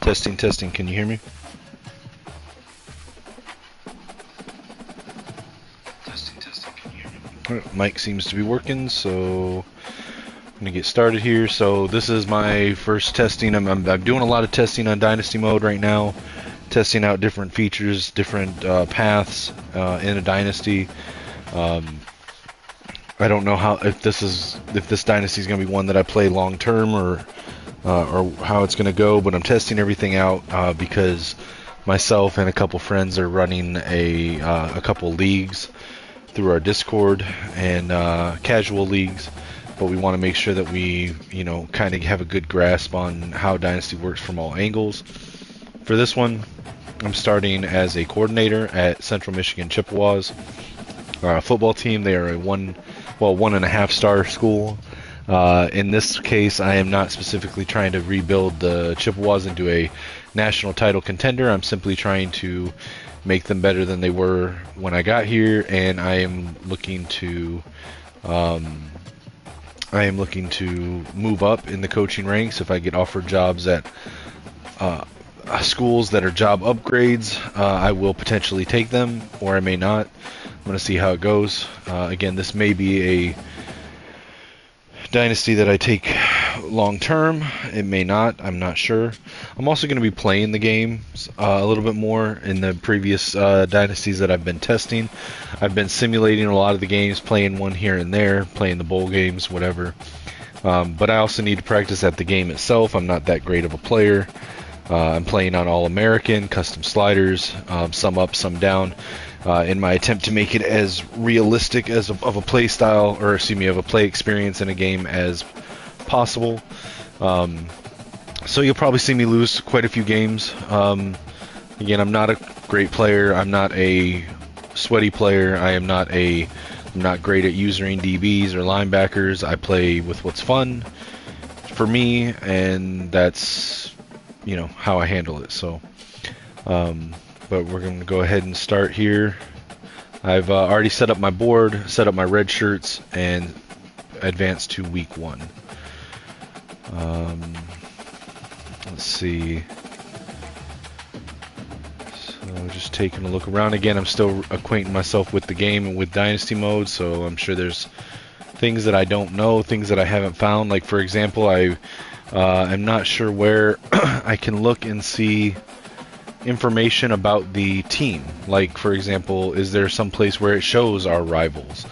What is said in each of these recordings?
Testing, testing. Can you hear me? Testing, testing. Can you hear me? All right, mic seems to be working, so I'm gonna get started here. So this is my first testing. I'm doing a lot of testing on Dynasty Mode right now, testing out different features, different paths in a dynasty. I don't know if this dynasty is gonna be one that I play long term or how it's going to go, but I'm testing everything out because myself and a couple friends are running a couple leagues through our Discord and casual leagues, but we want to make sure that we, kind of have a good grasp on how Dynasty works from all angles. For this one, I'm starting as a coordinator at Central Michigan Chippewas football team. They are a 1.5 star school. In this case, I am not specifically trying to rebuild the Chippewas into a national title contender. I'm simply trying to make them better than they were when I got here, and I am looking to move up in the coaching ranks. If I get offered jobs at schools that are job upgrades, I will potentially take them, or I may not. I'm going to see how it goes. Again, this may be a dynasty that I take long term. It may not. I'm not sure. I'm also going to be playing the game a little bit more in the previous dynasties that I've been testing. I've been simulating a lot of the games, playing one here and there, playing the bowl games, whatever. But I also need to practice at the game itself. I'm not that great of a player. I'm playing on All-American, custom sliders, some up, some down, in my attempt to make it as realistic of a play style, or of a play experience in a game as possible. So you'll probably see me lose quite a few games. Again, I'm not a great player. I'm not a sweaty player. I'm not great at using DBs or linebackers. I play with what's fun for me, and that's how I handle it. So but we're going to go ahead and start here. I've already set up my board, set up my red shirts, and advanced to week 1. Let's see. So just taking a look around again. I'm still acquainting myself with the game and with Dynasty Mode, so I'm sure there's things that I don't know, things that I haven't found. Like, for example, I'm not sure where I can look and see information about the team. Like, for example, is there some place where it shows our rivals,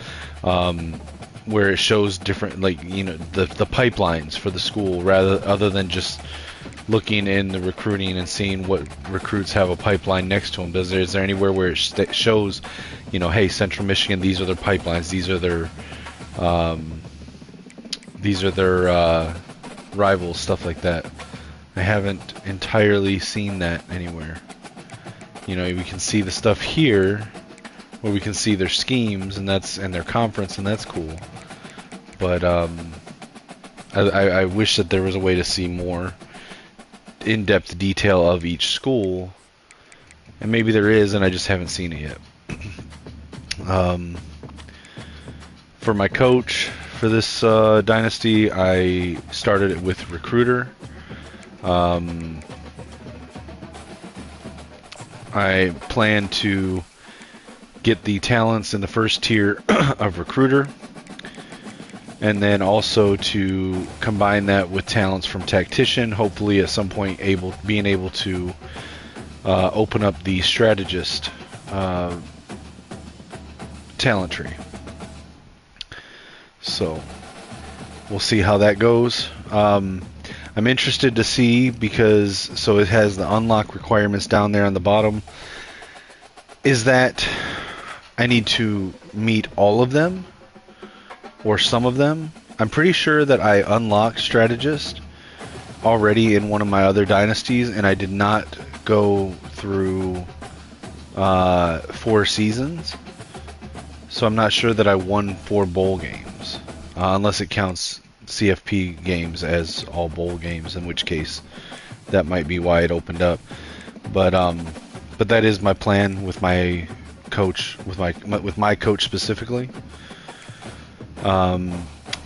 where it shows different, the pipelines for the school, other than just looking in the recruiting and seeing what recruits have a pipeline next to them? Is there anywhere where it shows, hey, Central Michigan, these are their pipelines, these are their rivals, stuff like that? I haven't entirely seen that anywhere. We can see the stuff here where we can see their schemes and their conference, and that's cool. But I wish that there was a way to see more in-depth detail of each school, and maybe there is, and I just haven't seen it yet. For my coach for this dynasty, I started it with Recruiter. I plan to get the talents in the first tier of Recruiter, and then also to combine that with talents from Tactician, hopefully at some point being able to open up the Strategist talent tree. So we'll see how that goes. I'm interested to see, because it has the unlock requirements down there on the bottom. Is that I need to meet all of them or some of them? I'm pretty sure that I unlocked Strategist already in one of my other dynasties, and I did not go through 4 seasons. So I'm not sure that I won 4 bowl games, unless it counts CFP games as all bowl games, in which case that might be why it opened up. But that is my plan with my coach, with my coach specifically. I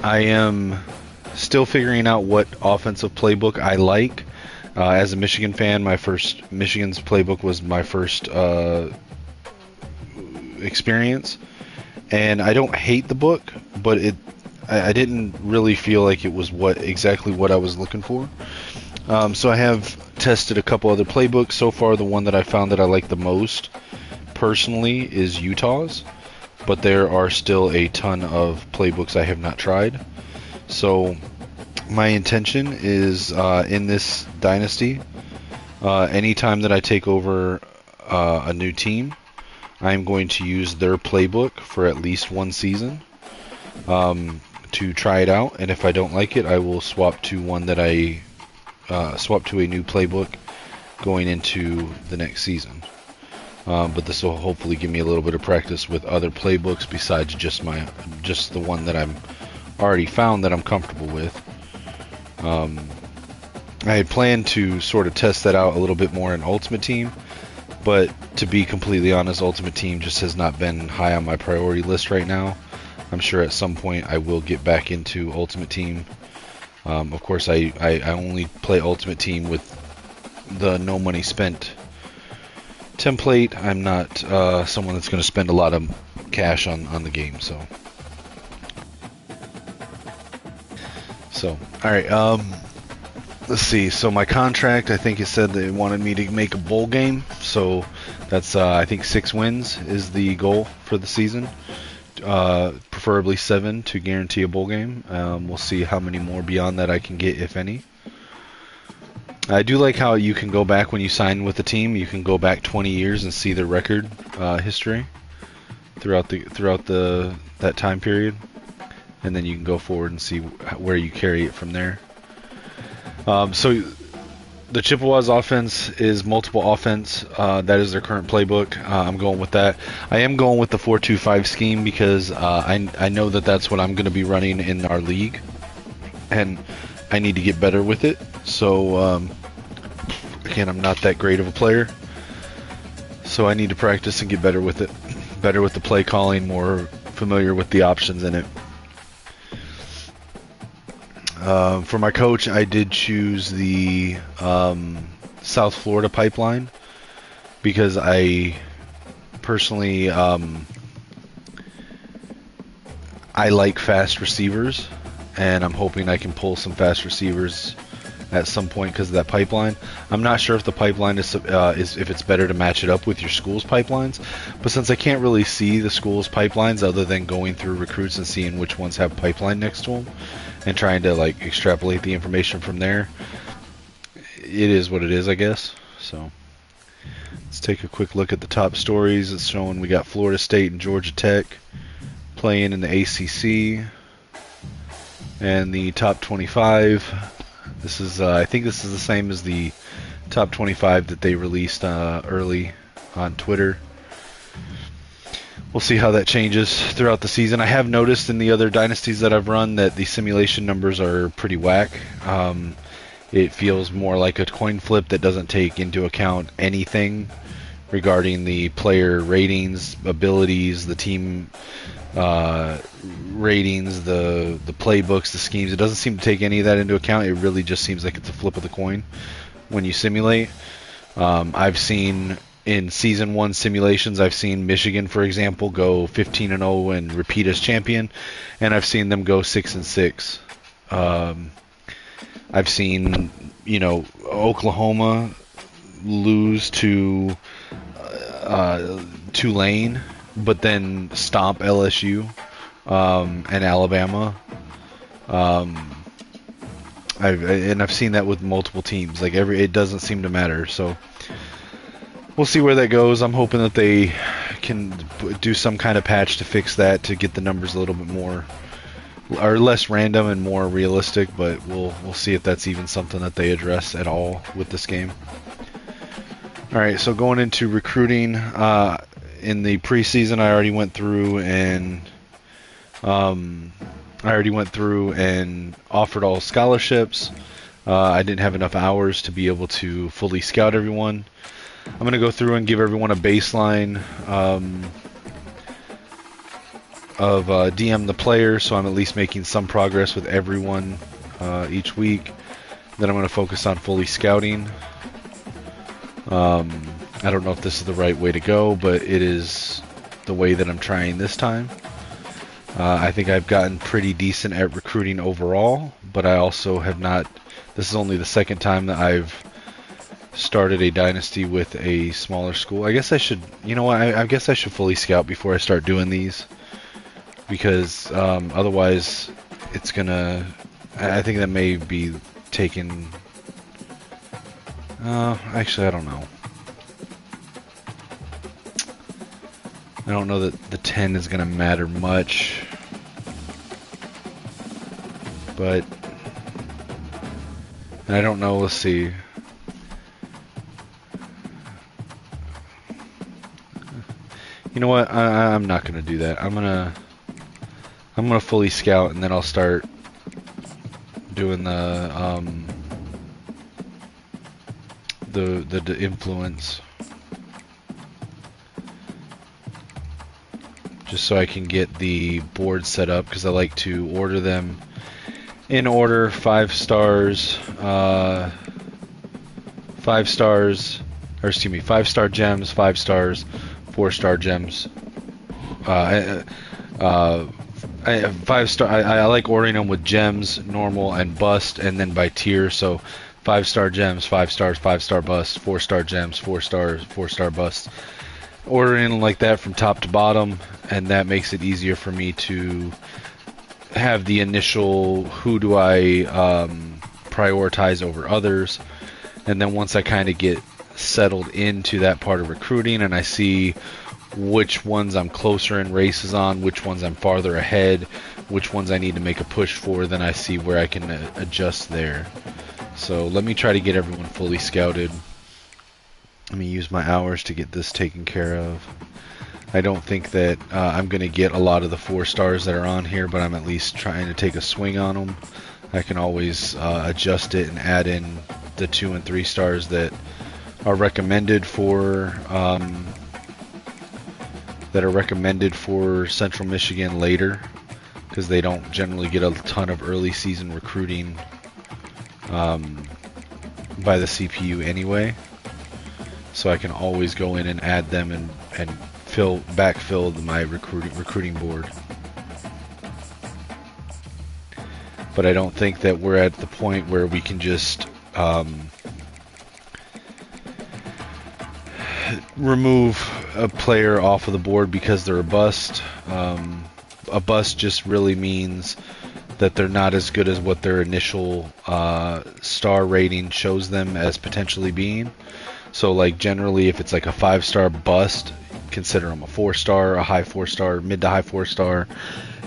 am still figuring out what offensive playbook I like. As a Michigan fan, Michigan's playbook was my first experience, and I don't hate the book, but I didn't really feel like it was exactly what I was looking for. So I have tested a couple other playbooks. So far, the one that I found that I like the most personally is Utah's, but there are still a ton of playbooks I have not tried. So my intention is in this dynasty, anytime that I take over a new team, I'm going to use their playbook for at least one season to try it out, and if I don't like it, I will swap to one that swap to a new playbook going into the next season. But this will hopefully give me a little bit of practice with other playbooks besides just the one that I'm already found that I'm comfortable with. I had planned to sort of test that out a little bit more in Ultimate Team, but to be completely honest, Ultimate Team just has not been high on my priority list right now. I'm sure at some point I will get back into Ultimate Team. Of course, I only play Ultimate Team with the no money spent template. I'm not someone that's going to spend a lot of cash on the game. So all right. Let's see. So my contract, I think it said they wanted me to make a bowl game. So that's I think 6 wins is the goal for the season. Preferably 7 to guarantee a bowl game. We'll see how many more beyond that I can get, if any. I do like how you can go back when you sign with the team. You can go back 20 years and see the record history throughout that time period, and then you can go forward and see where you carry it from there. So the Chippewas offense is multiple offense. That is their current playbook. I'm going with that. I am going with the 4-2-5 scheme because I know that that's what I'm going to be running in our league, and I need to get better with it. So again, I'm not that great of a player, so I need to practice and get better with it. Better with the play calling, more familiar with the options in it. For my coach, I did choose the South Florida pipeline because I personally I like fast receivers, and I'm hoping I can pull some fast receivers at some point because of that pipeline. I'm not sure if the pipeline is if it's better to match it up with your school's pipelines, but since I can't really see the school's pipelines other than going through recruits and seeing which ones have pipeline next to them and trying to like extrapolate the information from there, it is what it is, I guess. So let's take a quick look at the top stories. It's showing we got Florida State and Georgia Tech playing in the ACC, and the top 25. This is I think this is the same as the top 25 that they released early on Twitter. We'll see how that changes throughout the season. I have noticed in the other dynasties that I've run that the simulation numbers are pretty whack. It feels more like a coin flip that doesn't take into account anything regarding the player ratings, abilities, the team ratings, the playbooks, the schemes. It doesn't seem to take any of that into account. It really just seems like it's a flip of the coin when you simulate. I've seen in season 1 simulations, I've seen Michigan, for example, go 15-0 and repeat as champion, and I've seen them go 6-6. I've seen, Oklahoma lose to Tulane, but then stomp LSU and Alabama. I've seen that with multiple teams. Like it doesn't seem to matter. So we'll see where that goes. I'm hoping that they can do some kind of patch to fix that, to get the numbers a little bit more or less random and more realistic. But we'll see if that's even something that they address at all with this game. All right, so going into recruiting. In the preseason, I already went through and offered all scholarships. I didn't have enough hours to be able to fully scout everyone. I'm going to go through and give everyone a baseline of DM the player, so I'm at least making some progress with everyone each week. Then I'm going to focus on fully scouting. I don't know if this is the right way to go, but it is the way that I'm trying this time. I think I've gotten pretty decent at recruiting overall, but I also have not. This is only the second time that I've started a dynasty with a smaller school. I guess I should, you know what, I guess I should fully scout before I start doing these, because otherwise it's gonna, I think that may be taken, actually I don't know. I don't know that the 10 is gonna matter much, but, and I don't know, let's see. You know what? I'm not gonna do that. I'm gonna fully scout, and then I'll start doing the influence, just so I can get the board set up, because I like to order them in order: 5 stars, 5 stars, or excuse me, 5-star gems, 5 stars. 4-star gems. 5-star. I like ordering them with gems, normal, and bust, and then by tier. So 5-star gems, 5 stars, 5-star bust, 4-star gems, 4 stars, 4-star bust. Ordering like that from top to bottom, and that makes it easier for me to have the initial who do I prioritize over others, and then once I kind of get settled into that part of recruiting and I see which ones I'm closer in races on, which ones I'm farther ahead, which ones I need to make a push for, then I see where I can adjust there. So let me try to get everyone fully scouted. Let me use my hours to get this taken care of. I don't think that I'm going to get a lot of the 4 stars that are on here, but I'm at least trying to take a swing on them. I can always adjust it and add in the 2 and 3 stars that are recommended for Central Michigan later, because they don't generally get a ton of early season recruiting by the CPU anyway. So I can always go in and add them and backfill my recruiting board. But I don't think that we're at the point where we can just remove a player off of the board because they're a bust. A bust just really means that they're not as good as what their initial star rating shows them as potentially being. So like generally if it's like a 5-star bust, consider them a 4-star, a high 4-star, mid to high 4-star.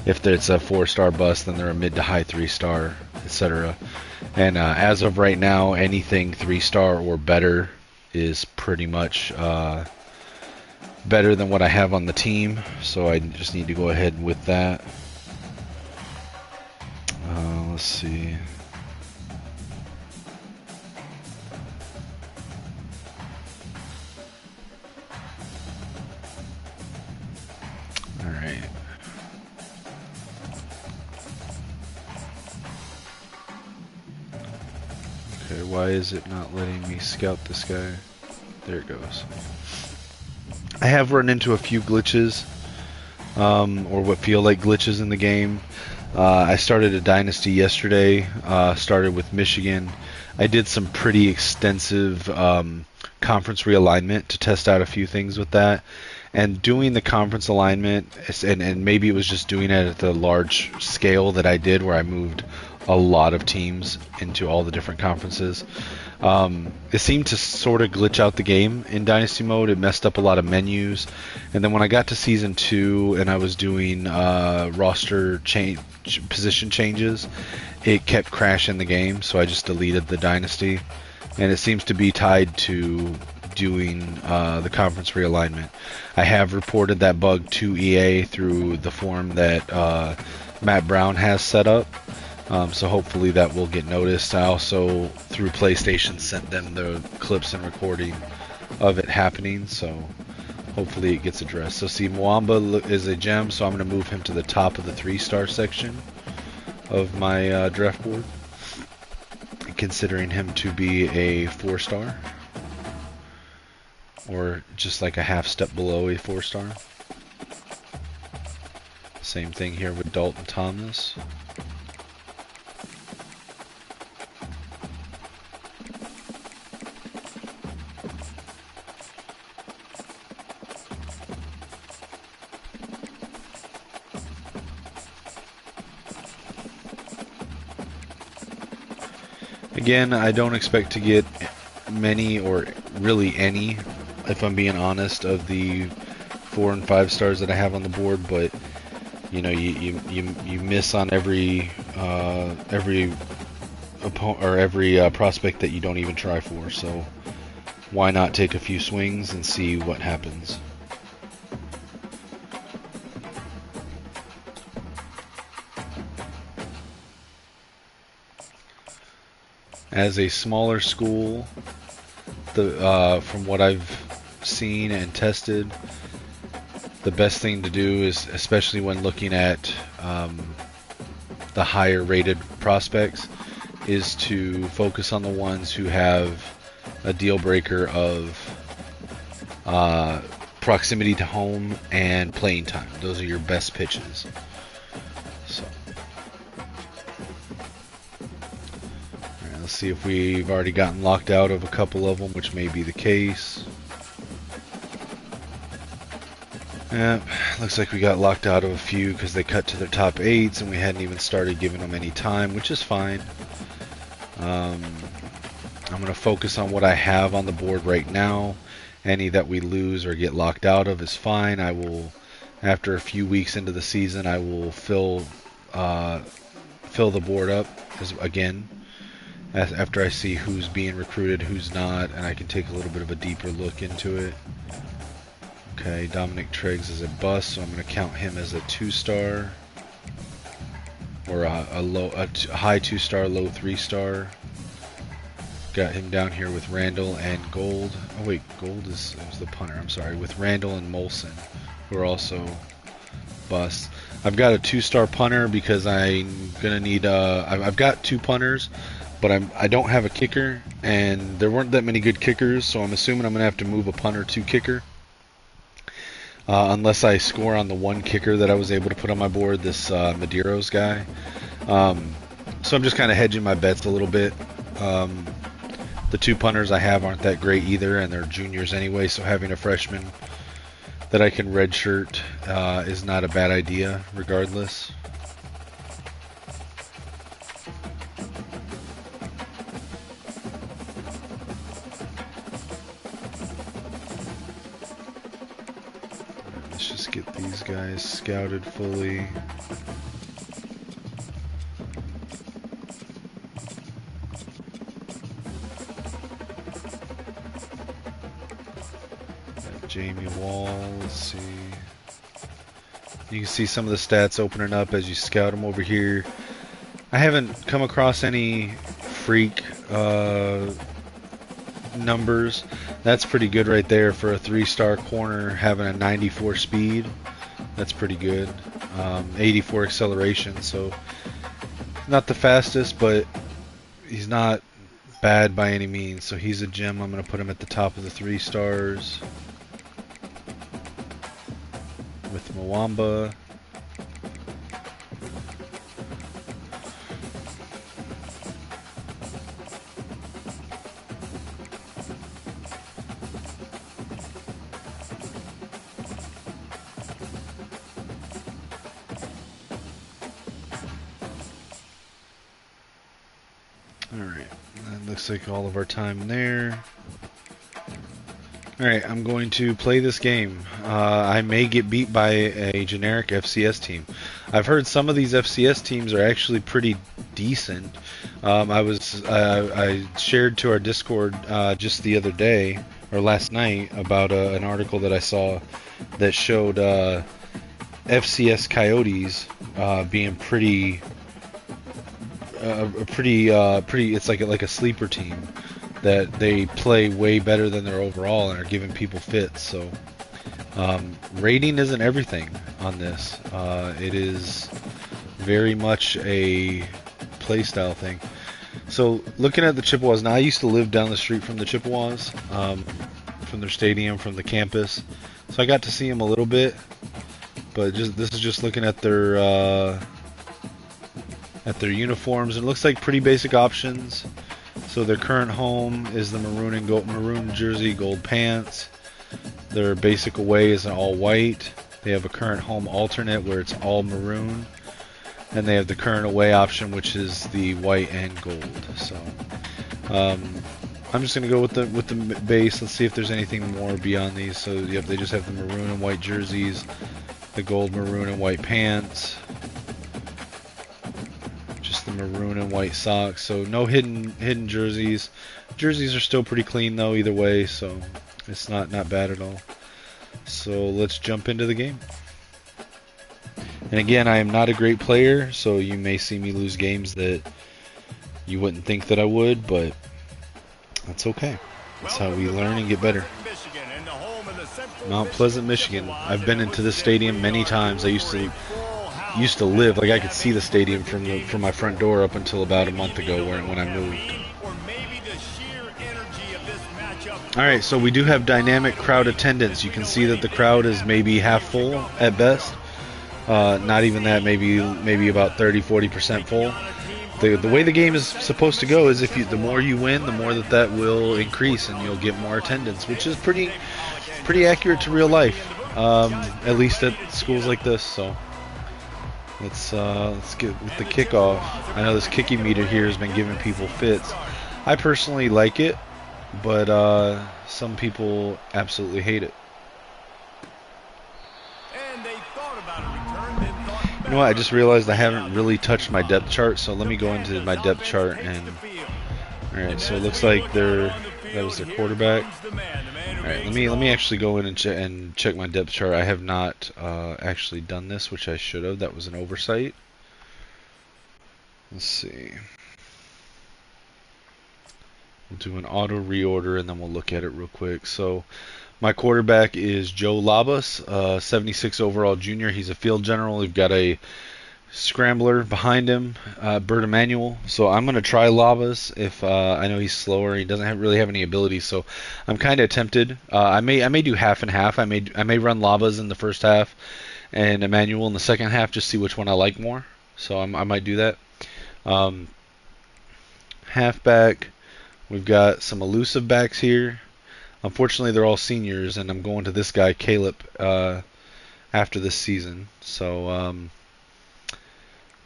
If it's a 4-star bust, then they're a mid to high 3-star, etc. And as of right now, anything 3-star or better is pretty much better than what I have on the team, so I just need to go ahead with that. Let's see. Alright. Okay, why is it not letting me scout this guy? There it goes. I have run into a few glitches, or what feel like glitches in the game. I started a dynasty yesterday, started with Michigan. I did some pretty extensive conference realignment to test out a few things with that. And doing the conference alignment, and maybe it was just doing it at the large scale that I did, where I moved a lot of teams into all the different conferences. It seemed to sort of glitch out the game in Dynasty Mode. It messed up a lot of menus. And then when I got to Season 2 and I was doing roster position changes, it kept crashing the game, so I just deleted the Dynasty. And it seems to be tied to doing the conference realignment. I have reported that bug to EA through the form that Matt Brown has set up. So hopefully that will get noticed. I also, through PlayStation, sent them the clips and recording of it happening, so hopefully it gets addressed. So see, Mwamba is a gem, so I'm going to move him to the top of the 3-star section of my draft board. considering him to be a 4-star, or just like a half step below a 4-star. Same thing here with Dalton Thomas. Again, I don't expect to get many, or really any, if I'm being honest, of the 4 and 5 stars that I have on the board. But you know, you miss on every opponent or every prospect that you don't even try for. So why not take a few swings and see what happens? As a smaller school, from what I've seen and tested, the best thing to do is, especially when looking at the higher rated prospects, is to focus on the ones who have a deal breaker of proximity to home and playing time. Those are your best pitches. So, let's see if we've already gotten locked out of a couple of them, which may be the case. Yeah, looks like we got locked out of a few because they cut to their top 8s and we hadn't even started giving them any time, which is fine. I'm going to focus on what I have on the board right now. Any that we lose or get locked out of is fine. I will, after a few weeks into the season, I will fill the board up again, after I see who's being recruited, who's not, and I can take a little bit of a deeper look into it. Okay, Dominic Triggs is a bust, so I'm going to count him as a 2-star, or a high 2-star, low 3-star. Got him down here with Randall and Gold. Oh wait, Gold was the punter. I'm sorry, with Randall and Molson, who are also busts. I've got a 2-star punter because I'm gonna need. I've got 2 punters, but I don't have a kicker, and there weren't that many good kickers, so I'm assuming I'm gonna have to move a punter to kicker. Unless I score on the 1 kicker that I was able to put on my board, this Medeiros guy. So I'm just kind of hedging my bets a little bit. The 2 punters I have aren't that great either, and they're juniors anyway, so having a freshman that I can redshirt is not a bad idea, regardless. Let's just get these guys scouted fully. Jamie Wall, let's see. You can see some of the stats opening up as you scout them over here. I haven't come across any freak numbers. That's pretty good right there for a 3-star corner, having a 94 speed. That's pretty good. 84 acceleration, so not the fastest, but he's not bad by any means. So he's a gem. I'm going to put him at the top of the 3 stars. With Mwamba. Alright, that looks like all of our time there. Alright, I'm going to play this game. I may get beat by a generic FCS team. I've heard some of these FCS teams are actually pretty decent. I shared to our Discord just the other day, or last night, about an article that I saw that showed FCS Coyotes being pretty, it's like a sleeper team. That they play way better than their overall and are giving people fits. So rating isn't everything on this. It is very much a playstyle thing. So looking at the Chippewas now, I used to live down the street from the Chippewas, from their stadium, from the campus. So I got to see them a little bit, but this is just looking at their uniforms. It looks like pretty basic options. So their current home is the maroon jersey, gold pants. Their basic away is an all white. They have a current home alternate where it's all maroon, and they have the current away option, which is the white and gold. So I'm just gonna go with the base. Let's see if there's anything more beyond these. So yep, they just have the maroon and white jerseys, the gold, maroon, and white pants, just the maroon and white socks. So no hidden jerseys. Jerseys are still pretty clean though, either way. So it's not bad at all. So let's jump into the game. And again, I am not a great player, so you may see me lose games that you wouldn't think that I would, but that's okay. That's how we learn and get better. Mount Pleasant, Michigan. I've been into this stadium many times. I used to live, like I could see the stadium from my front door up until about a month ago when I moved. Alright, so we do have dynamic crowd attendance. You can see that the crowd is maybe half full at best. Not even that, maybe about 30-40% full. The way the game is supposed to go is the more you win, the more that will increase, and you'll get more attendance, which is pretty accurate to real life, at least at schools like this. So let's get with the kickoff. I know this kicking meter here has been giving people fits. I personally like it, but some people absolutely hate it. You know what, I just realized I haven't really touched my depth chart, so let me go into my depth chart. And alright, so it looks like that was their quarterback. Alright, let me actually go in and check my depth chart. I have not actually done this, which I should have. That was an oversight. Let's see. We'll do an auto reorder and then we'll look at it real quick. So my quarterback is Joe Labas, 76 overall junior. He's a field general. We've got a scrambler behind him, Bert Emanuel. So I'm going to try Labas. If I know he's slower, he doesn't really have any ability. So I'm kind of tempted. I may do half and half. I may run Labas in the first half and Emanuel in the second half, just see which one I like more. So I might do that. Halfback, we've got some elusive backs here. Unfortunately, they're all seniors, and I'm going to this guy, Caleb, after this season. So,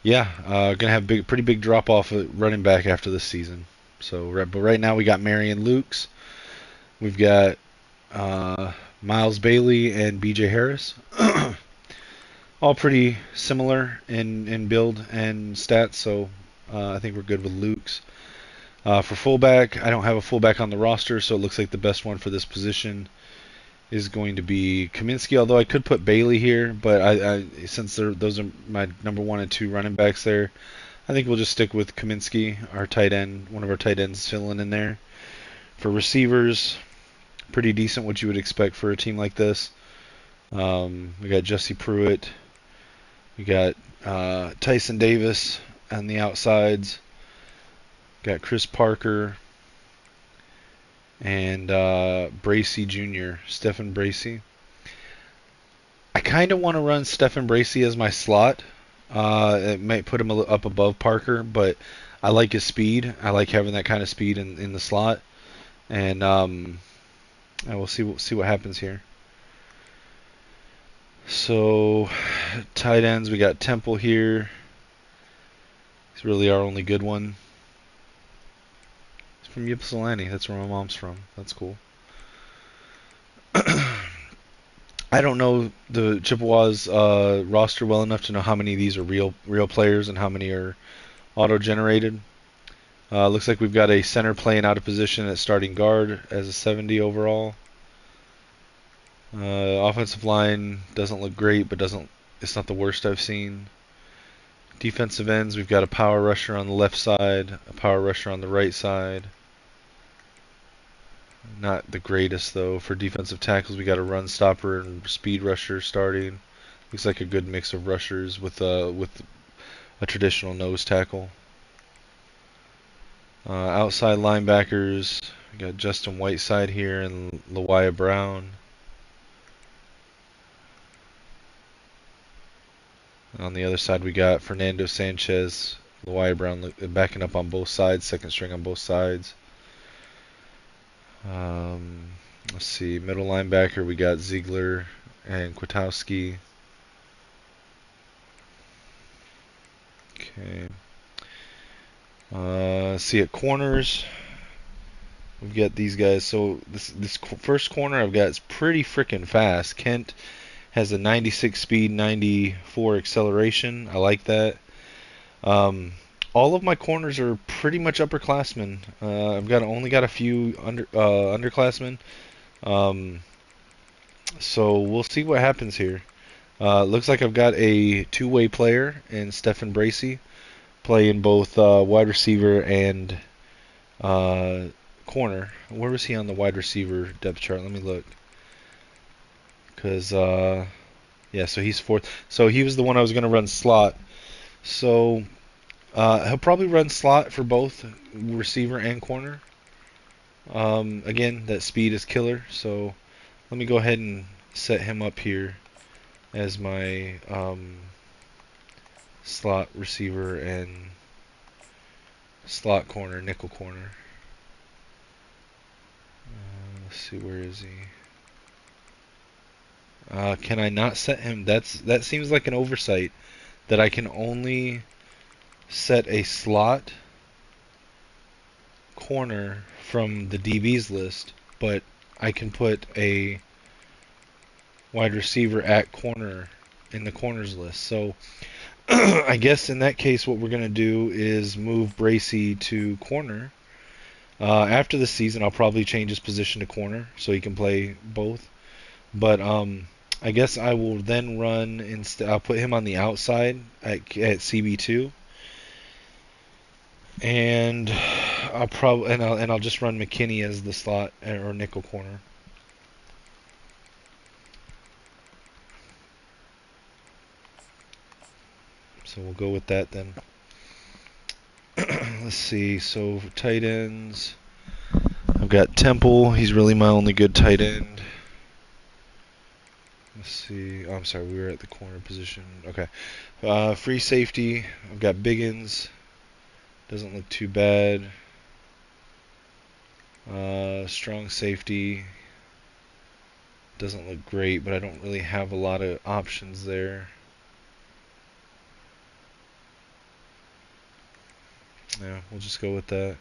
yeah, gonna have pretty big drop off at running back after this season. So, but right now we got Marion Lukes, we've got Miles Bailey and B.J. Harris, all pretty similar in build and stats. So, I think we're good with Lukes. For fullback, I don't have a fullback on the roster, so it looks like the best one for this position is going to be Kaminsky, although I could put Bailey here, but since those are my number 1 and 2 running backs there, I think we'll just stick with Kaminsky, our tight end, one of our tight ends filling in there. For receivers, pretty decent, what you would expect for a team like this. We got Jesse Pruitt, we got Tyson Davis on the outsides. Got Chris Parker and Bracey Jr., Stephen Bracey. I kind of want to run Stephen Bracey as my slot. It might put him up above Parker, but I like his speed. I like having that kind of speed in the slot. And we'll see what happens here. So tight ends, we got Temple here. He's really our only good one. From Ypsilanti, that's where my mom's from. That's cool. I don't know the Chippewas roster well enough to know how many of these are real players and how many are auto-generated. Looks like we've got a center playing out of position at starting guard as a 70 overall. Offensive line doesn't look great, but it's not the worst I've seen. Defensive ends, we've got a power rusher on the left side, a power rusher on the right side. Not the greatest though. For defensive tackles, we got a run stopper and speed rusher starting. Looks like a good mix of rushers with a traditional nose tackle. Outside linebackers, we got Justin Whiteside here and Lawaya Brown. On the other side, we got Fernando Sanchez, Lawaya Brown backing up on both sides, second string on both sides. Let's see, middle linebacker, we got Ziegler and Kwiatkowski. Okay. See at corners, we've got these guys. So this first corner I've got is pretty freaking fast. Kent has a 96 speed, 94 acceleration. I like that. All of my corners are pretty much upperclassmen. I've only got a few underclassmen. So we'll see what happens here. Looks like I've got a two-way player in Stephen Bracey, playing both wide receiver and corner. Where was he on the wide receiver depth chart? Let me look. Because, yeah, so he's fourth. So he was the one I was going to run slot. So he'll probably run slot for both receiver and corner. Again, that speed is killer. So let me go ahead and set him up here as my slot receiver and slot corner, nickel corner. Let's see, where is he? Can I not set him? That seems like an oversight, that I can only set a slot corner from the DB's list, but I can put a wide receiver at corner in the corners list. So I guess in that case what we're going to do is move Bracey to corner. After the season I'll probably change his position to corner so he can play both. But I guess I will then run instead. I'll put him on the outside at CB2, and I'll just run McKinney as the slot or nickel corner. So we'll go with that then. Let's see. So for tight ends, I've got Temple. He's really my only good tight end. Let's see. Oh, I'm sorry. We were at the corner position. Okay. Free safety. I've got Biggins. Doesn't look too bad. Strong safety. Doesn't look great, but I don't really have a lot of options there. Yeah, we'll just go with that.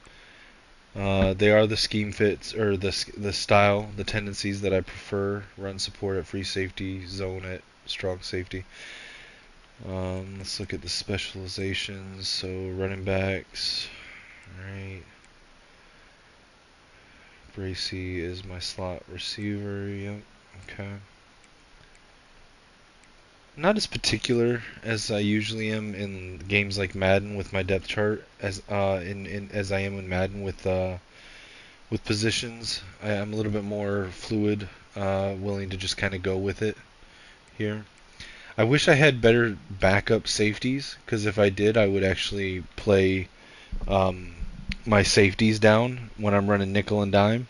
They are the scheme fits, or the style, the tendencies that I prefer. Run support at free safety, zone at strong safety. Let's look at the specializations. So running backs. Alright. Bracey is my slot receiver. Yep. Okay. Not as particular as I usually am in games like Madden with my depth chart as as I am in Madden with positions. I'm a little bit more fluid, willing to just kind of go with it here. I wish I had better backup safeties, because if I did, I would actually play my safeties down when I'm running nickel and dime.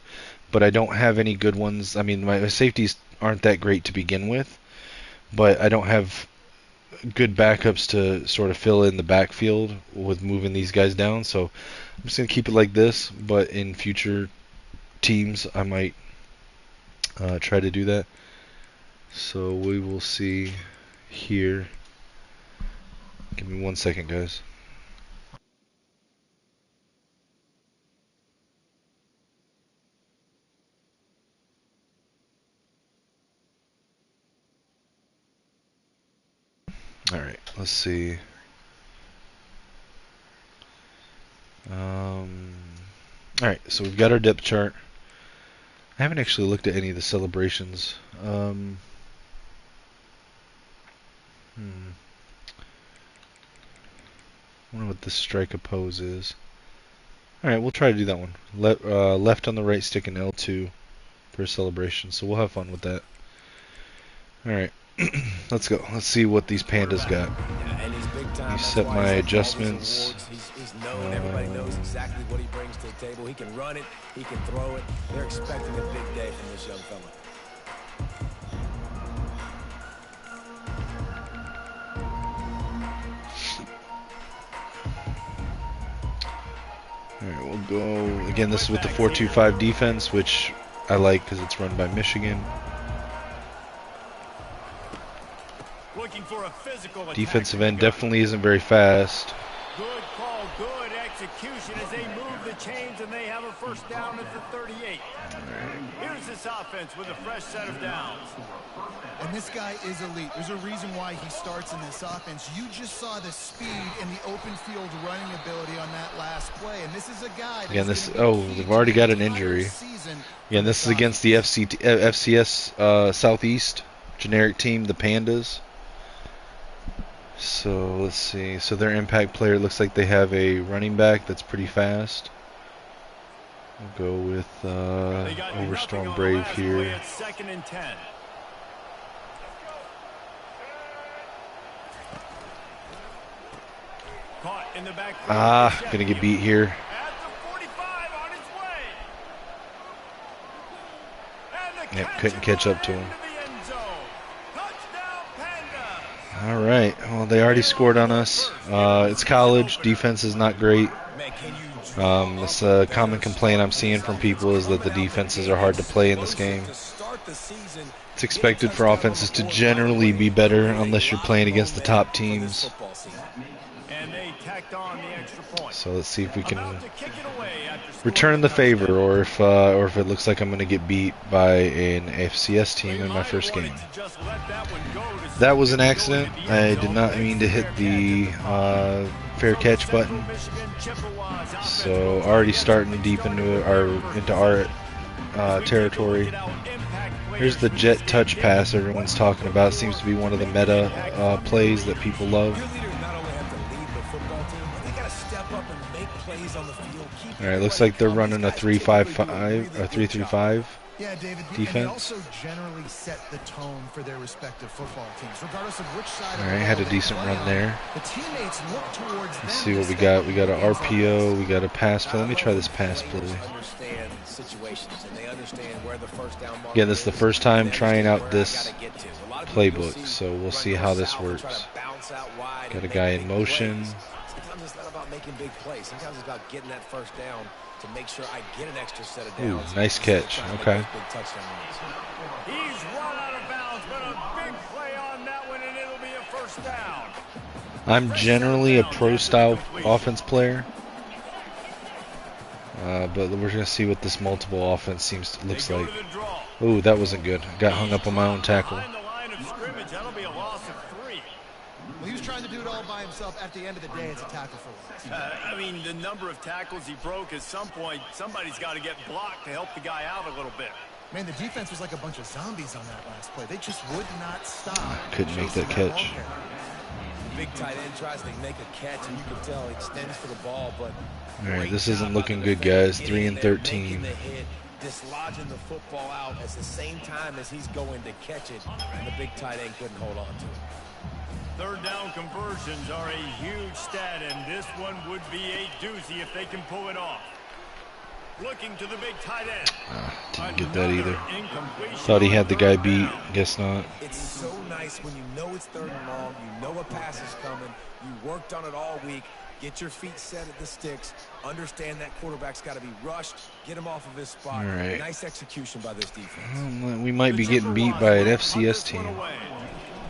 But I don't have any good ones. I mean, my safeties aren't that great to begin with, but I don't have good backups to sort of fill in the backfield with moving these guys down. So I'm just going to keep it like this, but in future teams I might try to do that. So we will see here. Give me 1 second, guys. Alright, let's see. Alright, so we've got our depth chart. I haven't actually looked at any of the celebrations. I wonder what the strike oppose is. Alright, we'll try to do that one. Left on the right stick and L2 for a celebration, so we'll have fun with that. Alright, let's go. Let's see what these pandas got. You set my adjustments. He's known. Everybody knows exactly what he brings to the table. He can run it. He can throw it. They're expecting a big day from this young fella. All right, we'll go again. This is with the 4-2-5 defense, which I like because it's run by Michigan. Looking for a physical Defensive end definitely isn't very fast. Good call, good execution as they move the chains and they have a first down at the 38. Here's this offense with a fresh set of downs. And this guy is elite. There's a reason why he starts in this offense. You just saw the speed and the open field running ability on that last play. And this is a guy Again, this they've already got an injury. Again, this is against the FCS Southeast generic team, the Pandas. So let's see. So their impact player looks like they have a running back that's pretty fast. We'll go with Overstrong Brave here. Second and 10. Caught in the back. Gonna get beat here. At the 45 on his way. And the Yep, couldn't catch up to him. Touchdown, Panda. All right. Well, they already scored on us. It's college. Defense is not great. It's a common complaint I'm seeing from people is that the defenses are hard to play in this game. It's expected for offenses to generally be better unless you're playing against the top teams. So let's see if we can return the favor, or if it looks like I'm going to get beat by an FCS team in my first game. That was an accident. I did not mean to hit the fair catch button. So already starting deep into our territory. Here's the jet touch pass everyone's talking about. Seems to be one of the meta plays that people love. All right, looks like they're running a 3-5-5 or 3-3-5 defense. They also generally set the tone for their respective football teams, regardless of which side. All right, had a decent run there. The teammates look towards Let's see what we got. We got an RPO. We got a pass play. Let me try this pass play. Again, this is the first time trying out this playbook, so we'll see how this works. Got a guy in motion. Sometimes it's not about making big plays. Sometimes it's about getting that first down to make sure I get an extra set of downs. Ooh, nice catch. Okay. He's run out of bounds, but a big play on that one, and it'll be a first down. I'm generally a pro-style offense player, but we're going to see what this multiple offense looks like. Ooh, that wasn't good. Got hung up on my own tackle. Well, he was trying to do it all by himself. At the end of the day, it's a tackle for loss. I mean, the number of tackles he broke, at some point, somebody's got to get blocked to help the guy out a little bit. Man, the defense was like a bunch of zombies on that last play. They just would not stop. Couldn't make that catch. Big tight end tries to make a catch, and you can tell he extends for the ball, but all right, this isn't looking good, guys. 3-13. Dislodging the football out at the same time as he's going to catch it, and the big tight end couldn't hold on to it. Third down conversions are a huge stat, and this one would be a doozy if they can pull it off. Looking to the big tight end. Didn't get that either. Thought he had the guy beat. Guess not. It's so nice when you know it's third and long, you know a pass is coming, you worked on it all week, get your feet set at the sticks, understand that quarterback's got to be rushed, get him off of his spot. All right. Nice execution by this defense. We might be getting beat by an FCS team.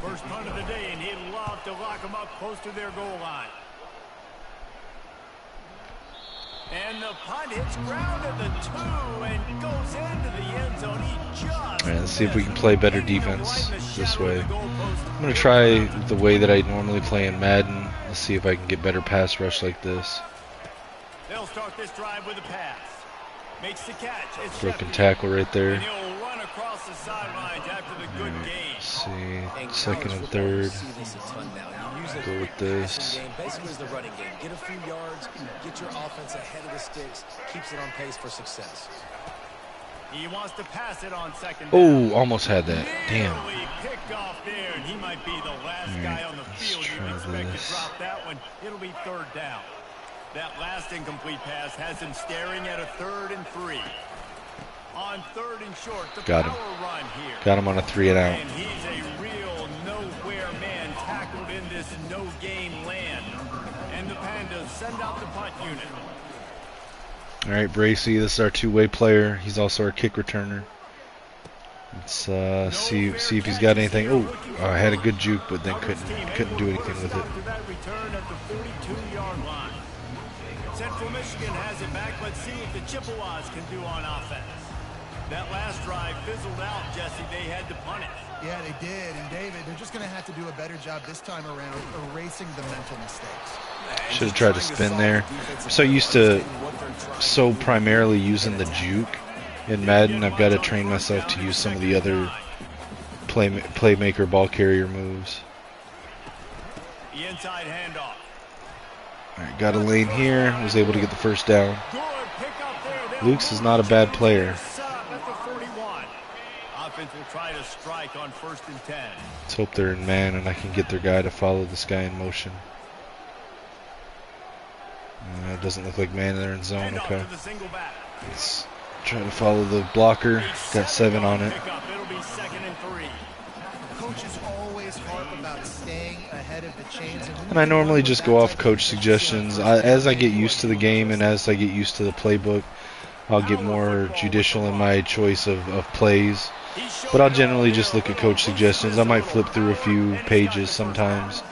First punt of the day, and he'd love to lock them up close to their goal line. And the punt hits ground at the 2 and goes into the end zone. He just... All right, let's see if we can play better defense this way. I'm going to try the way that I normally play in Madden. Let's see if I can get better pass rush like this. They'll start this drive with a pass. Makes the catch. It's Broken tackle right there. And he'll run across the sidelines after the good game. Let's see, second and third. Go with this. Basically, it's the running game. Get a few yards, get your offense ahead of the sticks, keeps it on pace for success. He wants to pass it on second down. Oh, almost had that. Damn. Kickoff there, and he might be the last guy on the field you expect to drop that one. It'll be 3rd down. That last incomplete pass has him staring at a 3rd and 3. On 3rd and short, the Got him. power run here. Got him on a 3 and out. And he's a real nowhere man tackled in this no-game land. And the Pandas send out the punt unit. All right, Bracey, this is our 2-way player. He's also our kick returner. Let's see if he's got anything. Oh, I had a good juke, but then couldn't do anything with it. Central Michigan has it back. Let's see what the Chippewas can do on offense. That last drive fizzled out, Jesse. They had to punt it. Yeah, they did. And David, they're just going to have to do a better job this time around erasing the mental mistakes. Should have tried to spin there. I'm so used to primarily using the juke in Madden. I've got to train myself to use some of the other playmaker ball carrier moves. The inside handoff. All right, got a lane here. Was able to get the 1st down. Luke's is not a bad player. Offense will try to strike on 1st and 10. Let's hope they're in man and I can get their guy to follow this guy in motion. It doesn't look like man. They're in zone. Okay. Let's try to follow the blocker. Got 7 on it. It'll be 2nd and 3. Coaches always harp about staying ahead of the chains. And I normally just go off coach suggestions. As I get used to the game and as I get used to the playbook, I'll get more judicial in my choice of plays. But I'll generally just look at coach suggestions. I might flip through a few pages sometimes.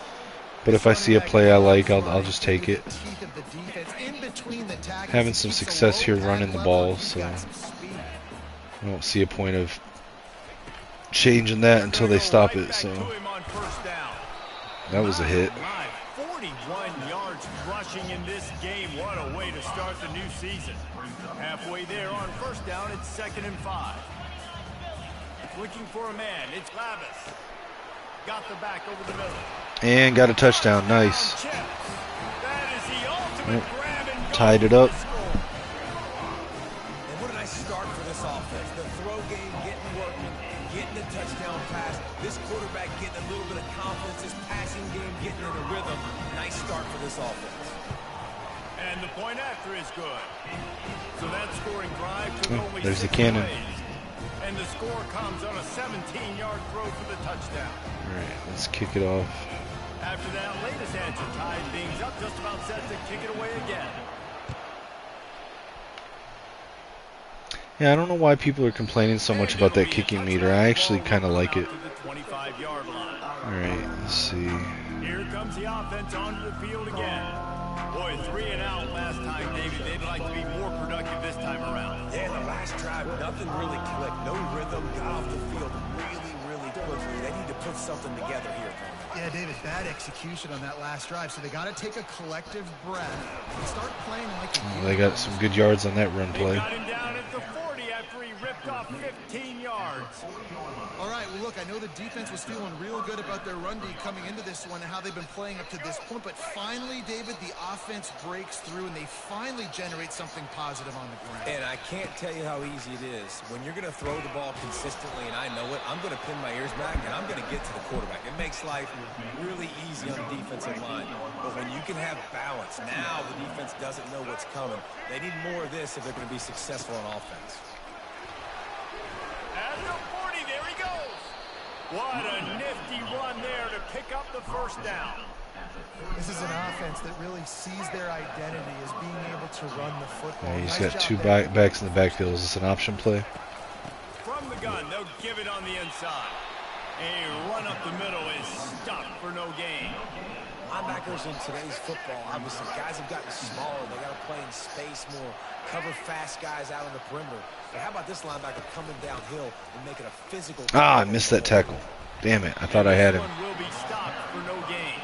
But if I see a play I like, I'll just take it. Having some success here running the ball, so I don't see a point of changing that until they stop it. So that was a hit. 41 yards rushing in this game. What a way to start the new season. Halfway there on 1st down. It's 2nd and 5. Looking for a man. It's Lavis. Got the back over the middle. And got a touchdown. Nice. That is the ultimate grab and go. Tied it up. And what a nice start for this offense. The throw game getting working, getting the touchdown pass. This quarterback getting a little bit of confidence. This passing game getting in a rhythm. Nice start for this offense. And the point after is good. So that scoring drive took only there's the 6 cannon. plays. And the score comes on a 17-yard throw for the touchdown. All right, let's kick it off. After that latest answer tied things up, just about set to kick it away again. Yeah, I don't know why people are complaining so much about that kicking meter. I actually kind of like it. All right, let's see. Here comes the offense onto the field again. Boy, 3 and out last time, David. They'd like to be more productive this time around. Yeah, the last drive, nothing really clicked. No rhythm, got off the field really quickly. They need to put something together here. Yeah, David, bad execution on that last drive. So they got to take a collective breath and start playing like a They got some good yards on that run play. They got him down at the 40 after he ripped off 15 yards. All right, well, look, I know the defense was feeling real good about their run D coming into this one and how they've been playing up to this point. But finally, David, the offense breaks through and they finally generate something positive on the ground. And I can't tell you how easy it is. When you're going to throw the ball consistently, and I know it, I'm going to pin my ears back, and I'm going to get to the quarterback. It makes life really easy on the defensive line. But when you can have balance, now the defense doesn't know what's coming. They need more of this if they're going to be successful on offense. At the 40, there he goes. What a nifty run there to pick up the 1st down. This is an offense that really sees their identity as being able to run the football. Yeah, he's Nice got job 2 there. backs in the backfield. Is this an option play? From the gun, they'll give it on the inside. A run up the middle is stopped for no gain. Linebackers in today's football, obviously, guys have gotten smaller. They got to play in space more, cover fast guys out on the perimeter. But how about this linebacker coming downhill and making a physical... Ah, I missed that tackle. Damn it, I thought I had him. This one will be stopped for no gain.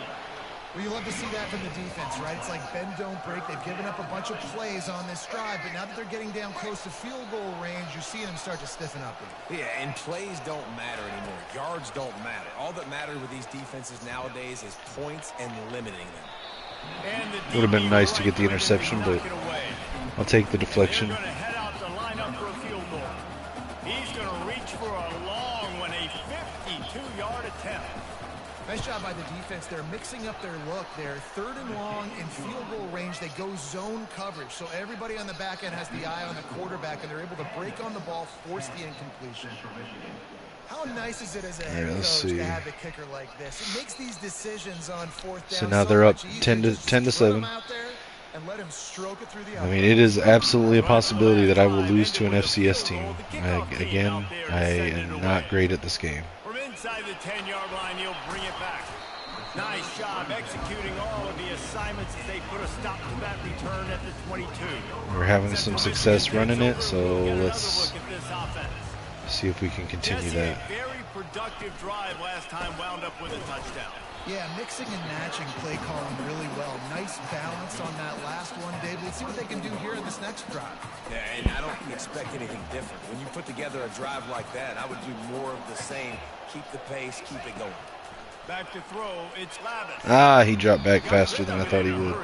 Well, you love to see that from the defense, right? It's like bend, don't break. They've given up a bunch of plays on this drive, but now that they're getting down close to field goal range, you're seeing them start to stiffen up. Yeah, and plays don't matter anymore. Yards don't matter. All that matters with these defenses nowadays is points and limiting them. Would have been nice to get the interception, but I'll take the deflection. They're going to head out to line up for a field goal. He's going to reach for a long one, a 52-yard attempt. Nice job by the defense. They're mixing up their look. They're 3rd and long in field goal range. They go zone coverage. So everybody on the back end has the eye on the quarterback, and they're able to break on the ball, force the incompletion. How nice is it as a head coach to have the kicker like this? It makes these decisions on 4th down. So now they're up 10 to 7. And let him stroke it through the I mean, it is absolutely a possibility that I will lose to an FCS team. Again, I am not great at this game. From inside the 10-yard line, he'll bring it back. Nice job executing all of the assignments as they put a stop to that return at the 22. We're having some success running it, so let's see if we can continue that. A very productive drive last time, wound up with a touchdown. Yeah, mixing and matching play calling really well. Nice balance on that last one, Dave. Let's see what they can do here in this next drive. Yeah, and I don't expect anything different. When you put together a drive like that, I would do more of the same. Keep the pace, keep it going. Back to throw, it's Lavis. Ah, he dropped back faster than I thought he would.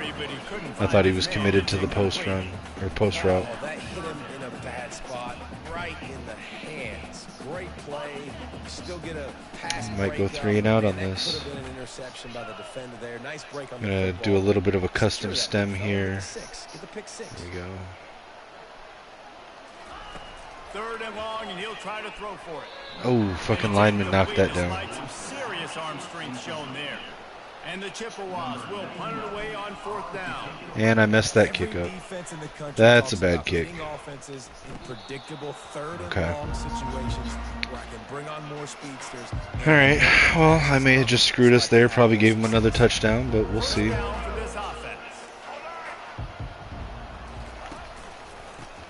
I thought he was committed to the post run, or post route. Oh, that hit him in a bad spot, right in the hands. Great play. Still get a pass. Might go 3 and out on this. Could have been an interception by the defender there. Nice break on I'm going to do a little bit of a custom stem here. Get the pick 6. There we go. 3rd and long, and he'll try to throw for it. Oh, fucking lineman knocked that down. Some serious arm strength shown there. And the Chippewas will punt it away on 4th down. And I messed that kick up. That's a bad kick. Offenses in predictable 3rd and Okay. long situations where I can bring on more speedsters. All right. Well, I may have just screwed us there. Probably gave him another touchdown, but we'll see.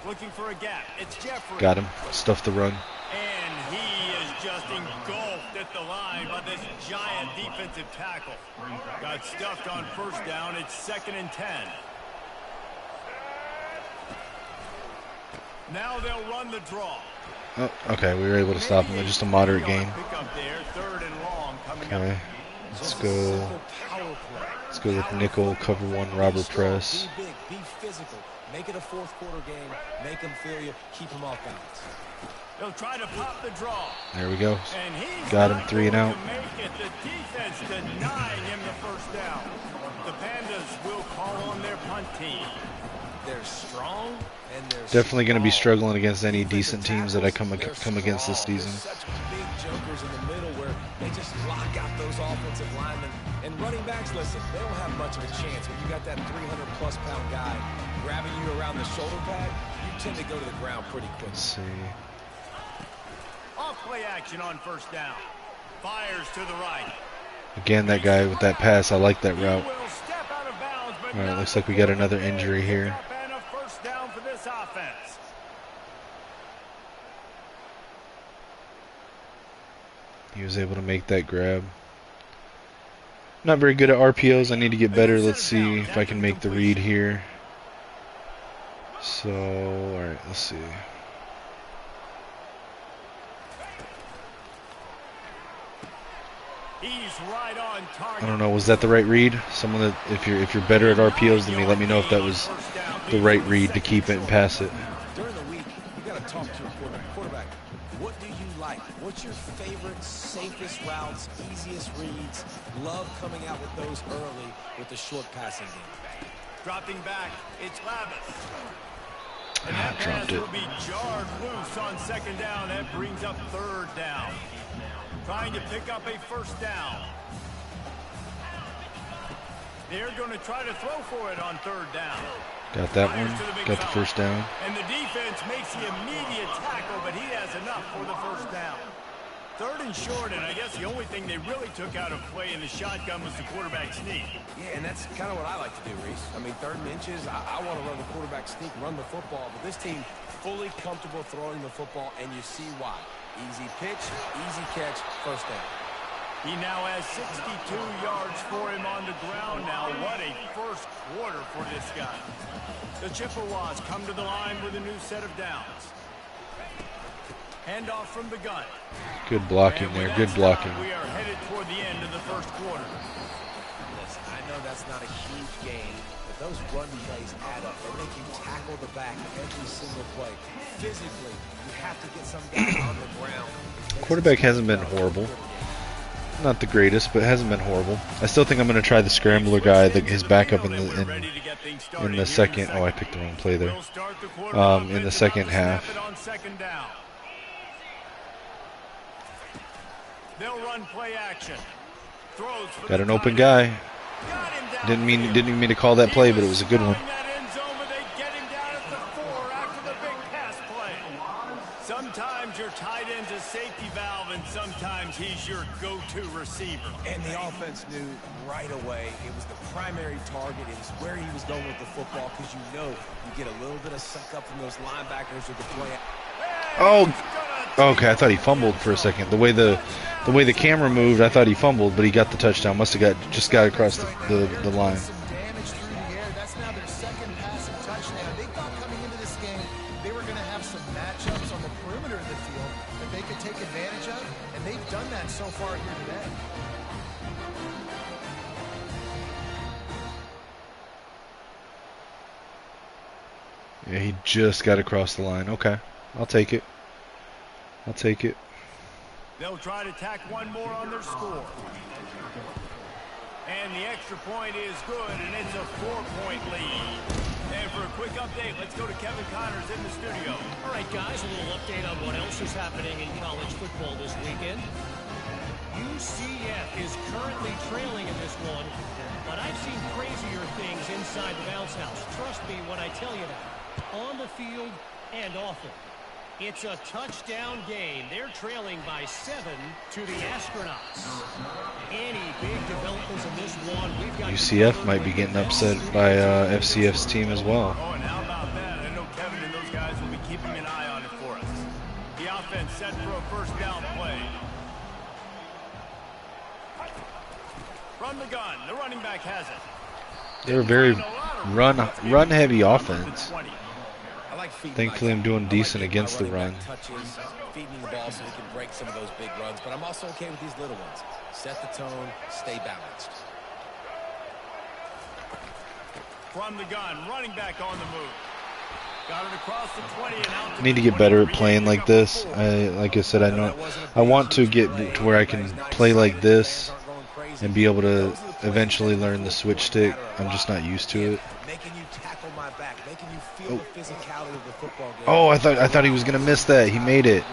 Looking for a gap. It's Jeffrey. Got him. Stuffed the run. And he is just engulfed at the line by this giant defensive tackle. Got stuffed on 1st down. It's 2nd and 10. Now they'll run the draw. Oh, okay. We were able to stop him at just a moderate gain. Okay. Let's go. Let's go with nickel, cover 1, robber press. Be big, be physical. Make it a 4th quarter game. Make them feel you. Keep them off balance. They'll try to pop the draw. There we go. And he's got him 3 and out. Make it. The defense denying him the 1st down. The Pandas will call on their punt team. They're strong and they're definitely going to be struggling against any decent teams that I come against this season. Such big jokers in the middle where they just lock out those offensive linemen. And running backs, listen, they don't have much of a chance when you got that 300-plus pound guy grabbing you around the shoulder pad. You tend to go to the ground pretty quick. Let's see. Off play action on 1st down. Fires to the right. Again, that guy with that pass, I like that route. All right, looks like we got another injury here. And a 1st down for this offense. He was able to make that grab. Not very good at RPOs. I need to get better. Let's see if I can make the read here. So, all right, let's see. He's right on target. I don't know. Was that the right read? Someone that, if you're better at RPOs than me, let me know if that was the right read to keep it and pass it. During the week, you got to talk to your quarterback. What do you like? What's your favorite, safest routes, easiest reads? Love coming out with those early with the short passing game. Dropping back, it's Lavis. And that pass will be jarred loose on 2nd down. That brings up 3rd down. Trying to pick up a 1st down. They're going to try to throw for it on 3rd down. Got that one. Got the 1st down. And the defense makes the immediate tackle, but he has enough for the 1st down. 3rd and short, and I guess the only thing they really took out of play in the shotgun was the quarterback sneak. Yeah, and that's kind of what I like to do, Reese. I mean, 3rd and inches, I want to run the quarterback sneak, run the football, but this team fully comfortable throwing the football, and you see why. Easy pitch, easy catch, 1st down. He now has 62 yards for him on the ground now. What a 1st quarter for this guy. The Chippewas come to the line with a new set of downs. Handoff from the gun. Good blocking there. Good blocking. We are headed toward the end of the 1st quarter. Listen, I I know that's not a huge gain, but those run plays add up. They make you tackle the back every single play. Physically, you have to get some guy on the ground. Quarterback hasn't been horrible. Not the greatest, but hasn't been horrible. I still think I'm going to try the scrambler guy, his backup in the second. Oh, I picked the wrong play there. In the second half. They'll run play action. Got an open guy. Didn't even mean to call that play, but it was a good one. Sometimes your tight end's a safety valve, and sometimes he's your go-to receiver. And the offense knew right away it was the primary target. It was where he was going with the football, because you know you get a little bit of suck up from those linebackers with the play. Oh, okay. I thought he fumbled for a second. The way the camera moved, I thought he fumbled, but he got the touchdown. Must have just got across the line. So far here today. Yeah, he just got across the line. Okay, I'll take it. I'll take it. They'll try to tack one more on their score. And the extra point is good, and it's a 4-point lead. And for a quick update, let's go to Kevin Connors in the studio. All right, guys, a little update on what else is happening in college football this weekend. UCF is currently trailing in this one, but I've seen crazier things inside the bounce house. Trust me when I tell you that. On the field and off it. It's a touchdown game. They're trailing by 7 to the Astronauts. Any big developments in this one? We've got UCF might be getting upset by FCF's team as well. Oh, and how about that? I know Kevin and those guys will be keeping an eye on it for us. The offense set for a first down play. From the gun, the running back has it. They're a very run-heavy offense. Thankfully, I'm doing decent against the run. Feeding the ball so he can break some of those big runs, but I'm also okay with these little ones. Set the tone, stay balanced. From the gun, running back on the move. Got it across the 20 and out. I need to get better at playing like this. Like I said, I want to get to where I can play like this and be able to eventually learn the switch stick. I'm just not used to it. Making you tackle my back, making you feel the physicality of the football game. Oh, I thought he was gonna miss that. He made it.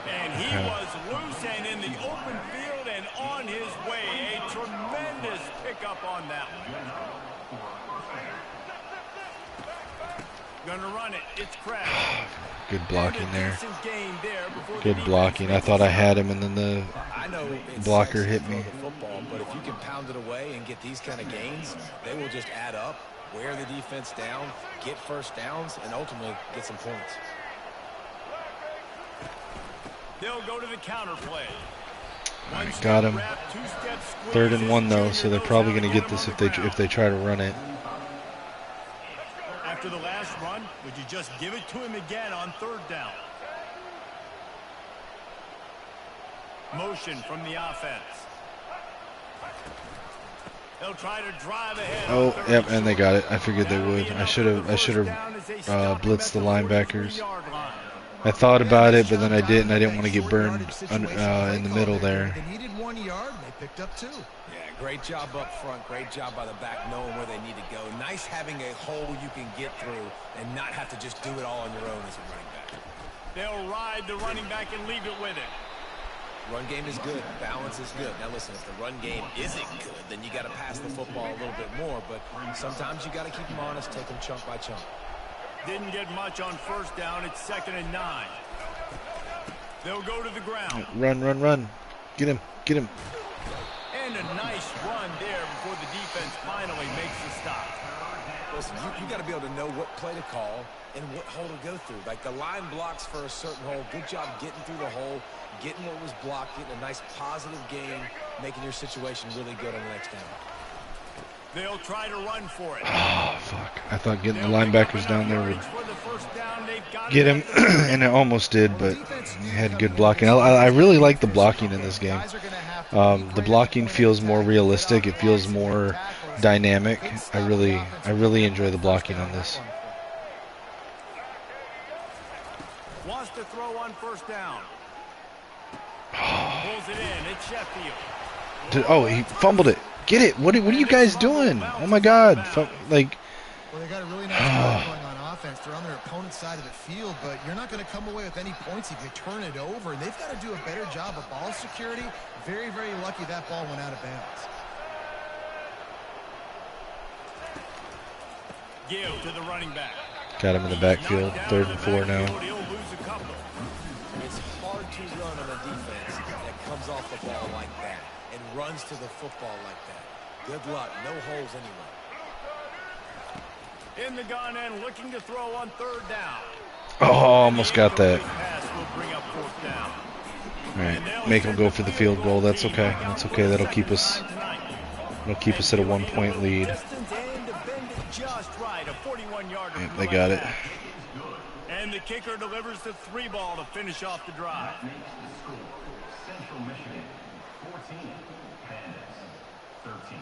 And he was loose and in the open field and on his way. A tremendous pickup on that one. Gonna run it. It's Crash. Good blocking there. Good blocking. I thought I had him, and then the blocker hit me. Football, but if you can pound it away and get these kind of gains, they will just add up, wear the defense down, get first downs, and ultimately get some points. They'll go to the counter play. Got him. 3rd and 1 though, so they're probably going to get this if they try to run it. After the last run, would you just give it to him again on 3rd down? Motion from the offense. They'll try to drive ahead. Oh, yep, and they got it. I figured they would. I should have blitzed the linebackers. I thought about it, but then I didn't. I didn't want to get burned in the middle there. They needed 1 yard, and they picked up 2. Great job up front. Great job by the back, knowing where they need to go. Nice having a hole you can get through and not have to just do it all on your own as a running back. They'll ride the running back and leave it with it. Run game is good. Balance is good. Now listen, if the run game isn't good, then you got to pass the football a little bit more. But sometimes you got to keep them honest, take them chunk by chunk. Didn't get much on 1st down. It's 2nd and 9. They'll go to the ground. Run. Get him. And a nice run there before the defense finally makes the stop. Listen, you got to be able to know what play to call and what hole to go through. Like the line blocks for a certain hole. Good job getting through the hole, getting what was blocked, getting a nice positive gain, making your situation really good on the next down. They'll try to run for it. Oh, fuck. I thought getting the linebackers down there would get him, and it almost did, but he had good blocking. I really like the blocking in this game. The blocking feels more realistic. It feels more dynamic. I really enjoy the blocking on this. Wants to throw on first down. Pulls it in. It's Sheffield. Oh, he fumbled it. Get it. What are you guys doing? Oh my God. Like. Well, they got a really nice drive going on offense. They're on their opponent's side of the field, but you're not going to come away with any points if you turn it over. And they've got to do a better job of ball security. Very, very lucky that ball went out of bounds. Give to the running back. Got him in the backfield. 3rd and 4 now. It's hard to run on a defense that comes off the ball like that and runs to the football like that. Good luck. No holes anywhere. In the gun and looking to throw on 3rd down. Oh, almost got that. Pass will bring up 4th down. All right, make him go for the field goal. That's okay. That's okay. That'll keep us. It'll keep us at a 1-point lead. Yep, they got it. And the kicker delivers the 3 ball to finish off the drive. Central Michigan 14, Bandits 13.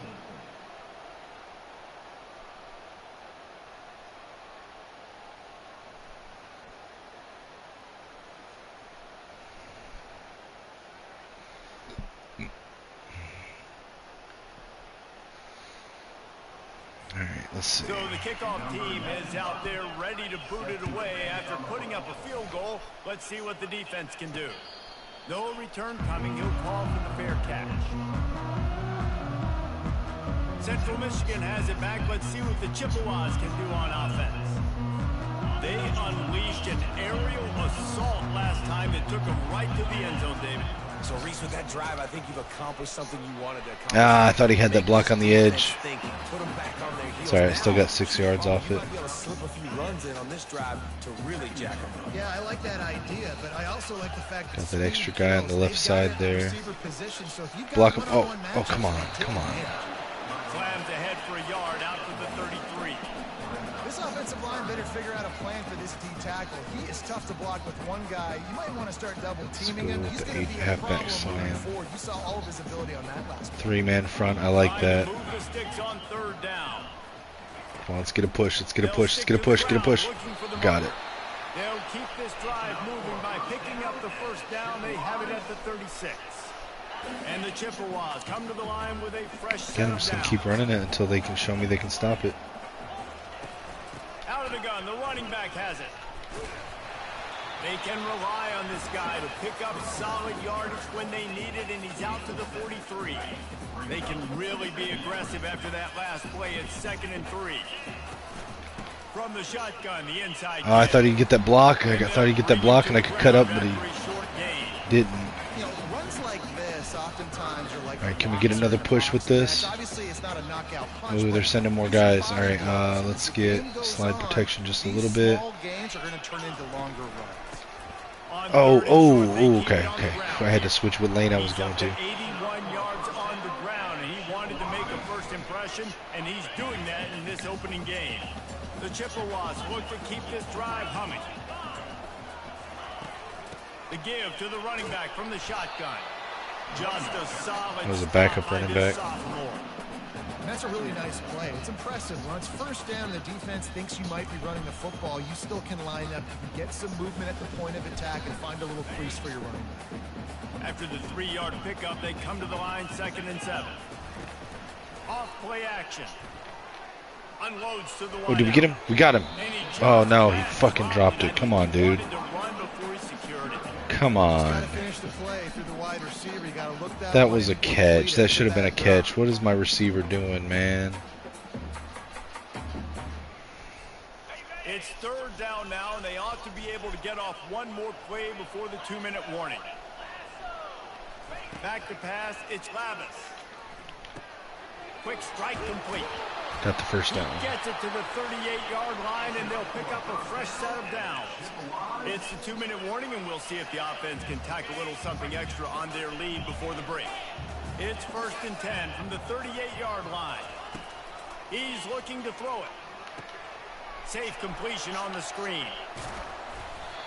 All right, let's see. So the kickoff team is out there ready to boot it away after putting up a field goal. Let's see what the defense can do. No return coming. He'll call for the fair catch. Central Michigan has it back. Let's see what the Chippewas can do on offense. They unleashed an aerial assault last time that took them right to the end zone, David. So, Reese, with that drive, I think you've accomplished something you wanted to accomplish. I thought he had that block on the edge. Put them back on their heels. Sorry, I still got 6 yards off it. Might be able to slip a few runs in on this drive to really jack them up. Yeah, I like that idea, but I also like the fact Got that extra guy on the left side there. So Block him. Oh, come on, come on. Slams ahead for a yard out to the 33. This offensive line better figure out a plan for this D tackle. He is tough to block with one guy. You might want to start double teaming him. He's going to be a problem moving forward. You saw all of his ability on that last play. 3-man front. I like that. Move the sticks on 3rd down. Come on, let's get a push. Let's get a push. Let's get a push. Get a push. Got it. They'll keep this drive moving by picking up the 1st down. They have it at the 36. And the Chippewas come to the line with a fresh set. Again, I'm just going to keep running it until they can show me they can stop it. Out of the gun, the running back has it. They can rely on this guy to pick up solid yardage when they need it, and he's out to the 43. They can really be aggressive after that last play. It's 2nd and 3. From the shotgun, the inside. Oh, I thought he'd get that block. I thought he'd get that block, and I could cut up, but he didn't. You know, runs like this oftentimes are like. All right, can we get another push with this? Obviously, it's not a knockout punch. Ooh, they're sending more guys. All right, let's get slide protection just a little bit. Games are going to turn into longer runs. Oh, okay. I had to switch what lane I was going to. 81 yards on the ground, and he wanted to make a first impression, and he's doing that in this opening game. The Chippewas look to keep this drive humming. The give to the running back from the shotgun. Just a solid. That was a backup running back. And that's a really nice play. It's impressive. When it's 1st down and the defense thinks you might be running the football, you still can line up. You can get some movement at the point of attack and find a little crease for your running back. After the 3-yard pickup, they come to the line 2nd and 7. Off play action. Unloads to the Oh, did we get him? We got him. Oh, no, he fucking dropped it. Come on, dude. Come on. That was a catch. That should have been a catch. What is my receiver doing, man? It's 3rd down now, and they ought to be able to get off one more play before the 2-minute warning. Back to pass, it's Lavis. Quick strike complete. Got the 1st down. Gets it to the 38-yard line, and they'll pick up a fresh set of downs. It's the 2-minute warning, and we'll see if the offense can tack a little something extra on their lead before the break. It's 1st and 10 from the 38-yard line. He's looking to throw it. Safe completion on the screen.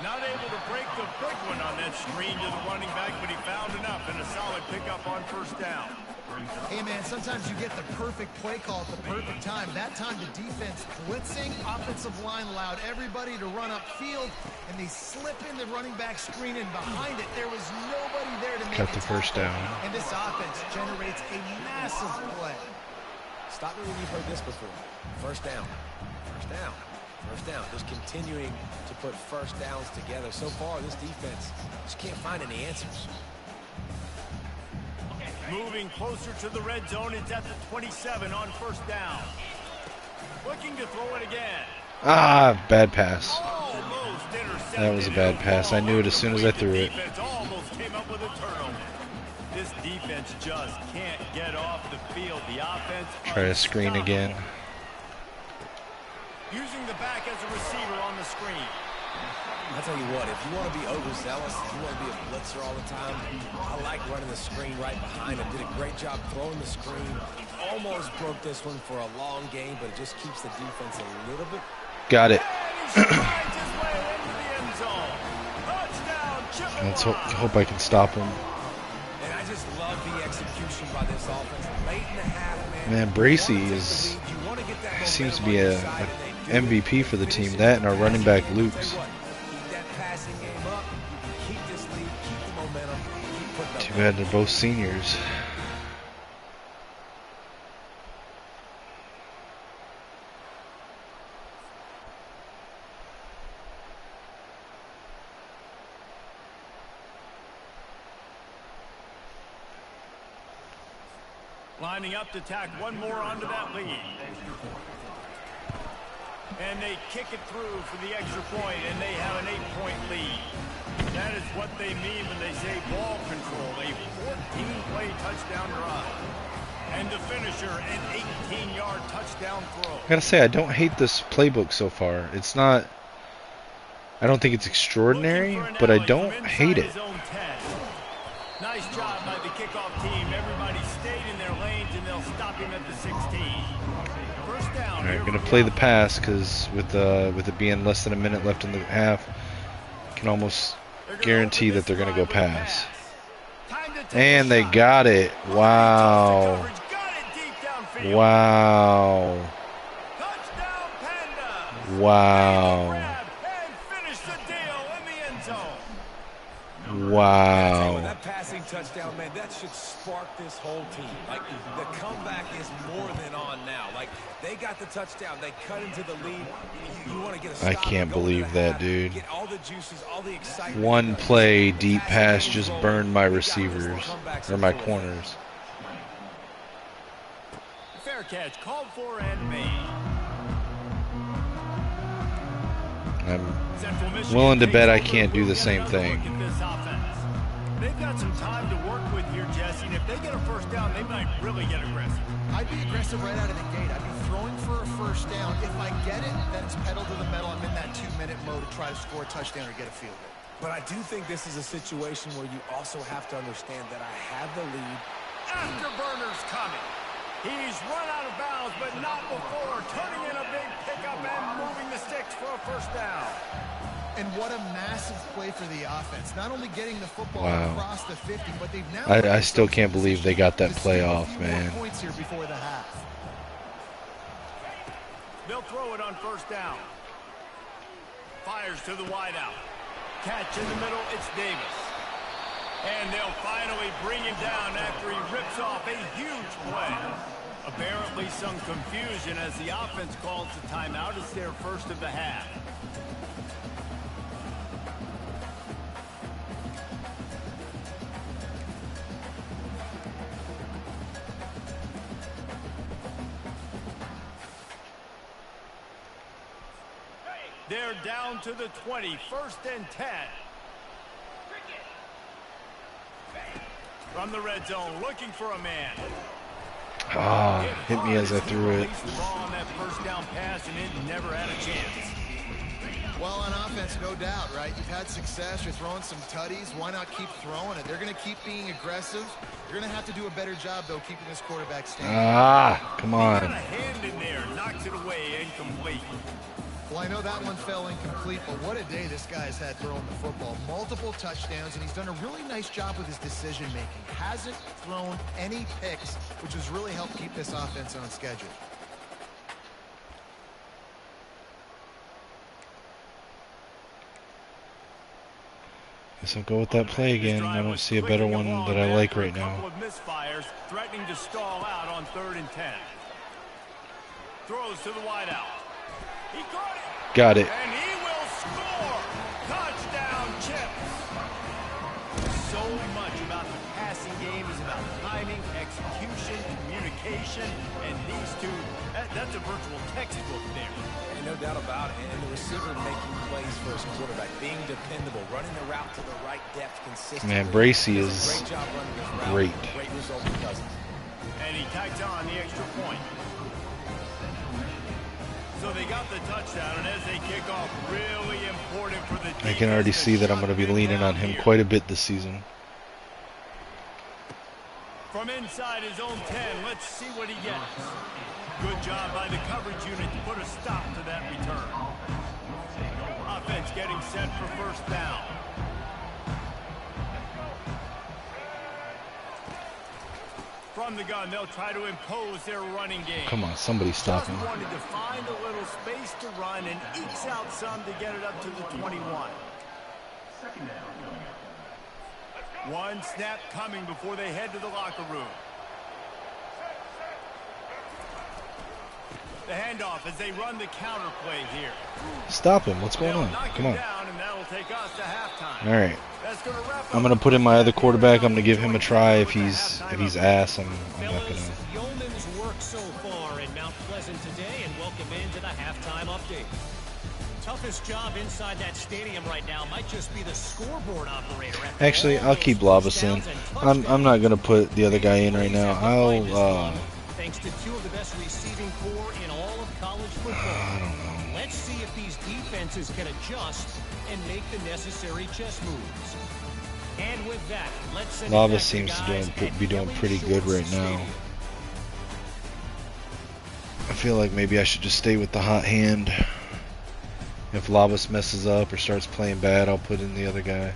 Not able to break the big one on that screen to the running back, but he found enough and a solid pickup on first down. Hey, man, sometimes you get the perfect play call at the perfect time. That time the defense blitzing, offensive line allowed everybody to run upfield, and they slip in the running back screen, and behind it, there was nobody there to make Got the first down. And this offense generates a massive play. Stop me when you've heard this before. First down. First down. First down. Just continuing to put first downs together. So far, this defense just can't find any answers. Moving closer to the red zone. It's at the 27 on first down. Looking to throw it again. Ah, bad pass. Almost intercepted. That was a bad pass. I knew it as soon as I threw it. Defense almost came up with a turnover. This defense just can't get off the field. The offense Try to screen again. Using the back as a receiver on the screen. I'll tell you what, if you want to be overzealous, if you want to be a blitzer all the time, I like running the screen right behind him. Did a great job throwing the screen. Almost broke this one for a long game, but it just keeps the defense a little bit. Got it. Let's hope I can stop him. And I just love the execution by this offense. Late in the half, Man, Bracy seems to be a MVP for the team. That and our running back Luke's. Too bad they're both seniors. Lining up to tack one more onto that lead. And they kick it through for the extra point, and they have an 8-point lead. That is what they mean when they say ball control. A 14-play touchdown drive. And the finisher, an 18-yard touchdown throw. I gotta say, I don't hate this playbook so far. It's not... I don't think it's extraordinary, but I don't hate it. Nice job by the kickoff team. Everybody stayed in their lanes, and they'll stop him at the 16. First down. Alright, gonna play the pass, because with it being less than a minute left in the half, I can almost guarantee that they're gonna go pass. And they got it. Wow. Wow. Wow. Wow. That passing touchdown, man, that should spark this whole team. Like, the comeback is more than on now. Like, they got the touchdown. They cut into the lead. You want to get a stop. I can't believe that, dude. Get all the juices, all the excitement. One play, deep pass just burned my receivers, or my corners. Fair catch, called for and made. I'm willing to bet I can't do the same thing. They've got some time to work with here, Jesse, and if they get a first down, they might really get aggressive. I'd be aggressive right out of the gate. I'd be throwing for a first down. If I get it, then it's pedal to the metal. I'm in that 2-minute mode to try to score a touchdown or get a field goal. But I do think this is a situation where you also have to understand that I have the lead. Afterburner's coming. He's run out of bounds, but not before turning in a big pickup and moving the sticks for a first down. And what a massive play for the offense. Not only getting the football across the 50, but they've now... I still can't believe they got that play off, man. Points here before the half. They'll throw it on first down. Fires to the wideout. Catch in the middle, it's Davis. And they'll finally bring him down after he rips off a huge play. Apparently some confusion as the offense calls the timeout. It's their first of the half. They're down to the 20, first and 10. From the red zone, looking for a man. Ah, hit me as I threw it. On that first down pass, and it never had a chance. Well, on offense, no doubt, right? You've had success. You're throwing some tutties. Why not keep throwing it? They're going to keep being aggressive. You're going to have to do a better job, though, keeping this quarterback standing. Ah, come on. He got a hand in there, knocks it away, incomplete. Well, I know that one fell incomplete, but what a day this guy's had throwing the football. Multiple touchdowns, and he's done a really nice job with his decision-making. Hasn't thrown any picks, which has really helped keep this offense on schedule. Guess I'll go with that play again. I don't see a better one that I like right now. Misfires, threatening to stall out on 3rd and 10. Throws to the wideout. He got it. Got it. And he will score. Touchdown, Chips. So much about the passing game is about timing, execution, communication, and these two, that's a virtual textbook there. And no doubt about it. And the receiver making plays for his quarterback, being dependable, running the route to the right depth consistently. Man, Bracey is great job running his route. great. Great result because of it. And he tacks on the extra point. So they got the touchdown, and as they kick off, really important for the defense. I can already see that I'm going to be leaning on him quite a bit this season. From inside his own 10, let's see what he gets. Good job by the coverage unit to put a stop to that return. Offense getting set for first down. From the gun, they'll try to impose their running game. Come on, somebody stop him. Just wanted to find a little space to run and ekes out some to get it up to the 21. One snap coming before they head to the locker room. The handoff as they run the counter play here. Stop him. What's going on? Come on. Down, and that'll take us to halftime. All right. I'm going to put in my other quarterback. I'm going to give him a try. If he's ass, I'm not going to. Yeoman's work so far in Mount Pleasant today, and welcome into the halftime update. Toughest job inside that stadium right now might just be the scoreboard operator. Actually, I'll keep Labas in. I'm not going to put the other guy in right now. I'll thanks to two of the best receiving corps in all of college football. I don't know. Let's see if these defenses can adjust and make the necessary chess moves. And with that, let's send Labas seems to be doing pretty good right now. I feel like maybe I should just stay with the hot hand. If Labas messes up or starts playing bad, I'll put in the other guy.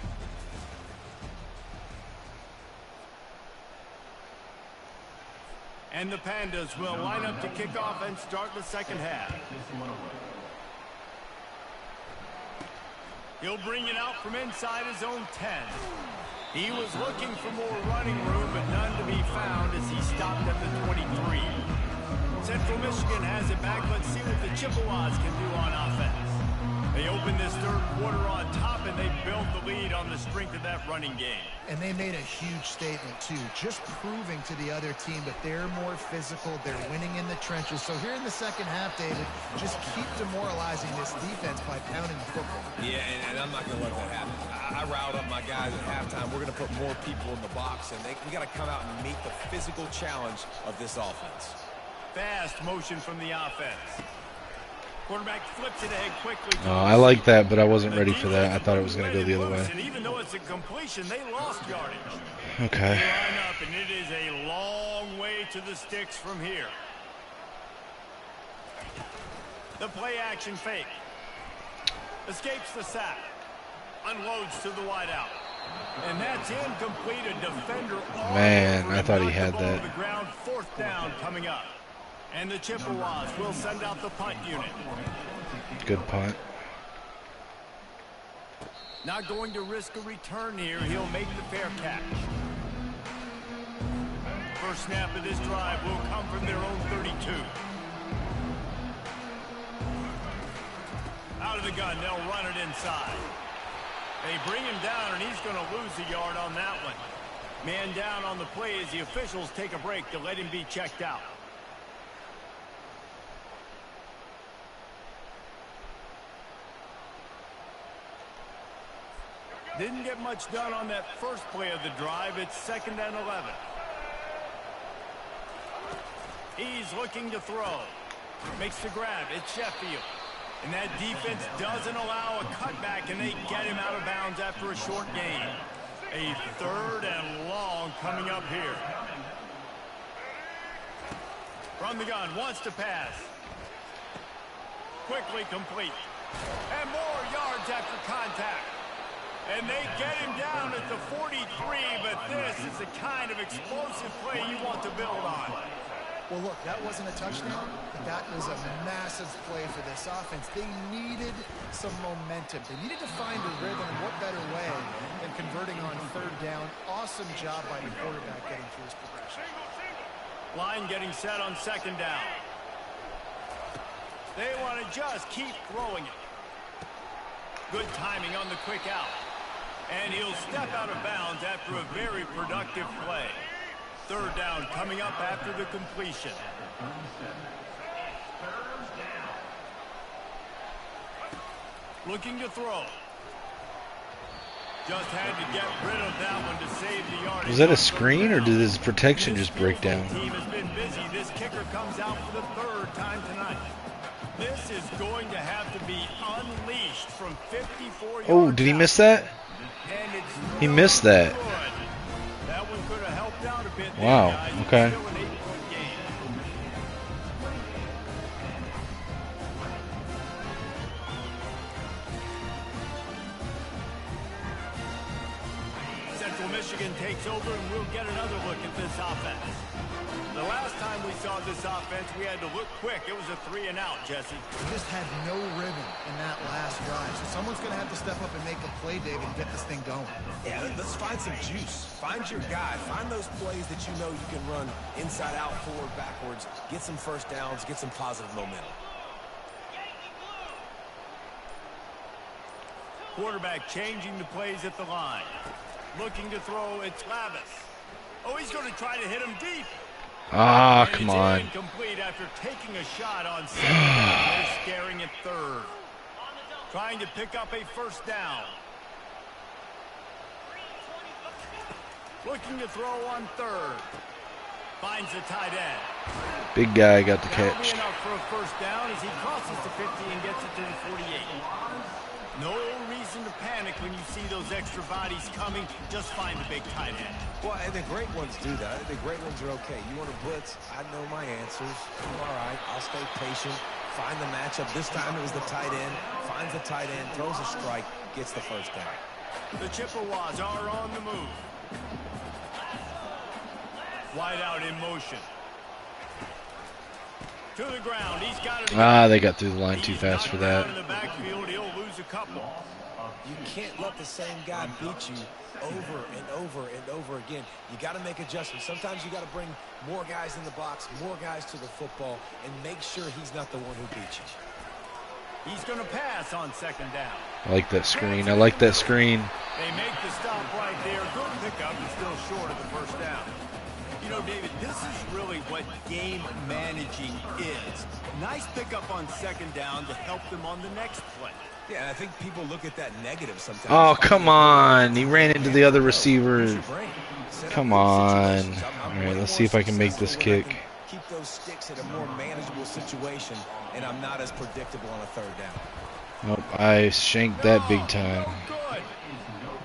And the Pandas will line up to kick off and start the second half. He'll bring it out from inside his own 10. He was looking for more running room, but none to be found as he stopped at the 23. Central Michigan has it back. Let's see what the Chippewas can do on offense. They opened this third quarter on top, and they built the lead on the strength of that running game. And they made a huge statement, too, just proving to the other team that they're more physical, they're winning in the trenches. So here in the second half, David, just keep demoralizing this defense by pounding the football. Yeah, and I'm not going to let that happen. I riled up my guys at halftime. We're going to put more people in the box, and we got to come out and meet the physical challenge of this offense. Fast motion from the offense. Quarterback flips it ahead quickly. I like that, but I wasn't ready for that. I thought it was going to go the other way. And even though it's a completion, they lost yardage. Okay. They line up, and it is a long way to the sticks from here. The play action fake. Escapes the sack. Unloads to the wideout. And that's incomplete. A defender. Man, I thought he had that. The ground, fourth down coming up. And the Chippewas will send out the punt unit. Good punt. Not going to risk a return here. He'll make the fair catch. First snap of this drive will come from their own 32. Out of the gun, they'll run it inside. They bring him down, and he's going to lose a yard on that one. Man down on the play as the officials take a break to let him be checked out. Didn't get much done on that first play of the drive. It's 2nd and 11. He's looking to throw. Makes the grab. It's Sheffield. And that defense doesn't allow a cutback, and they get him out of bounds after a short gain. A 3rd and long coming up here. From the gun, wants to pass. quickly complete. And more yards after contact. And they get him down at the 43, but this is the kind of explosive play you want to build on. Well, look, that wasn't a touchdown, but that was a massive play for this offense. They needed some momentum. They needed to find a rhythm, and what better way than converting on third down. Awesome job by the quarterback getting through his progression. Line getting set on second down. They want to just keep throwing it. Good timing on the quick out. And he'll step out of bounds after a very productive play. Third down coming up after the completion. Looking to throw. Just had to get rid of that one to save the yardage. Was that a screen, or did his protection just break down? This team has been busy. This kicker comes out for the third time tonight. This is going to have to be unleashed from 54 yards. Oh, did he miss that? He missed that. That one could have helped out a bit. Wow, okay. Still an 8-point game. Central Michigan takes over, and we'll get another look at this offense. The last time we saw this offense, we had to look quick. It was a 3-and-out, Jesse. They just had no rhythm in that last drive. So someone's going to have to step up and make a play, David, and get this thing going. Yeah, let's find some juice. Find your guy. Find those plays that you know you can run inside out, forward, backwards. Get some first downs. Get some positive momentum. Quarterback changing the plays at the line. Looking to throw, it's Lavis. Oh, he's going to try to hit him deep. Ah, come on. Incomplete after taking a shot on second down. They're scaring at third. Trying to pick up a first down. Looking to throw on third. Finds the tight end. Big guy got the That'll be catch. enough for a first down as he crosses the 50 and gets it to the 48. No reason to panic when you see those extra bodies coming. Just find the big tight end. Well, and the great ones do that. The great ones are okay. You want to blitz? I know my answers. I'm all right. I'll stay patient. Find the matchup. This time it was the tight end. Finds the tight end. Throws a strike. Gets the first down. The Chippewas are on the move. Wide out in motion. To the ground. He's got it. Ah, they got through the line too fast for that. In the backfield, he'll lose a couple. You can't let the same guy beat you over and over and over again. You got to make adjustments. Sometimes you got to bring more guys in the box, more guys to the football, and make sure he's not the one who beats you. He's going to pass on second down. I like that screen. I like that screen. They make the stop right there. Good pickup, and still short of the first down. You know, David, this is really what game managing is. Nice pickup on second down to help them on the next play. Yeah, I think people look at that negative sometimes. Oh, come on. He ran into the other receiver. Come on. All right, let's see if I can make this kick. Keep those sticks at a more manageable situation, and I'm not as predictable on a third down. Nope, I shanked that big time. Good.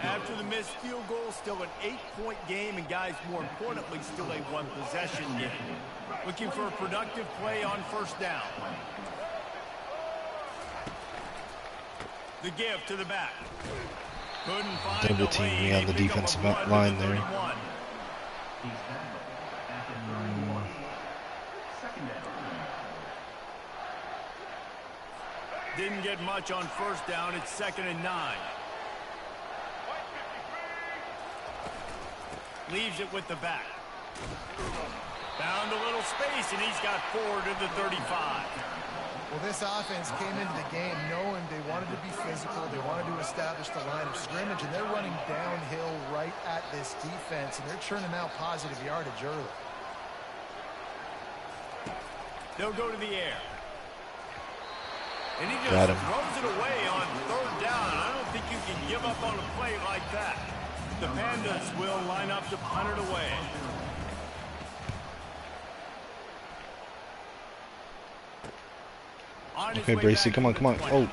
After the missed field goal, still an 8-point game, and guys, more importantly, still a one-possession game. Looking for a productive play on first down. The give to the back. Couldn't find Double a team lane. me on the They pick up defensive a run to line the there. 31. Didn't get much on first down. It's 2nd and 9. Leaves it with the back. Found a little space, and he's got 4 to the 35. Well, this offense came into the game knowing they wanted to be physical. They wanted to establish the line of scrimmage, and they're running downhill right at this defense, and they're churning out positive yardage early. They'll go to the air. And he Got just him. throws it away on third down. I don't think you can give up on a play like that. The Pandas will line up to punt it away. Okay, Bracey, come on, come on. Oh,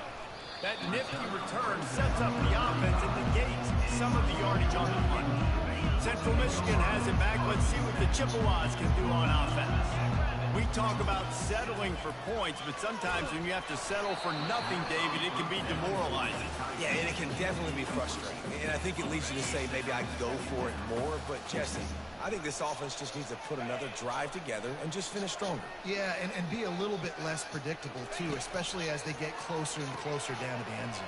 That nifty return sets up the offense and negates some of the yardage on the punt. Central Michigan has it back. Let's see what the Chippewas can do on offense. We talk about settling for points, but sometimes when you have to settle for nothing, David, it can be demoralizing. Yeah, and it can definitely be frustrating. And I think it leads you to say maybe I go for it more. But, Jesse, I think this offense just needs to put another drive together and just finish stronger. Yeah, and be a little bit less predictable, too, especially as they get closer and closer down to the end zone.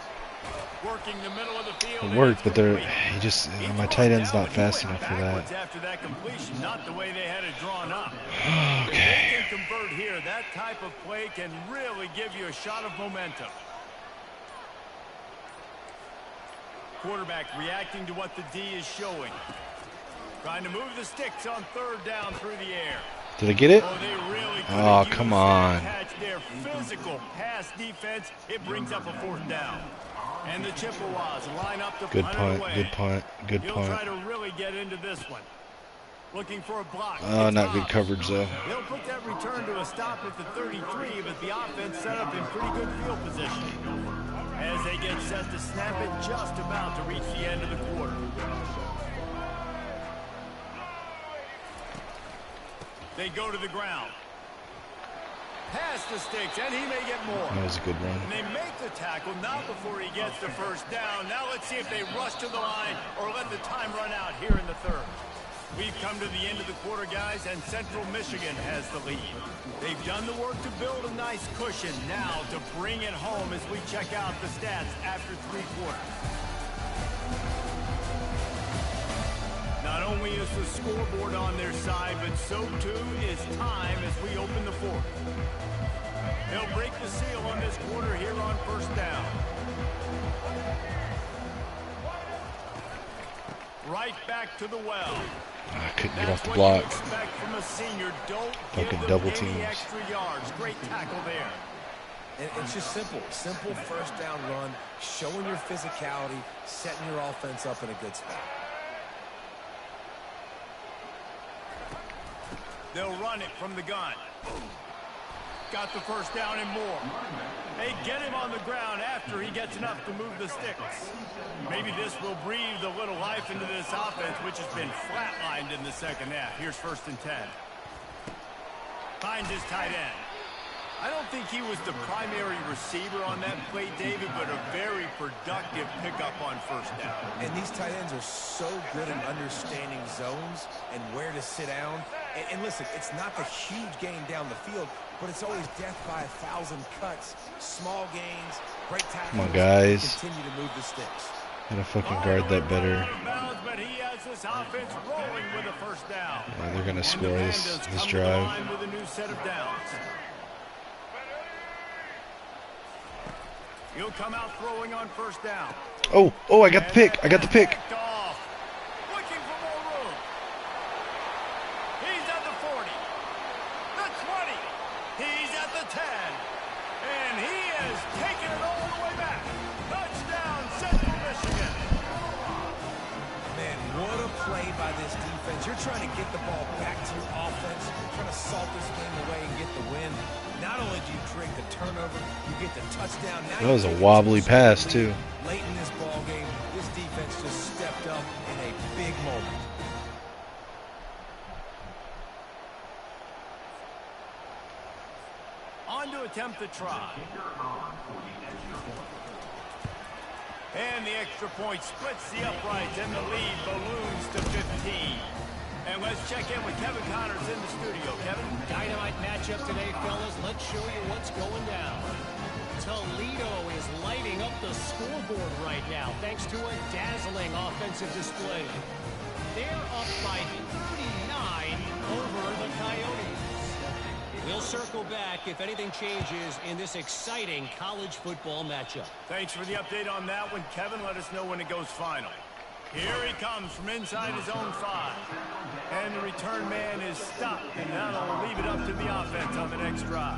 Working the middle of the field. It worked, but my tight end's not fast enough for that. After that completion, not the way they had it drawn up. Okay. If they can convert here, that type of play can really give you a shot of momentum. Quarterback reacting to what the D is showing. Trying to move the sticks on third down through the air. Did I get it? Oh, they really Oh, come on. Their physical pass defense, it brings up a fourth down. And the Chippewas line up to Good punt, away. good punt, good He'll punt. try to really get into this one. Looking for a block. Oh, It's not good off. coverage, though. They'll put that return to a stop at the 33, but the offense set up in pretty good field position. As they get set to snap it, just about to reach the end of the quarter. They go to the ground. Past the sticks, and he may get more. That was a good run. And they make the tackle, not before he gets the first down. Now let's see if they rush to the line or let the time run out here in the third. We've come to the end of the quarter, guys, and Central Michigan has the lead. They've done the work to build a nice cushion. Now to bring it home as we check out the stats after 3 quarters. Not only is the scoreboard on their side, but so too is time as we open the fourth. They'll break the seal on this quarter here on first down. Right back to the well. I couldn't get That's off the what block. you expect from a senior. Don't Fucking give them double any teams. extra yards. Great tackle there. And it's just simple. Simple first down run, showing your physicality, setting your offense up in a good spot. They'll run it from the gun. Got the first down and more. They get him on the ground after he gets enough to move the sticks. Maybe this will breathe a little life into this offense, which has been flatlined in the second half. Here's 1st and 10. Finds his tight end. I don't think he was the primary receiver on that play, David, but a very productive pickup on first down. And these tight ends are so good at understanding zones and where to sit down. And listen, it's not the huge gain down the field, but it's always death by 1,000 cuts, small gains, great tackles. Come on, guys. Continue to move the sticks. Gotta fucking guard that better. But he has this offense rolling with a first down. Yeah, they're gonna score And the this Pandas come to the drive. line with a new set of downs. He'll come out throwing on first down. Oh, I got the pick. I got the pick. Picked off. Looking for more room. He's at the 40. The 20. He's at the 10. And he is taking it all the way back. Touchdown, Central Michigan. Man, what a play by this defense. You're trying to get the ball back to your offense. You're trying to salt this game away and get the win. Not only do you create the turnover, you get the touchdown. Now That was a wobbly pass, too. Late in this ball game, this defense just stepped up in a big moment. On to attempt the try. And the extra point splits the uprights, and the lead balloons to 15. And let's check in with Kevin Connors in the studio. Kevin? Dynamite matchup today, fellas. Let's show you what's going down. Toledo is lighting up the scoreboard right now, thanks to a dazzling offensive display. They're up by 39 over the Coyotes. We'll circle back if anything changes in this exciting college football matchup. Thanks for the update on that one, Kevin. Let us know when it goes final. Here he comes from inside his own 5. And the return man is stopped, and that'll leave it up to the offense on the next drive.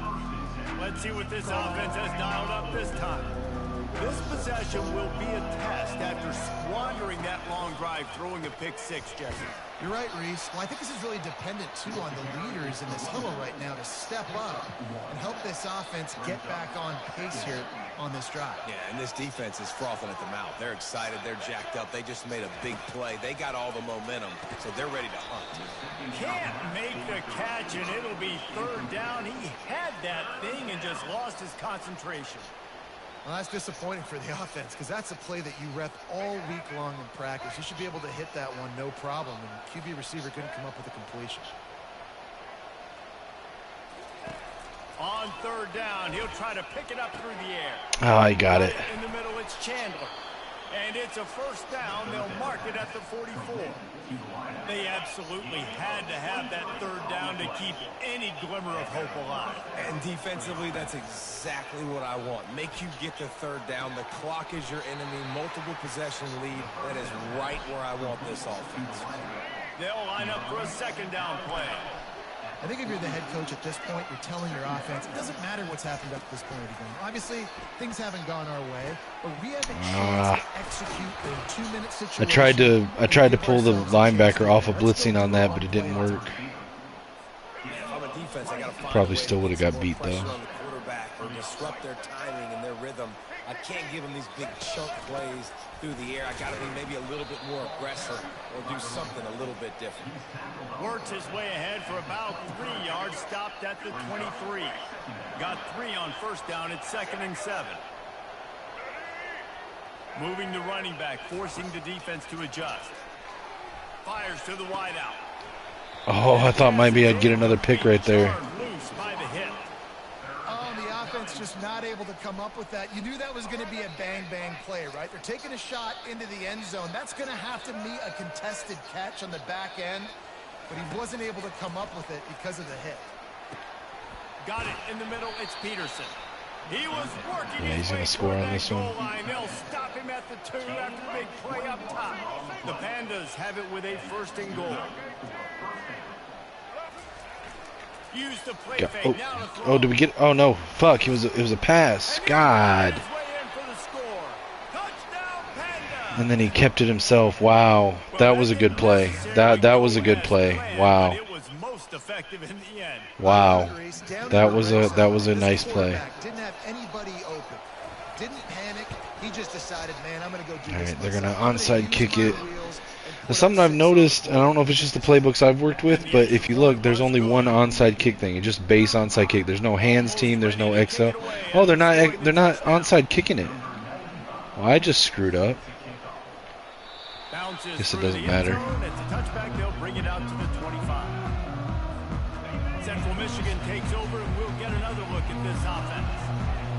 Let's see what this offense has dialed up this time. This possession will be a test after squandering that that long drive throwing a pick six, Jesse. You're right, Reese. Well, I think this is really dependent, too, on the leaders in this huddle right now to step up and help this offense get back on pace here on this drive. Yeah, and this defense is frothing at the mouth. They're excited. They're jacked up. They just made a big play. They got all the momentum, so they're ready to hunt. Can't make the catch, and it'll be third down. He had that thing and just lost his concentration. Well, that's disappointing for the offense because that's a play that you rep all week long in practice. You should be able to hit that one no problem, and QB receiver couldn't come up with a completion. On third down, he'll try to pick it up through the air. Oh, I got it. In the middle, it's Chandler. And it's a first down. They'll mark it at the 44. They absolutely had to have that third down to keep any glimmer of hope alive. And defensively, that's exactly what I want. Make you get the third down. The clock is your enemy. Multiple possession lead. That is right where I want this offense. They'll line up for a second down play. I think if you're the head coach at this point, you're telling your offense, it doesn't matter what's happened up to this point of the game. Obviously, things haven't gone our way, but we have a chance to execute in a 2-minute situation. I tried to pull the linebacker off of blitzing on that, but it didn't work. Probably still would have got beat though. Or disrupt their timing and their rhythm. I can't give them these big chunk plays through the air. I got to be maybe a little bit more aggressive or do something a little bit different. Worked his way ahead for about 3 yards, stopped at the 23. Got 3 on first down at 2nd and 7. Moving the running back, forcing the defense to adjust. Fires to the wideout. Oh, I thought maybe I'd get another pick right there. Loose by the hit. The offense just not able to come up with that. You knew that was going to be a bang-bang play, right? They're taking a shot into the end zone. That's going to have to meet a contested catch on the back end, but he wasn't able to come up with it because of the hit. Got it in the middle. It's Peterson. He was working he's going to score on this one. They'll stop him at the 2 after the big play up top. The Pandas have it with a 1st and goal. Use the play fake. Oh, did we get? Oh no, fuck! It was a pass. God. And then he kept it himself. Wow, that was a good play. That was a good play. Wow. Wow, that was a nice play. Didn't have anybody open. Didn't panic. He just decided, man, I'm gonna go do this. All right, they're gonna onside kick it. There's something I've noticed, and I don't know if it's just the playbooks I've worked with, but if you look, there's only one onside kick thing. It's just base onside kick. There's no hands team. There's no XL. Oh, they're not onside kicking it. Well, I just screwed up. Guess it doesn't matter. Central Michigan takes over, and we'll get another look at this offense.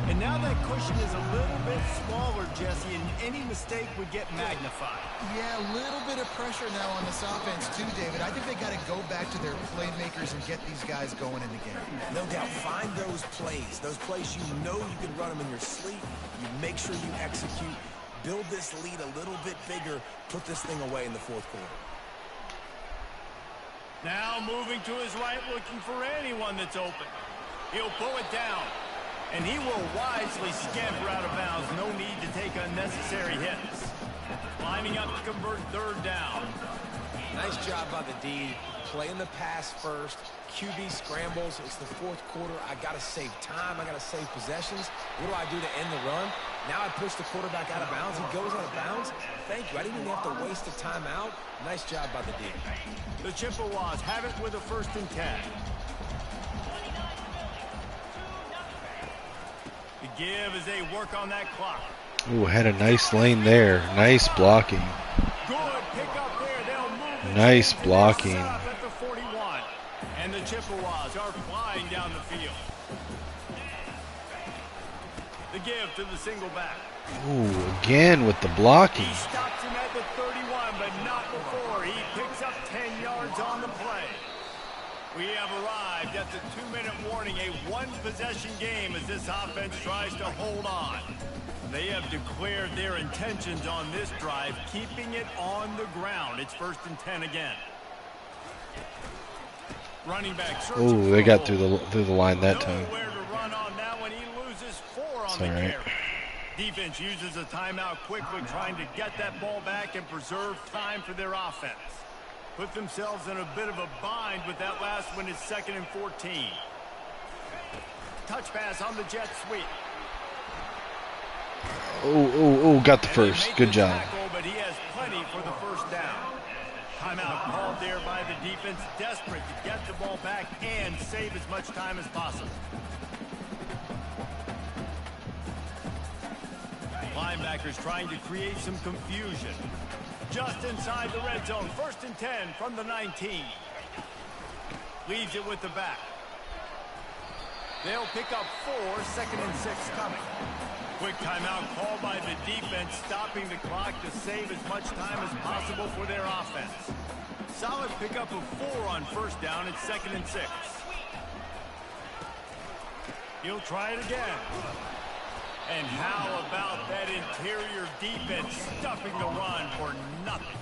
And now that cushion is a little bit smaller, Jesse, and any mistake would get magnified. Yeah, a little bit of pressure now on this offense too, David. I think they got to go back to their playmakers and get these guys going in the game. No doubt. Find those plays you know you can run them in your sleep. You make sure you execute. Build this lead a little bit bigger. Put this thing away in the 4th quarter. Now moving to his right, looking for anyone that's open. He'll pull it down. And he will wisely scamper out of bounds. No need to take unnecessary hits. Lining up to convert 3rd down. Nice job by the D. Playing the pass first. QB scrambles. It's the 4th quarter. I got to save time. I got to save possessions. What do I do to end the run? Now I push the quarterback out of bounds. He goes out of bounds. Thank you. I didn't even have to waste a timeout. Nice job by the D. The Chippewas have it with a 1st and 10. The give as they work on that clock. Ooh, had a nice lane there. Nice blocking. Good pick up there. They'll move nice blocking. At the 41. And the Chippewas are flying down the field. The give to the single back. Ooh, again with the blocking. He stops him at the 31, but not before. He picks up 10 yards on the play. We have arrived at the 2-minute warning, a 1-possession game as this offense tries to hold on. They have declared their intentions on this drive, keeping it on the ground. It's 1st and 10 again. Running back. Oh, they got through the line that time. Nowhere to run on that one. He loses 4 on it's the all right. carry. Defense uses a timeout quickly, trying to get that ball back and preserve time for their offense. Put themselves in a bit of a bind with that last one. It's 2nd and 14. Touch pass on the jet sweep. Oh, got the first. Good job. Tackle, but he has plenty for the first down. Timeout called there by the defense, desperate to get the ball back and save as much time as possible. Linebackers trying to create some confusion. Just inside the red zone, 1st and 10 from the 19. Leaves it with the back. They'll pick up 4, 2nd and 6 coming. Quick timeout called by the defense, stopping the clock to save as much time as possible for their offense. Solid pickup of 4 on 1st down. It's 2nd and 6. He'll try it again. And how about that interior defense stuffing the run for nothing?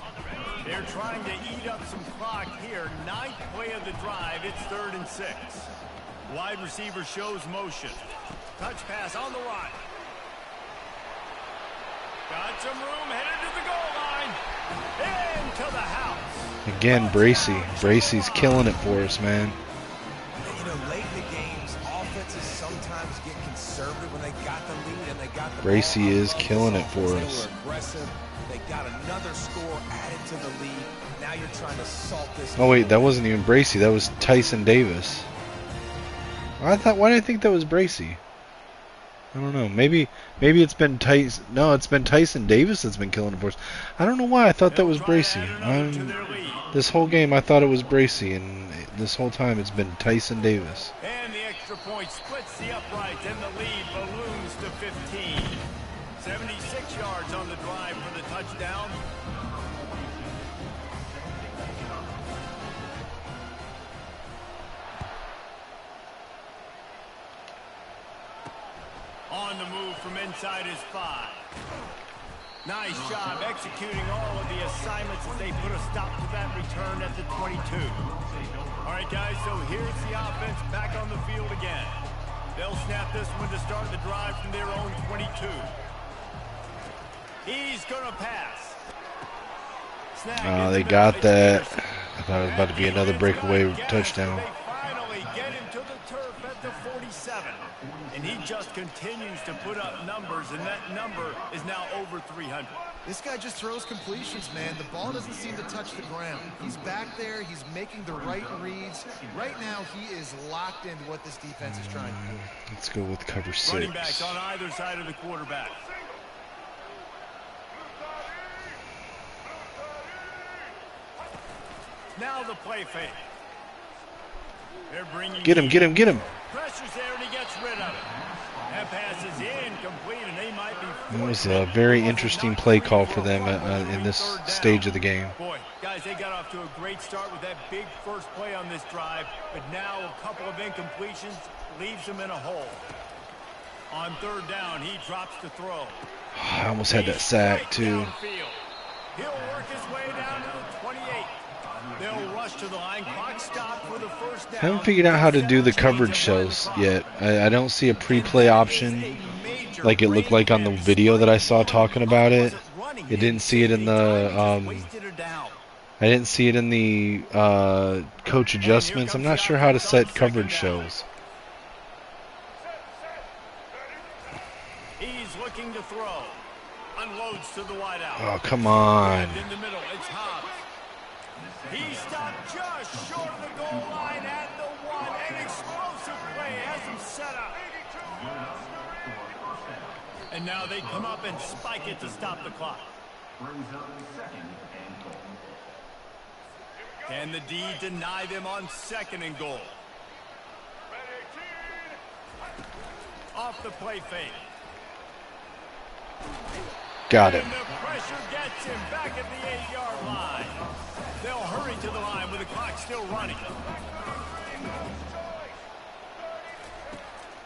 They're trying to eat up some clock here. 9th play of the drive. It's 3rd and 6. Wide receiver shows motion. Touch pass on the run. Got some room, headed to the goal line. Into the house. Again, Bracey. Bracey's killing it for us, man. You know, late in the games, offenses sometimes get conservative when they got the lead and they got the Bracey ball. is killing it for They us. were aggressive. They got another score added to the lead. Now you're trying to salt this. Oh wait, that wasn't even Bracey. That was Tyson Davis. Why did I think that was Bracey? I don't know. Maybe it's been Tyson. No, it's been Tyson Davis that's been killing it for us. I don't know why I thought that was Bracey. This whole game I thought it was Bracey, and this whole time it's been Tyson Davis. And the extra point splits the uprights, and the lead balloons to 15. 76 yards on the drive for the touchdown. On the move from inside his 5. Nice job executing all of the assignments as they put a stop to that return at the 22. All right, guys, so here's the offense back on the field again. They'll snap this one to start the drive from their own 22. He's going to pass. Oh, they got that. I thought it was about to be another breakaway touchdown. They finally get him to the turf at the 47. And he just continues to put up numbers, and that number is now over 300. This guy just throws completions, man. The ball doesn't seem to touch the ground. He's back there. He's making the right reads. Right now, he is locked into what this defense is trying to do. Let's go with cover 6. Running backs on either side of the quarterback. Now the play fake. They're bringing Get him. Pressure's there, and he gets rid of it. That pass is incomplete, and they might be. That was a very interesting play call for them in this stage of the game. Boy, guys, they got off to a great start with that big first play on this drive, but now a couple of incompletions leaves them in a hole. On 3rd down, he drops the throw. I almost had that sack too. He'll work his way down to the 28. They'll rush to the line. Clock stop for the first down. I haven't figured out how to do the coverage shows yet. I don't see a pre-play option like it looked like on the video that I saw talking about it. It didn't see it in the I didn't see it in the coach adjustments. I'm not sure how to set coverage shows. He's looking to throw. Unloads to the wideout. Oh, come on. In the middle, it's Hobbs. He stopped just short of the goal line at the 1. An explosive play has him set up. And now they come up and spike it to stop the clock. Can the D deny them on 2nd and goal? Off the play fake. Got him. And the pressure gets him back at the 8-yard line. They'll hurry to the line with the clock still running.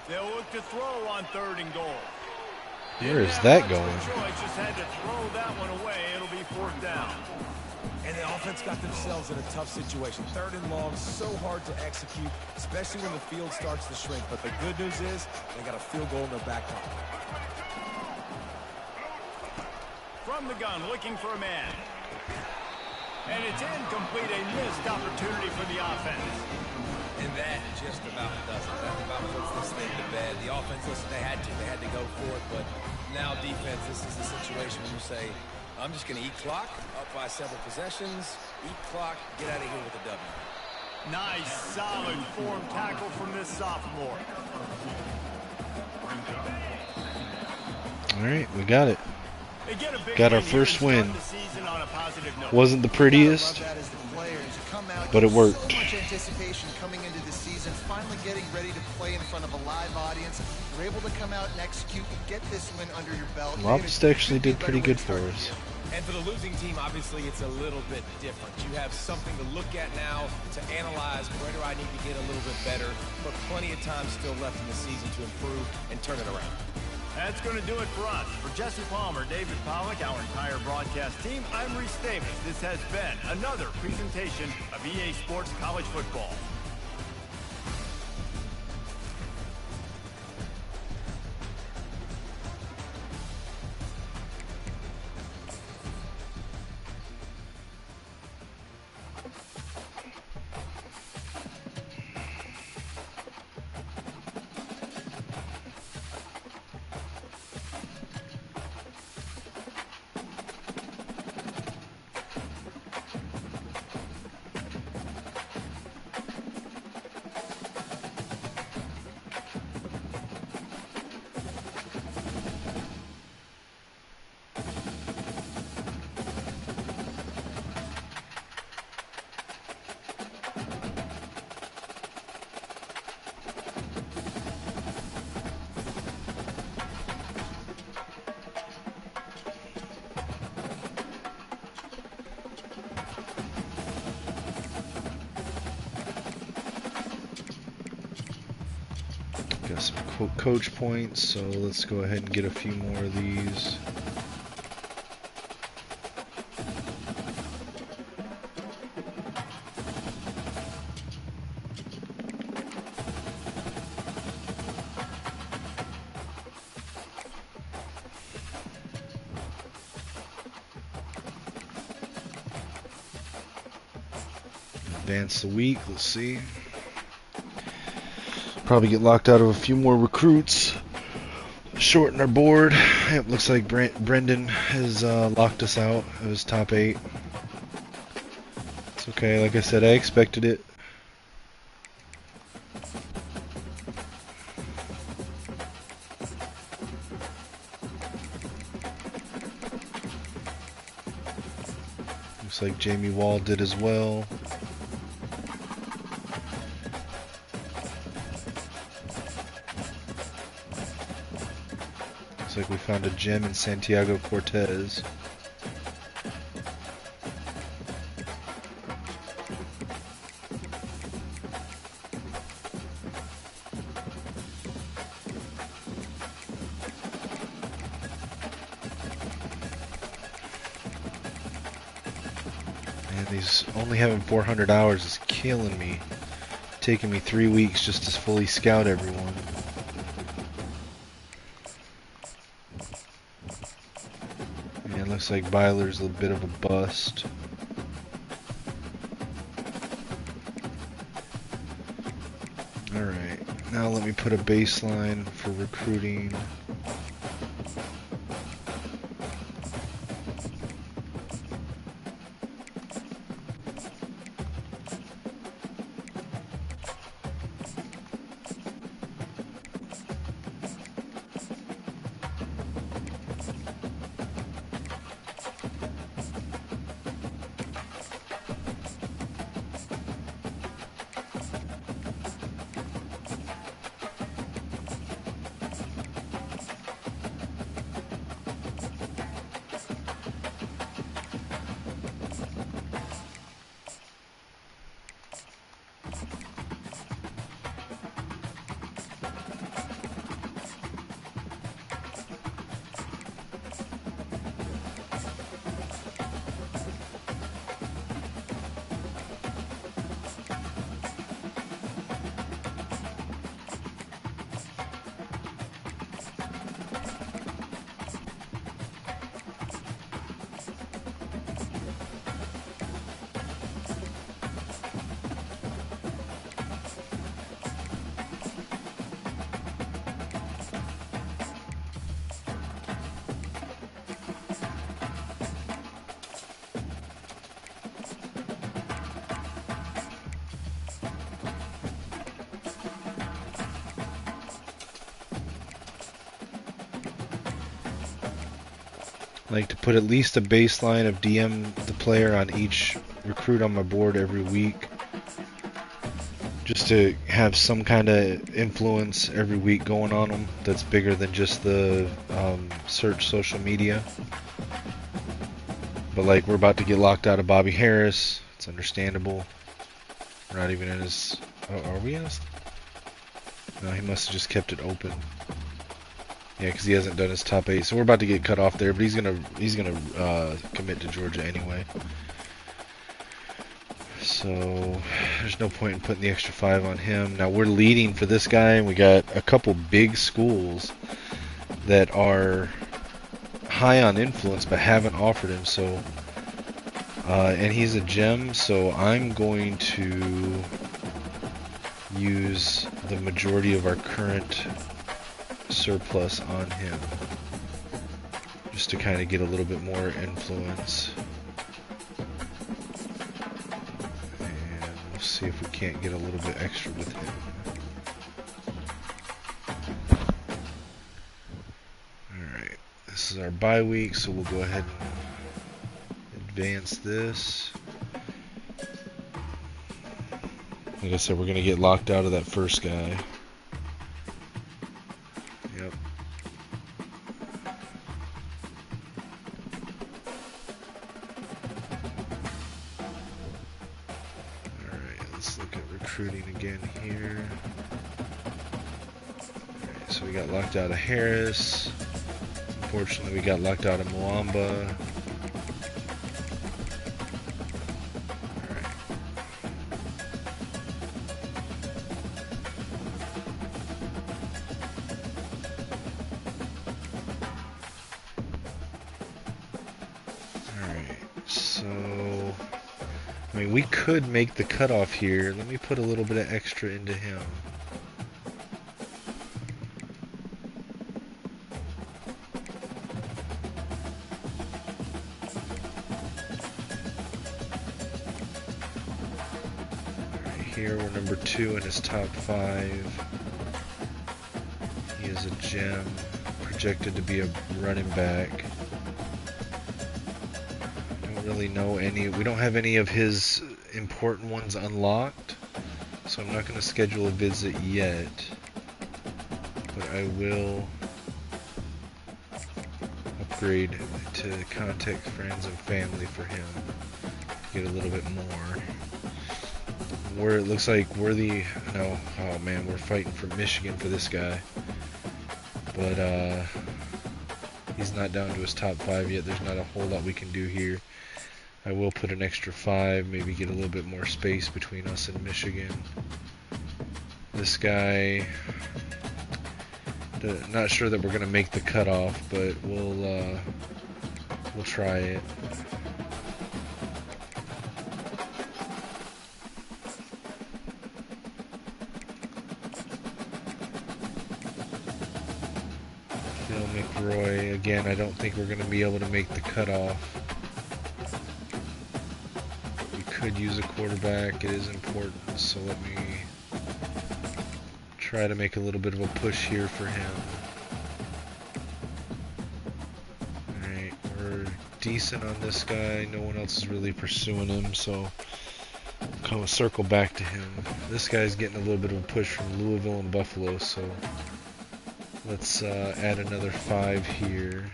They'll look to throw on 3rd and goal. Where is that going? Just had to throw that one away. It'll be 4th down. And the offense got themselves in a tough situation. 3rd and long, so hard to execute, especially when the field starts to shrink. But the good news is they got a field goal in their back pocket. From the gun, looking for a man. And it's incomplete, a missed opportunity for the offense. And that just about does it. That about puts this thing to bed. The offense, listen, they had to go for it, but now defense, this is the situation when you say, I'm just going to eat clock, up by several possessions, eat clock, get out of here with a W. Nice, solid form tackle from this sophomore. All right, we got it. Again, a big Got our win here first to start win. the season on a positive note. Wasn't the prettiest, but it worked. So much anticipation coming into the season, finally getting ready to play in front of a live audience. You're able to come out and execute and get this win under your belt. Lobster actually did pretty good for us. And for the losing team, obviously, it's a little bit different. You have something to look at now to analyze. Where do I need to get a little bit better? But plenty of time still left in the season to improve and turn it around. That's going to do it for us. For Jesse Palmer, David Pollack, our entire broadcast team, I'm Reese Davis. This has been another presentation of EA Sports College Football. Got some coach points, so let's go ahead and get a few more of these. Advance the week, let's see. Probably get locked out of a few more recruits. Shorten our board. Yep, looks like Brendan has locked us out of his top 8. It's okay, like I said, I expected it. Looks like Jamie Wall did as well. Looks like we found a gem in Santiago Cortez. Man, these only having 400 hours is killing me. Taking me 3 weeks just to fully scout everyone. Looks like Byler's a bit of a bust. Alright, now let me put a baseline for recruiting. I like to put at least a baseline of DM the player on each recruit on my board every week, just to have some kind of influence every week going on them that's bigger than just the search social media. But like, we're about to get locked out of Bobby Harris. It's understandable. We're not even in his... Oh, are we in his... No, he must have just kept it open. Yeah, because he hasn't done his top 8. So we're about to get cut off there, but he's gonna commit to Georgia anyway. So there's no point in putting the extra 5 on him. Now we're leading for this guy, and we got a couple big schools that are high on influence but haven't offered him. So and he's a gem, so I'm going to use the majority of our current surplus on him, just to kind of get a little bit more influence. And we'll see if we can't get a little bit extra with him. Alright, this is our bye week, so we'll go ahead and advance this. Like I said, we're going to get locked out of that first guy. Yep. Alright, let's look at recruiting again here. Alright, so we got locked out of Harris. Unfortunately, we got locked out of Mwamba. We could make the cutoff here. Let me put a little bit of extra into him. Right here we're number 2 in his top 5. He is a gem, projected to be a running back. Really know any, we don't have any of his important ones unlocked, so I'm not going to schedule a visit yet, but I will upgrade to contact friends and family for him, get a little bit more. It looks like we're the, no, oh man, we're fighting for Michigan for this guy, but he's not down to his top 5 yet. There's not a whole lot we can do here. I will put an extra 5, maybe get a little bit more space between us and Michigan. This guy, not sure that we're going to make the cutoff, but we'll try it. Phil McRoy, again, I don't think we're going to be able to make the cutoff. Could use a quarterback, it is important, so let me try to make a little bit of a push here for him. Alright, we're decent on this guy, no one else is really pursuing him, so I'll circle back to him. This guy's getting a little bit of a push from Louisville and Buffalo, so let's add another 5 here.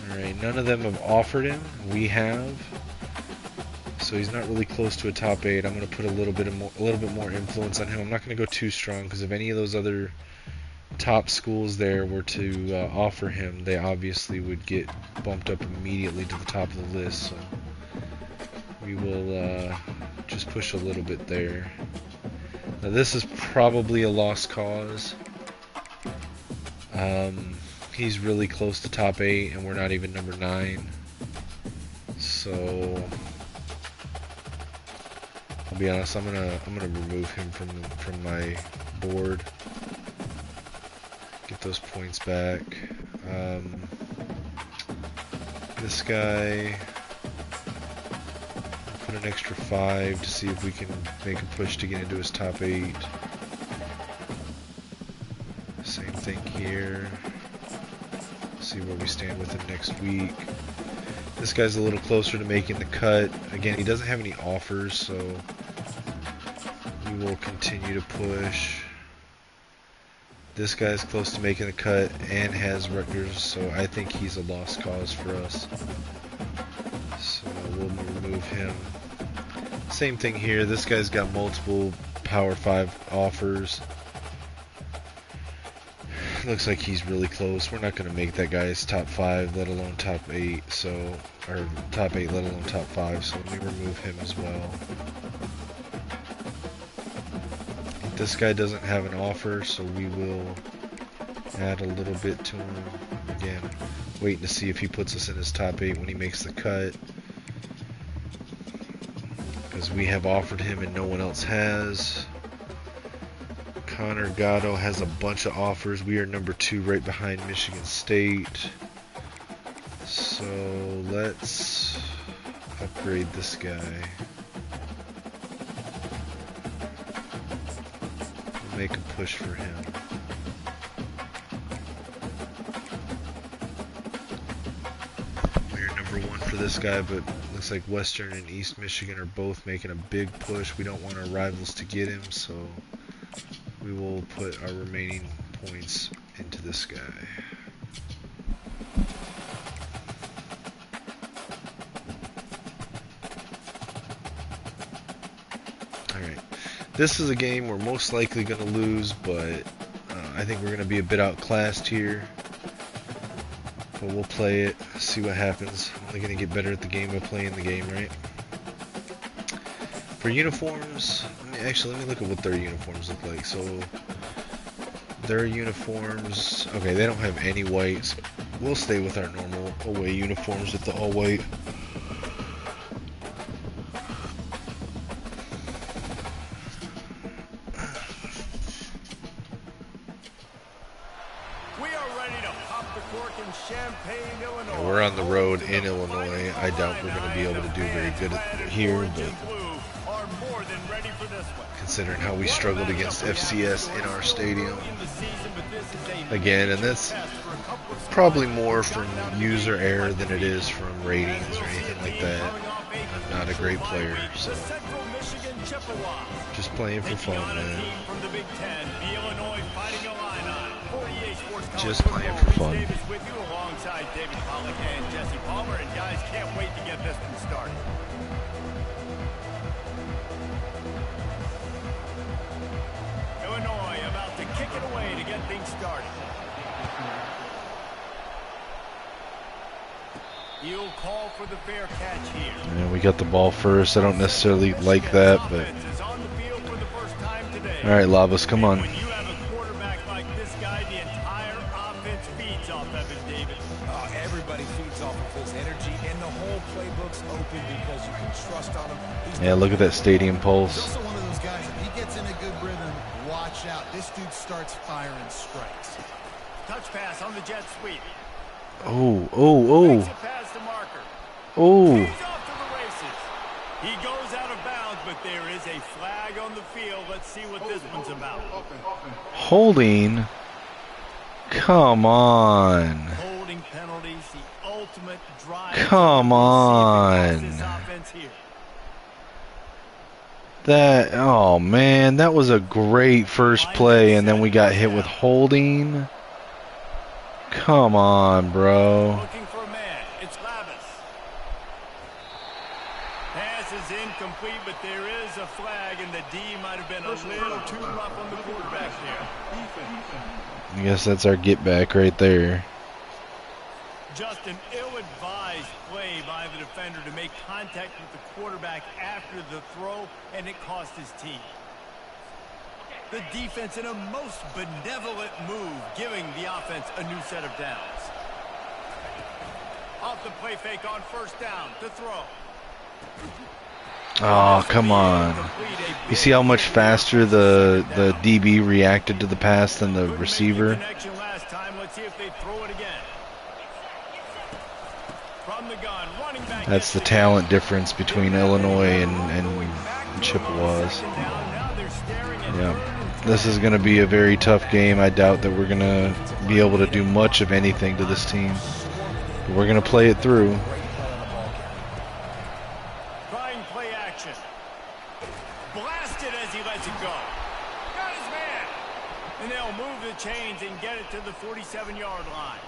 Alright, none of them have offered him. We have. So he's not really close to a top 8. I'm going to put a little bit more influence on him. I'm not going to go too strong, because if any of those other top schools there were to offer him, they obviously would get bumped up immediately to the top of the list. So we will just push a little bit there. Now this is probably a lost cause. He's really close to top 8, and we're not even number 9. So I'll be honest, I'm gonna remove him from my board. Get those points back. This guy, put an extra 5 to see if we can make a push to get into his top 8. Same thing here. See where we stand with him next week. This guy's a little closer to making the cut. Again, he doesn't have any offers, so we will continue to push. This guy's close to making the cut and has records, so I think he's a lost cause for us. So we'll remove him. Same thing here. This guy's got multiple Power 5 offers. Looks like he's really close. We're not going to make that guy's top 5, let alone top 8. So, or top 8, let alone top 5. So let me remove him as well. This guy doesn't have an offer, so we will add a little bit to him. Again, waiting to see if he puts us in his top 8 when he makes the cut. Because we have offered him and no one else has. Connor Gatto has a bunch of offers. We are number 2 right behind Michigan State. So let's upgrade this guy. We'll make a push for him. We're number 1 for this guy, but looks like Western and East Michigan are both making a big push. We don't want our rivals to get him, so we will put our remaining points into this guy. Alright. This is a game we're most likely going to lose, but I think we're going to be a bit outclassed here. But we'll play it, see what happens. I'm only going to get better at the game by playing the game, right? For uniforms, actually, let me look at what their uniforms look like. So, their uniforms, okay, they don't have any whites. We'll stay with our normal away uniforms with the all white. We are ready to pop the cork in Champaign, Illinois. Yeah, we're on the road in Illinois. I doubt we're going to be able to do very good here, but considering how we struggled against FCS in our stadium. Again, and that's probably more from user error than it is from ratings or anything like that. I'm not a great player, so just playing for fun, man. Just playing for fun. Alongside David Pollock and Jesse Palmer, and guys, can't wait to get this one started. Illinois about to kick it away to get things started. He'll call for the fair catch here. Yeah, we got the ball first. I don't necessarily like that, but all right, Lavas, come on. When you have a quarterback like this guy, the entire offense feeds off of it, David. Everybody feeds off of his energy, and the whole playbook's open because you can trust on him. Yeah, look at that stadium pulse. He's also one of those guys, if he gets in a good rhythm, watch out. This dude starts firing strikes. Touch pass on the jet sweep. Oh, oh, Makes oh, a pass to Marker. oh. He's off to the races. He goes out of bounds, but there is a flag on the field. Let's see what this one's about. Holding. Come on. Holding penalties, the ultimate drive. Come on. This offense here. That, oh man, that was a great first play, and then we got hit with holding. Come on, bro. Looking for a man. It's Lavis. Pass is incomplete, but there is a flag, and the D might have been a little too rough on the quarterback there. I guess that's our get back right there. Just an ill-advised play by the defender to make contact with the quarterback after the throw, and it cost his team. The defense in a most benevolent move, giving the offense a new set of downs. Off the play fake on first down to throw. Oh, come on. You see how much faster the DB reacted to the pass than the receiver? Last time. Let's see if they throw it again. From the gun, running back. That's the talent difference between Illinois and Chippewas. they're staring at Yeah, this is going to be a very tough game. I doubt that we're going to be able to do much of anything to this team. But we're going to play it through. Trying play action. Blasted as he lets it go. Got his man. And they'll move the chains and get it to the 47-yard line.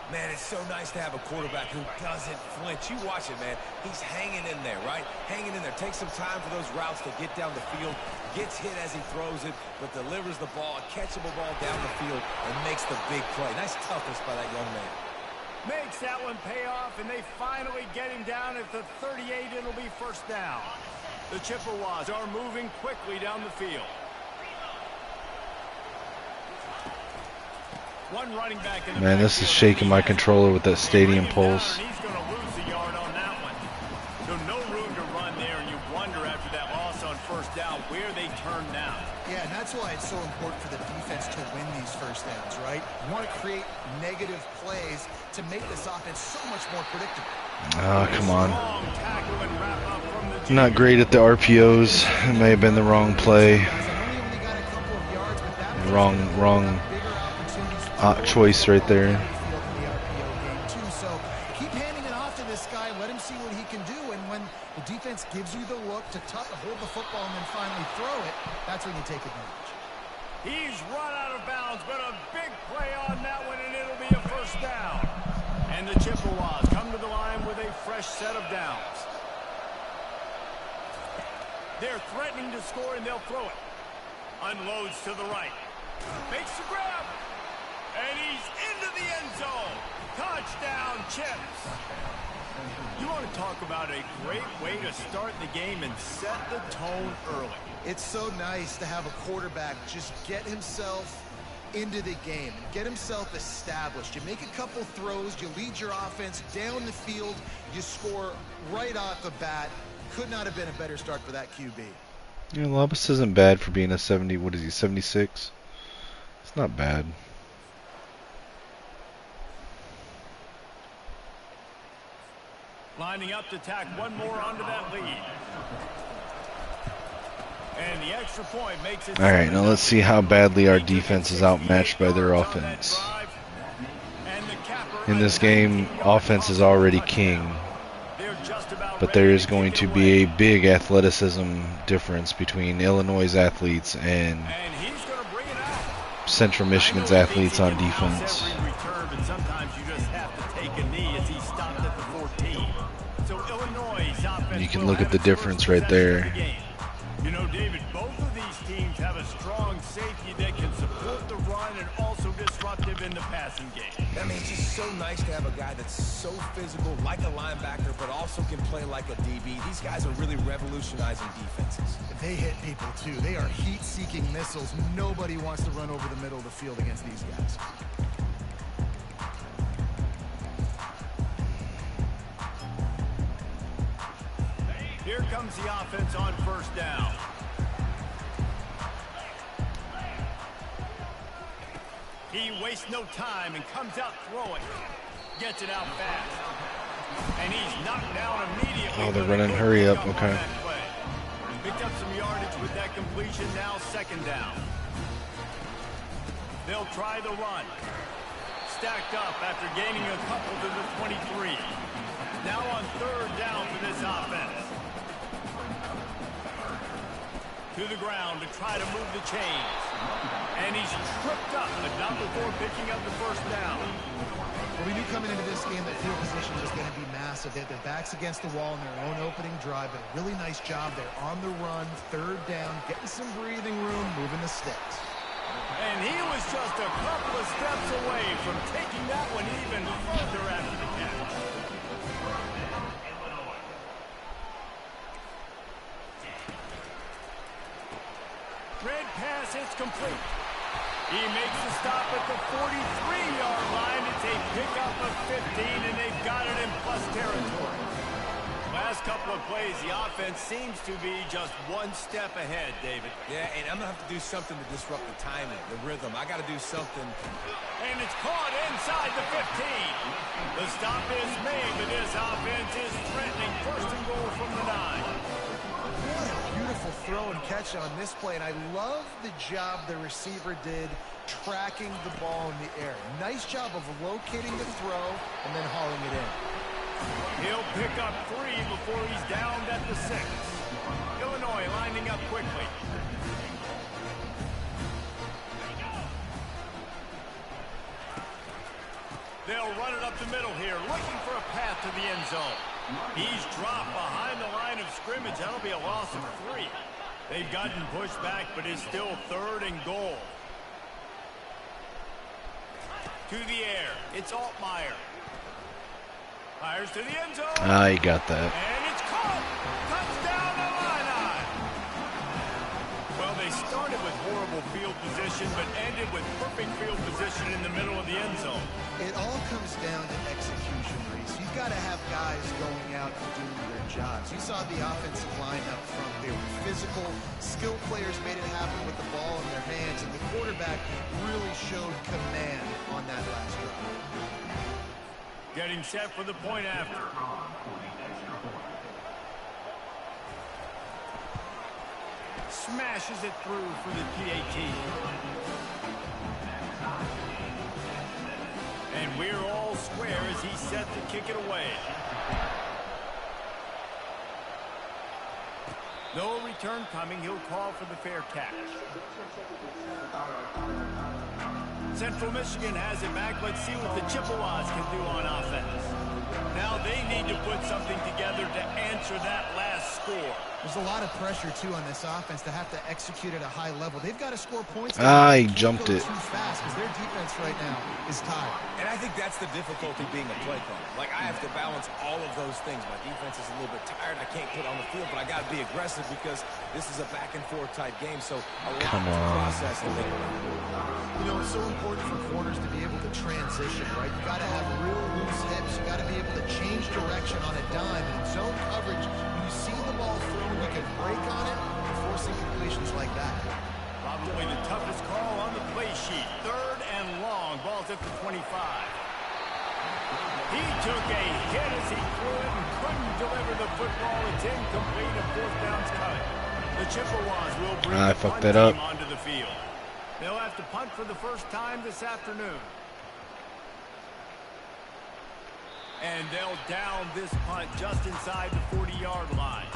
Man, it's so nice to have a quarterback who doesn't flinch. You watch it, man. He's hanging in there, right? Hanging in there. Takes some time for those routes to get down the field. Gets hit as he throws it, but delivers the ball, a catchable ball down the field, and makes the big play. Nice toughness by that young man. Makes that one pay off, and they finally get him down at the 38. It'll be first down. The Chippewas are moving quickly down the field. One running back in the Man, this is shaking my controller with that stadium pulse. He's going to lose a yard on that one. So no room to run there, and you wonder after that loss on first down where they turn now. Yeah, and that's why it's so important for the defense to win these first downs, right? You want to create negative plays to make this offense so much more predictable. Ah, come on. Strong tackle and wrap up from the Not great at the RPOs. It may have been the wrong play. Guys, I know he only got a couple of yards, but that Wrong choice right there. So keep handing it off to this guy. Let him see what he can do. And when the defense gives you the look to hold the football and then finally throw it, that's when you take advantage. He's run out of bounds, but a big play on that one, and it'll be a first down. And the Chippewas come to the line with a fresh set of downs. They're threatening to score, and they'll throw it. Unloads to the right. Makes the grab. And he's into the end zone. Touchdown, Chips. You want to talk about a great way to start the game and set the tone early. It's so nice to have a quarterback just get himself into the game, get himself established. You make a couple throws, you lead your offense down the field, you score right off the bat. Could not have been a better start for that QB. Yeah, Lobus isn't bad for being a 70. What is he, 76? It's not bad. Lining up to tack one more onto that lead. And the extra point makes it. All right, now let's see how badly our defense is outmatched by their offense. In this game, offense is already king, but there is going to be a big athleticism difference between Illinois' athletes and Central Michigan's athletes on defense. You can look at the difference right there. You know, David, both of these teams have a strong safety that can support the run and also disruptive in the passing game. I mean, it's just so nice to have a guy that's so physical, like a linebacker, but also can play like a DB. These guys are really revolutionizing defenses. They hit people, too. They are heat-seeking missiles. Nobody wants to run over the middle of the field against these guys. Here comes the offense on first down. He wastes no time and comes out throwing. Gets it out fast. And he's knocked down immediately. Oh, they're running hurry up. Okay. Picked up some yardage with that completion. Now second down. They'll try the run. Stacked up after gaining a couple to the 23. Now on third down for this offense. To the ground to try to move the chains. And he's tripped up, but not before picking up the first down. Well, we knew coming into this game that field position was going to be massive. They had their backs against the wall in their own opening drive, but a really nice job there on the run, third down, getting some breathing room, moving the sticks. And he was just a couple of steps away from taking that one even further after the catch. Red pass is complete. He makes the stop at the 43-yard line. It's a pickup of 15, and they've got it in plus territory. Last couple of plays, the offense seems to be just one step ahead, David. Yeah, and I'm going to have to do something to disrupt the timing, the rhythm. I got to do something. And it's caught inside the 15. The stop is made, but this offense is threatening first and goal from the 9. What a beautiful throw and catch on this play, and I love the job the receiver did tracking the ball in the air. Nice job of locating the throw and then hauling it in. He'll pick up 3 before he's downed at the 6. Illinois lining up quickly. They'll run it up the middle here, looking for a path to the end zone. He's dropped behind the line of scrimmage. That'll be a loss of 3. They've gotten pushed back, but it's still 3rd and goal. To the air. It's Altmaier. Fires to the end zone. I got that. And it's caught. Touchdown Illini. Well, they started with horrible field position, but ended with perfect field position in the middle of the end zone. It all comes down to execution, Reese. You've got to have guys going out and doing their jobs. You saw the offensive line up front. They were physical. Skilled players made it happen with the ball in their hands, and the quarterback really showed command on that last drive. Getting set for the point after. Smashes it through for the PAT. And we're all square as he's set to kick it away. No return coming. He'll call for the fair catch. Central Michigan has it back. Let's see what the Chippewas can do on offense. Now they need to put something together to answer that last score. There's a lot of pressure, too, on this offense to have to execute at a high level. They've got to score points. I jumped it. Too fast because their defense right now is tired. And I think that's the difficulty being a play caller. Like, I have to balance all of those things. My defense is a little bit tired. I can't put on the field, but I got to be aggressive because this is a back-and-forth type game. So a lot to process and think about. You know, it's so important for corners to be able to transition, right? You got to have real loose hips. You got to be able to change direction on a dime. And in zone coverage, when you see the ball thrown, you can break on it and forcing completions like that. Probably the toughest call on the play sheet. 3rd and long. Ball's at the 25. He took a hit as he threw it and couldn't deliver the football. It's incomplete. A 4th down's coming. The Chippewas will bring the punt team onto the field. They'll have to punt for the first time this afternoon. And they'll down this punt just inside the 40-yard line.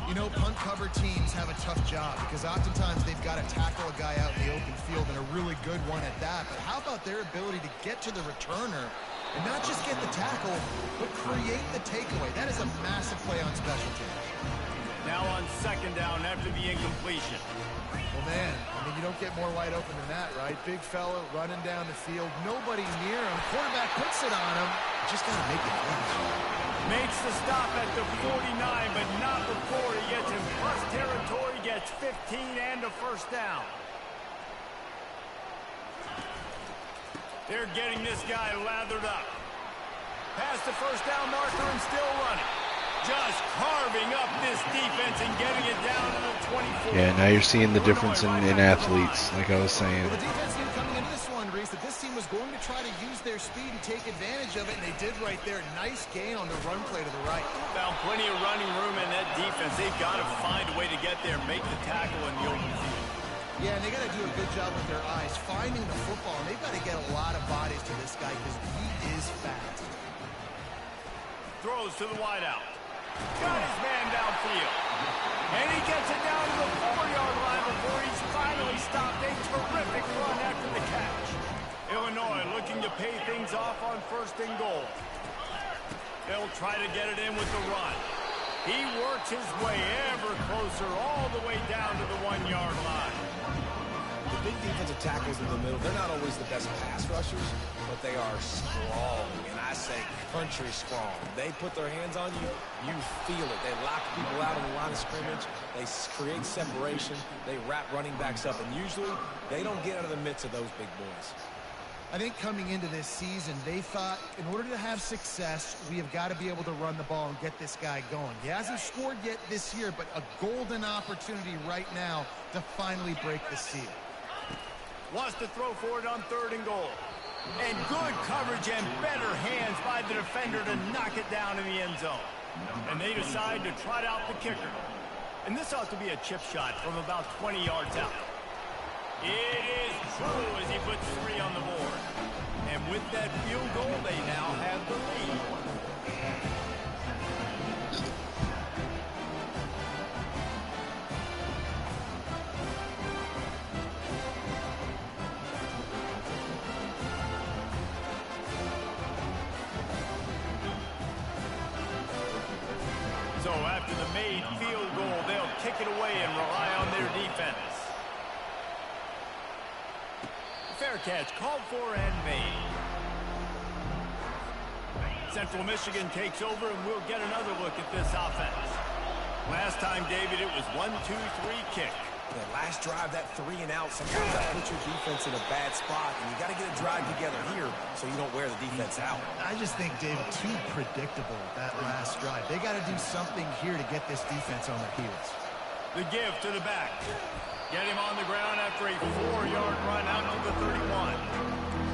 You know, punt cover teams have a tough job because oftentimes they've got to tackle a guy out in the open field, and a really good one at that. But how about their ability to get to the returner and not just get the tackle, but create the takeaway? That is a massive play on special teams. Now on 2nd down after the incompletion. Well, man, I mean, you don't get more wide open than that, right? Big fella running down the field, nobody near him. Quarterback puts it on him. Just got to make it catch. Makes the stop at the 49, but not before he gets in plus territory, gets 15 and a 1st down. They're getting this guy lathered up. Past the 1st down marker and still running. Just carving up this defense and getting it down to the 24. Yeah, now you're seeing the difference in athletes, like I was saying. Well, the defense knew coming into this one, Reese, that this team was going to try to use their speed and take advantage of it, and they did right there. Nice gain on the run play to the right. Found plenty of running room in that defense. They've got to find a way to get there, make the tackle in the open field. Yeah, and they got to do a good job with their eyes, finding the football, and they've got to get a lot of bodies to this guy because he is fast. Throws to the wideout. Got his man downfield. And he gets it down to the 4-yard line before he's finally stopped. A terrific run after the catch. Illinois looking to pay things off on 1st and goal. They'll try to get it in with the run. He works his way ever closer all the way down to the 1-yard line. The big defensive tackles in the middle, they're not always the best pass rushers, but they are strong, and I say country strong. They put their hands on you, you feel it. They lock people out on the line of scrimmage. They create separation. They wrap running backs up, and usually they don't get out of the midst of those big boys. I think coming into this season, they thought in order to have success, we have got to be able to run the ball and get this guy going. He hasn't scored yet this year, but a golden opportunity right now to finally break the seal. Wants to throw for it on 3rd and goal. And good coverage and better hands by the defender to knock it down in the end zone. And they decide to trot out the kicker. And this ought to be a chip shot from about 20 yards out. It is true as he puts 3 on the board. And with that field goal, they now have the lead. So after the made field goal, they'll kick it away and rely on their defense. Fair catch called for and made. Central Michigan takes over, and we'll get another look at this offense. Last time, David, it was 1-2-3 kick. That last drive, that 3 and out, sometimes that puts your defense in a bad spot, and you got to get a drive together here so you don't wear the defense out. I just think, David, too predictable, that last drive. They got to do something here to get this defense on their heels. The give to the back. Get him on the ground after a 4-yard run out to the 31. I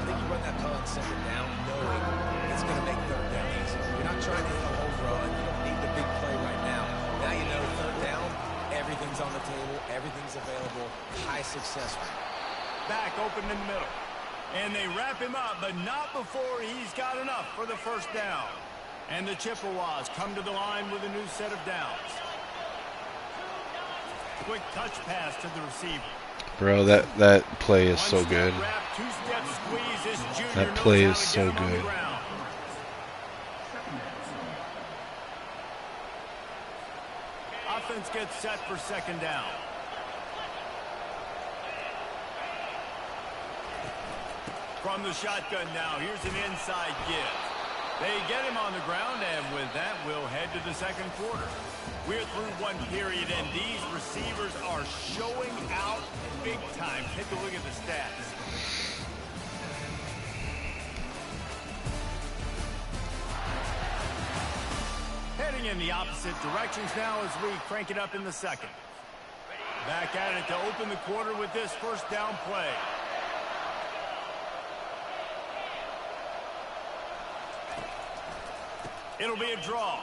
think you run that punt on second down knowing it's going to make third down easy. You're not trying to hit a home run. You don't need the big play right now. Now you know third down, everything's on the table, everything's available, high success rate. Back open in the middle. And they wrap him up, but not before he's got enough for the first down. And the Chippewas come to the line with a new set of downs. Quick touch pass to the receiver. Bro, that play is so good. That play is so good. Offense gets set for second down. From the shotgun now, here's an inside give. They get him on the ground, and with that, we'll head to the second quarter. We're through one period, and these receivers are showing out big time. Take a look at the stats. Heading in the opposite directions now as we crank it up in the second. Back at it to open the quarter with this first down play. It'll be a draw.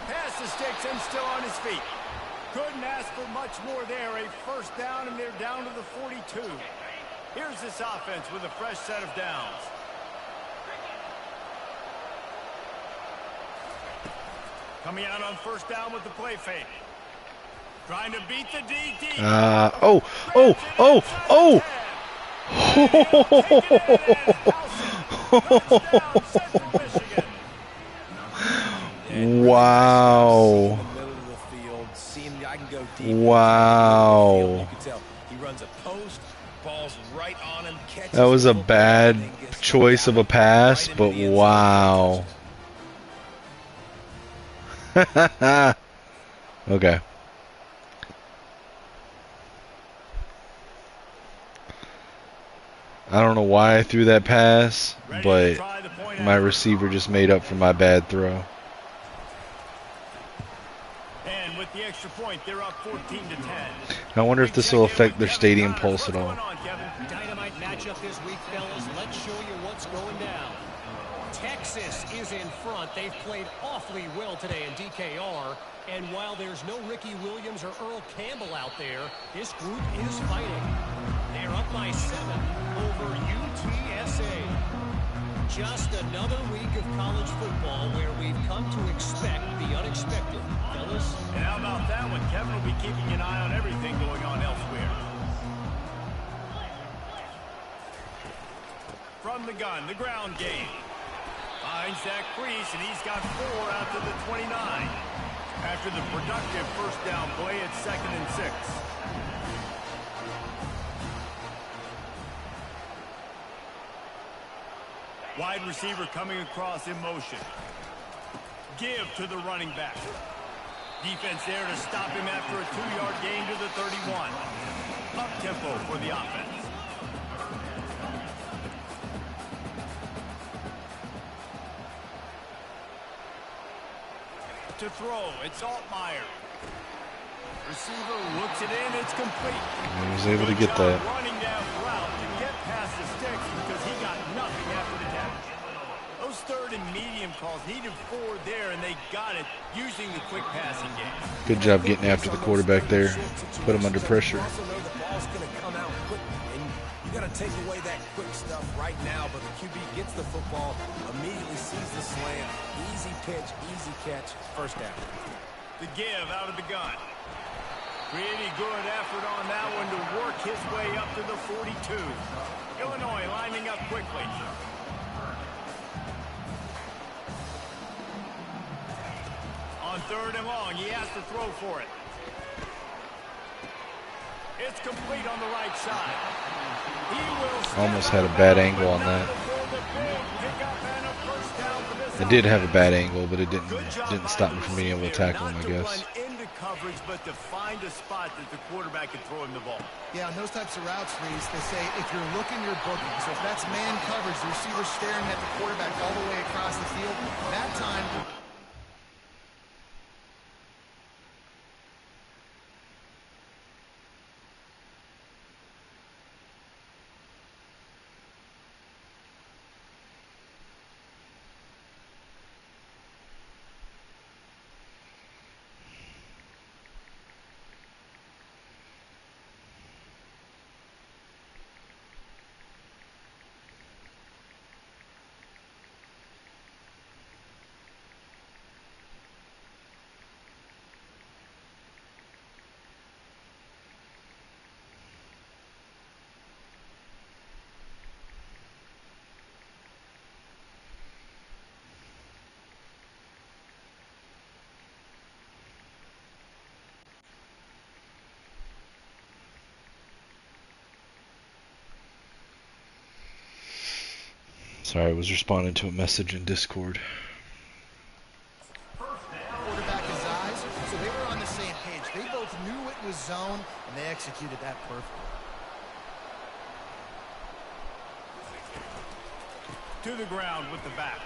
Pass the sticks and still on his feet. Couldn't ask for much more there. A first down, and they're down to the 42. Here's this offense with a fresh set of downs. Coming out on first down with the play fake. Trying to beat the DT. Wow. Wow. That was a bad choice of a pass, but wow. Okay. I don't know why I threw that pass, but my receiver just made up for my bad throw. And with the extra point, they're up 14-10. I wonder if this will affect their stadium pulse at all. Dynamite matchup this week, fellas. Let's show you what's going down. Texas is in front. They've played awfully well today in DKR. And while there's no Ricky Williams or Earl Campbell out there, this group is fighting. They're up by 7 over UTSA. Just another week of college football where we've come to expect the unexpected, fellas. And how about that one? Kevin will be keeping an eye on everything going on elsewhere. From the gun, the ground game. Finds that crease, and he's got 4 out to the 29. After the productive first down play, it's 2nd and 6. Wide receiver coming across in motion. Give to the running back. Defense there to stop him after a 2-yard gain to the 31. Up tempo for the offense. To throw, it's Altmaier. Receiver looks it in, it's complete. He was able to get that. Running down route to get past the sticks because he got nothing after the catch. A Those third and medium calls needed 4 there, and they got it using the quick passing game. Good job getting after the quarterback there. Put him under pressure. You also know the ball's going to come out quickly, and you got to take away that quick stuff right now. But the QB gets the football, immediately sees the slant, easy pitch, easy catch, first down. The give out of the gun. Pretty good effort on that one to work his way up to the 42. Illinois lining up quickly. On 3rd and long, he has to throw for it. It's complete on the right side. He will Almost had a bad angle on that. It did have a bad angle, but it didn't stop me from being able to tackle him, I guess. Coverage, but to find a spot that the quarterback can throw him the ball. Yeah, on those types of routes, Reese, they say if you're looking, you're booking. So if that's man coverage, the receiver's staring at the quarterback all the way across the field, that time... Sorry, I was responding to a message in Discord. Quarterback his eyes, so they were on the same page. They both knew it was zone, and they executed that perfectly. To the ground with the back.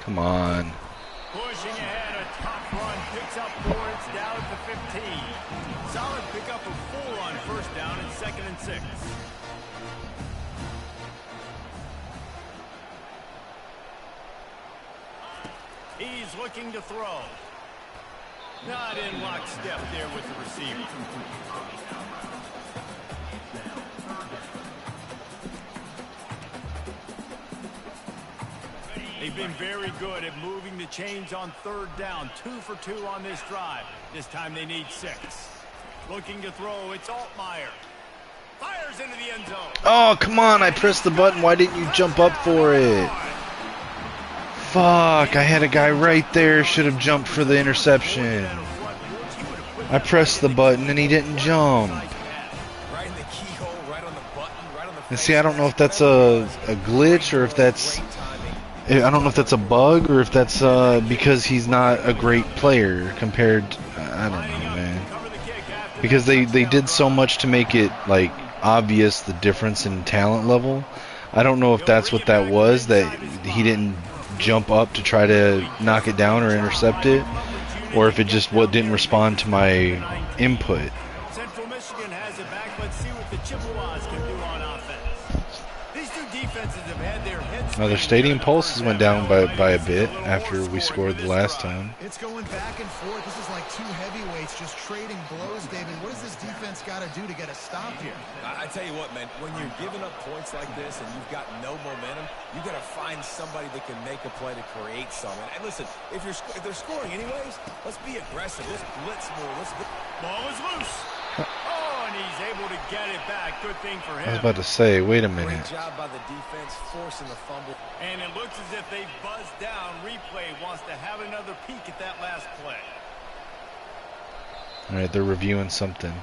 Come on. Pushing ahead, a top run, picks up 4, it's down to 15. Solid pickup of 4 on first down and 2nd and 6. He's looking to throw. Not in lockstep there with the receiver. They've been very good at moving the chains on 3rd down. 2 for 2 on this drive. This time they need 6. Looking to throw, it's Altmaier. Fires into the end zone. Oh, come on. I pressed the button. Why didn't you jump up for it? Fuck. I had a guy right there. Should have jumped for the interception. I pressed the button and he didn't jump. Right in the keyhole, right on the button, right on the... And see, I don't know if that's a glitch or if that's... I don't know if that's a bug or if that's because he's not a great player compared to, I don't know, man. Because they did so much to make it like obvious the difference in talent level. I don't know if that's what that was, that he didn't jump up to try to knock it down or intercept it, or if it just didn't respond to my input. Central Michigan has it back. Let's see what the Chippewas can do on offense. These two defenses have had their heads. Now their stadium pulses went down by a bit after we scored the last time. It's going back and forth. This is like two heavyweights just trading blows, David. What does this defense got to do to get a stop here? I tell you what, man, when you're giving up points like this and you've got no momentum, you got to find somebody that can make a play to create something. And listen, if they're scoring anyways, let's be aggressive. Let's blitz more. Ball is loose. Oh, and he's able to get it back. Good thing for him. I was about to say, wait a minute. Great job by the defense, forcing the fumble. And it looks as if they buzzed down. Replay wants to have another peek at that last play. All right, they're reviewing something.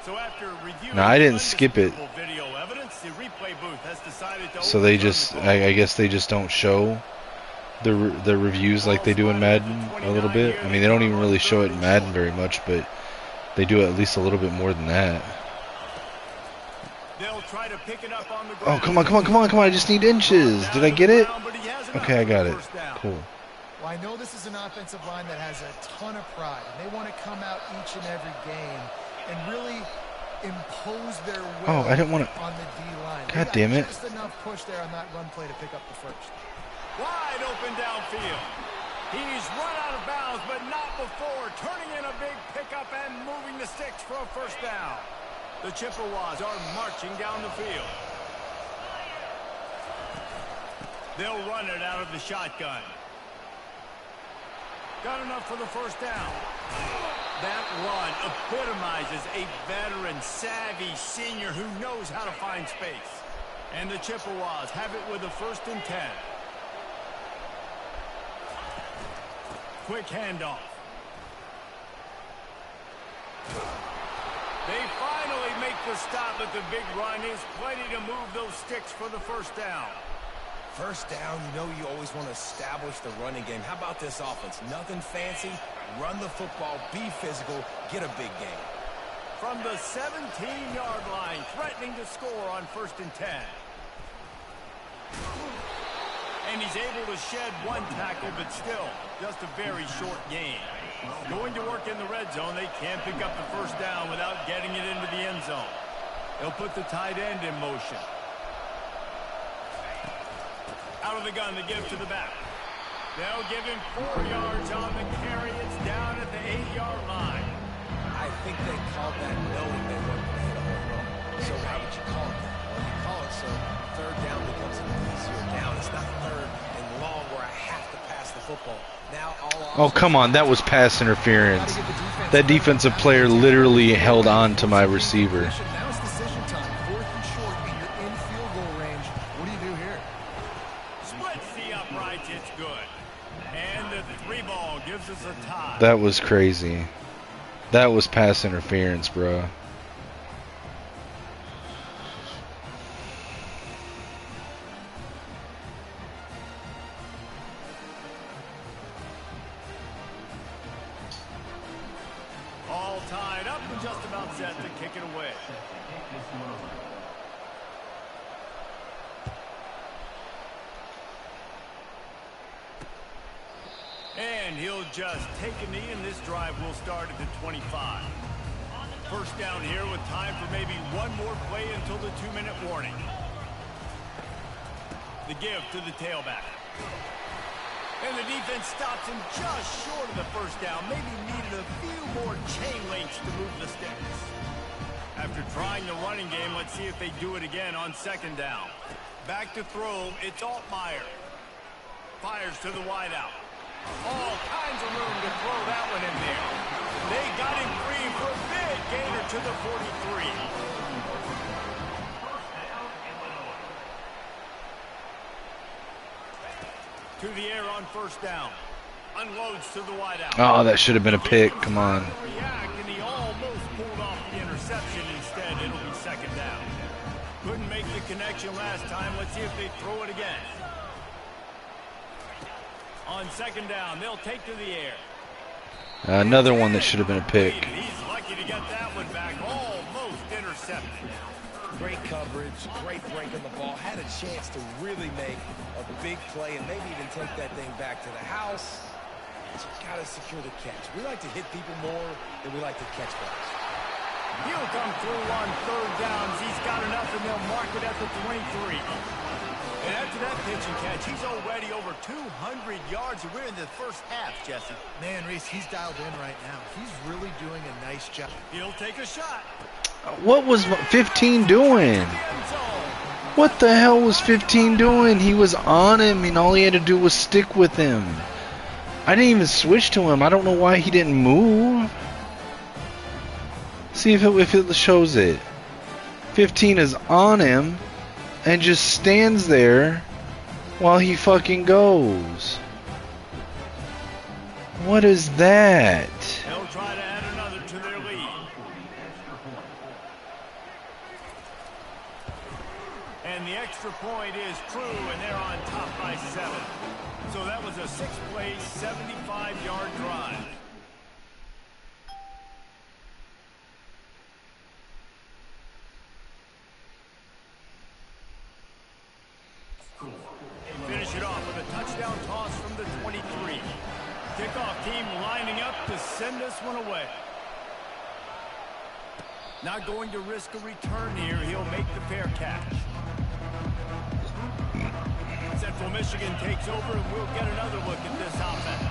So after reviewing No, I didn't skip it. video evidence, the replay booth has decided to So they just, I guess they just don't show the reviews like they do in Madden a little bit. I mean, they don't even really show it in Madden very much, but they do at least a little bit more than that. They'll try to pick it up on the Oh, come on. I just need inches. Did I get it? Okay, I got it. Cool. Well, I know this is an offensive line that has a ton of pride, and they want to come out each and every game and really impose their will I didn't want to. on the D-line. God damn it. Just enough push there on that run play to pick up the first. Wide open downfield. He's run out of bounds, but not before turning in a big pickup and moving the sticks for a first down. The Chippewas are marching down the field. They'll run it out of the shotgun. Got enough for the first down. That run epitomizes a veteran, savvy senior who knows how to find space. And the Chippewas have it with a 1st and 10. Quick handoff. They finally make the stop, but the big run is plenty to move those sticks for the first down. First down, you know you always want to establish the running game. How about this offense? Nothing fancy. Run the football, be physical, get a big gain. From the 17-yard line, threatening to score on 1st and 10. And he's able to shed one tackle, but still, just a very short gain. Going to work in the red zone, they can't pick up the first down without getting it into the end zone. They'll put the tight end in motion. Out of the gun, they give to the back. They'll give him 4 yards on the carry. It's down at the 8-yard line. I think they called that knowing they weren't going to hit a home run. So why would you call it that? Well, you call it so third down becomes an easier down. It's not third and long where I have to pass the football. Now oh, come on. That was pass interference. That defensive player literally held on to my receiver. Now it's decision time. 4th and short, and you're in field goal range. What do you do here? Splits the uprights. It's good. And the 3 ball gives us a tie. That was crazy. That was pass interference, bro. All tied up and just about set to kick it away. And he'll just take a knee, and this drive will start at the 25. First down here with time for maybe one more play until the 2-minute warning. The give to the tailback. And the defense stops him just short of the first down. Maybe needed a few more chain links to move the sticks. After trying the running game, let's see if they do it again on 2nd down. Back to throw, it's Altmaier. Fires to the wideout. All kinds of room to throw that one in there. They got him free for a big gainer to the 43. To the air on 1st down. Unloads to the wideout. Oh, that should have been a pick. Come on. And he almost pulled off the interception. Instead, it'll be 2nd down. Couldn't make the connection last time. Let's see if they throw it again. On 2nd down, they'll take to the air. Another one that should have been a pick. He's lucky to get that one back. Almost intercepted. great coverage, great break on the ball, had a chance to really make a big play and maybe even take that thing back to the house. But you got to secure the catch. We like to hit people more than we like to catch balls. He'll come through on 3rd downs. He's got enough, and they'll mark it at the 23. And after that pitch and catch, he's already over 200 yards, and we're in the first half, Jesse. Man, Reese, he's dialed in right now. He's really doing a nice job. He'll take a shot. What was 15 doing? What the hell was 15 doing? He was on him, and all he had to do was stick with him. I didn't even switch to him. I don't know why he didn't move. See if it shows it. 15 is on him and just stands there while he fucking goes. What is that? They'll try to add another to their lead. And the extra point is true, and they're on top by 7. So that was a 6-play, 75-yard drive. Finish it off with a touchdown toss from the 23. Kickoff team lining up to send this one away. Not going to risk a return here. He'll make the fair catch. Set Central Michigan takes over, and we'll get another look at this offense.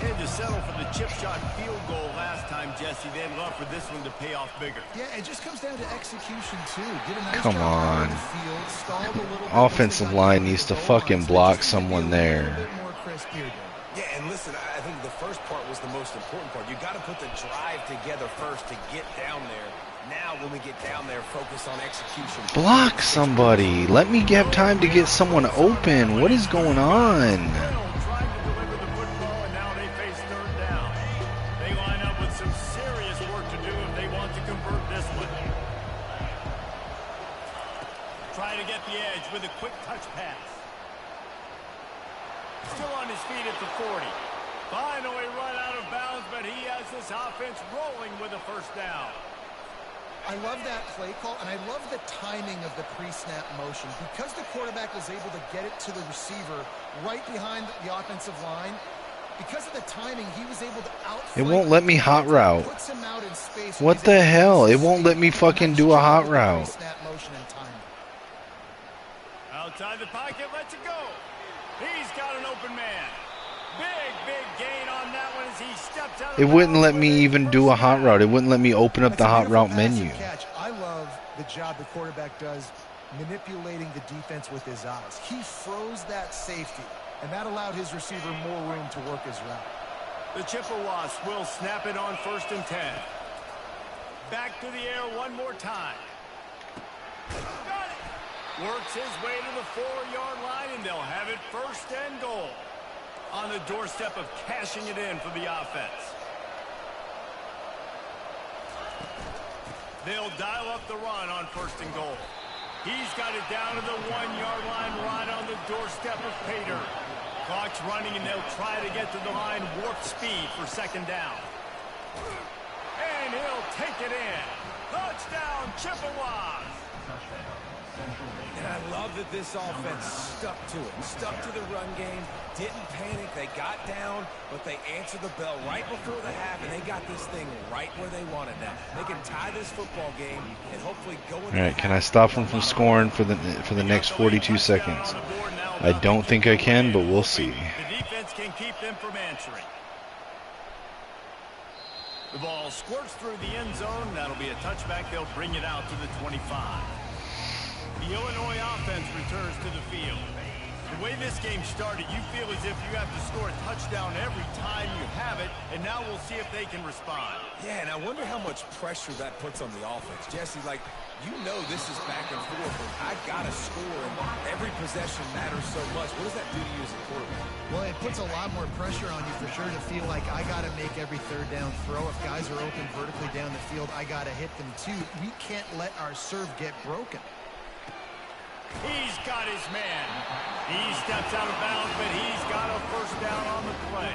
They had to settle for the chip shot field goal last time, Jesse. They'd love for this one to pay off bigger. Yeah, it just comes down to execution, too. Did a nice Come job on. the field, stalled a little bit Offensive once they got line to needs the to goal fucking line, so block they just need to be someone a there. little bit more crisp here, Dave. Yeah, and listen, I think the first part was the most important part. You got to put the drive together first to get down there. Now, when we get down there, focus on execution. Block somebody. Let me get time to get someone open. What is going on? Trying to deliver the football, and now they face third down. They line up with some serious work to do if they want to convert this one. Try to get the edge with a quick touch pass. Still on his feet at the 40. Finally run out of bounds, but he has this offense rolling with a first down. I love that play call, and I love the timing of the pre-snap motion. Because the quarterback was able to get it to the receiver right behind the offensive line, because of the timing, he was able to outflank. It won't let me hot route. Puts him out in space. What the hell? It won't let me fucking do a hot route. Pre-snap motion and timing. Outside the pocket, lets it go. He's got an open man. Big gain on that one as he steps out of It wouldn't let bounds me with a even do a first hot down. route. It wouldn't let me open up That's the a hot route beautiful pass and menu. catch. I love the job the quarterback does manipulating the defense with his eyes. He froze that safety, and that allowed his receiver more room to work his route. The Chippewas will snap it on 1st and 10. Back to the air one more time. Got it. Works his way to the 4-yard line, and they'll have it 1st and goal. On the doorstep of cashing it in for the offense. They'll dial up the run on 1st and goal. He's got it down to the 1-yard line right on the doorstep of Pater. Clock's running, and they'll try to get to the line warp speed for 2nd down. And he'll take it in. Touchdown, Chippewas! And I love that this offense stuck to it, stuck to the run game, didn't panic. They got down, but they answered the bell right before the half, and they got this thing right where they wanted now. They can tie this football game and hopefully go into All right, can I stop them from scoring for the next 42 seconds? I don't think I can, but we'll see. The defense can keep them from answering. The ball squirts through the end zone. That'll be a touchback. They'll bring it out to the 25. The Illinois offense returns to the field. The way this game started, you feel as if you have to score a touchdown every time you have it, and now we'll see if they can respond. Yeah, and I wonder how much pressure that puts on the offense. Jesse, like, you know this is back and forth, but I got to score, and every possession matters so much. What does that do to you as a quarterback? Well, it puts a lot more pressure on you for sure to feel like I got to make every 3rd down throw. If guys are open vertically down the field, I got to hit them too. We can't let our serve get broken. He's got his man. He steps out of bounds, but he's got a 1st down on the play.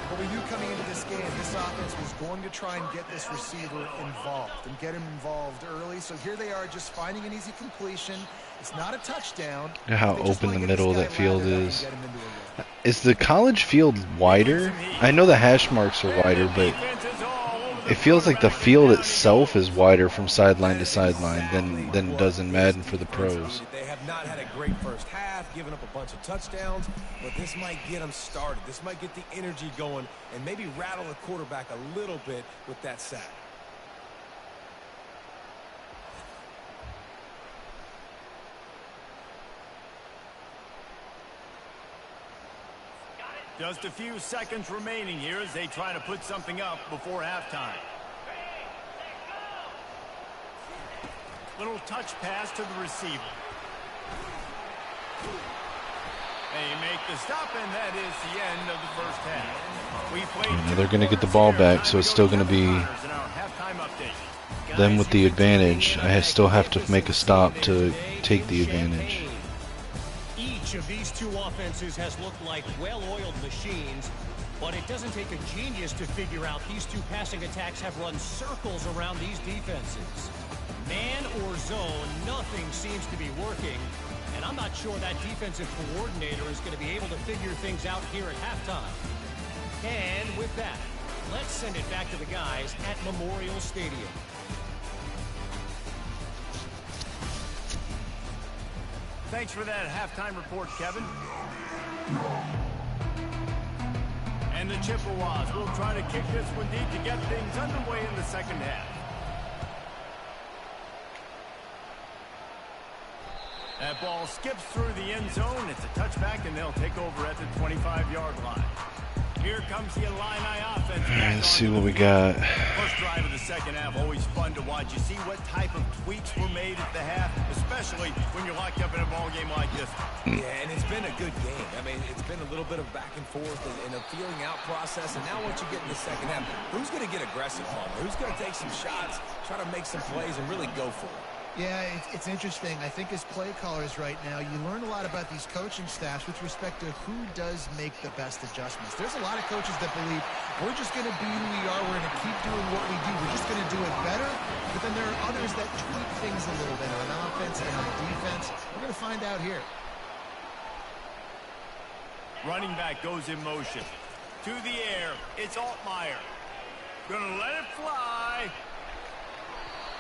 But we knew coming into this game, this offense was going to try and get this receiver involved and get him involved early. So here they are just finding an easy completion. It's not a touchdown. Look at how They just open wanna the get this middle of guy that field lathered up and is. get him into a rhythm. Is the college field wider? I know the hash marks are wider, but Defense is all over the it feels like the quarterback. field itself is wider from sideline to sideline than it does in Madden for the pros. They have not had a great first half, giving up a bunch of touchdowns, but this might get them started. This might get the energy going and maybe rattle the quarterback a little bit with that sack. Just a few seconds remaining here as they try to put something up before halftime. Little touch pass to the receiver. They make the stop, and that is the end of the first half. We played Now they're going to get the ball back, so it's still going to be them with the advantage. I still have to make a stop to take the advantage. Each of these two offenses has looked like well-oiled machines, but it doesn't take a genius to figure out these two passing attacks have run circles around these defenses. Man or zone, nothing seems to be working, and I'm not sure that defensive coordinator is going to be able to figure things out here at halftime. And with that, let's send it back to the guys at Memorial Stadium. Thanks for that halftime report, Kevin. And the Chippewas will try to kick this one deep to get things underway in the second half. That ball skips through the end zone. It's a touchback, and they'll take over at the 25-yard line. Here comes the Illini offense. Let's see what we got. First drive of the second half, always fun to watch. You see what type of tweaks were made at the half, especially when you're locked up in a ball game like this. Yeah, and it's been a good game. I mean, it's been a little bit of back and forth and a feeling out process. And now once you get in the second half, who's going to get aggressive on it? Who's going to take some shots, try to make some plays, and really go for it? Yeah, it's interesting. I think as play callers right now, you learn a lot about these coaching staffs with respect to who does make the best adjustments. There's a lot of coaches that believe we're just going to be who we are. We're going to keep doing what we do. We're just going to do it better. But then there are others that tweak things a little bit on offense and on defense. We're going to find out here. Running back goes in motion. To the air, it's Altmaier. Gonna let it fly.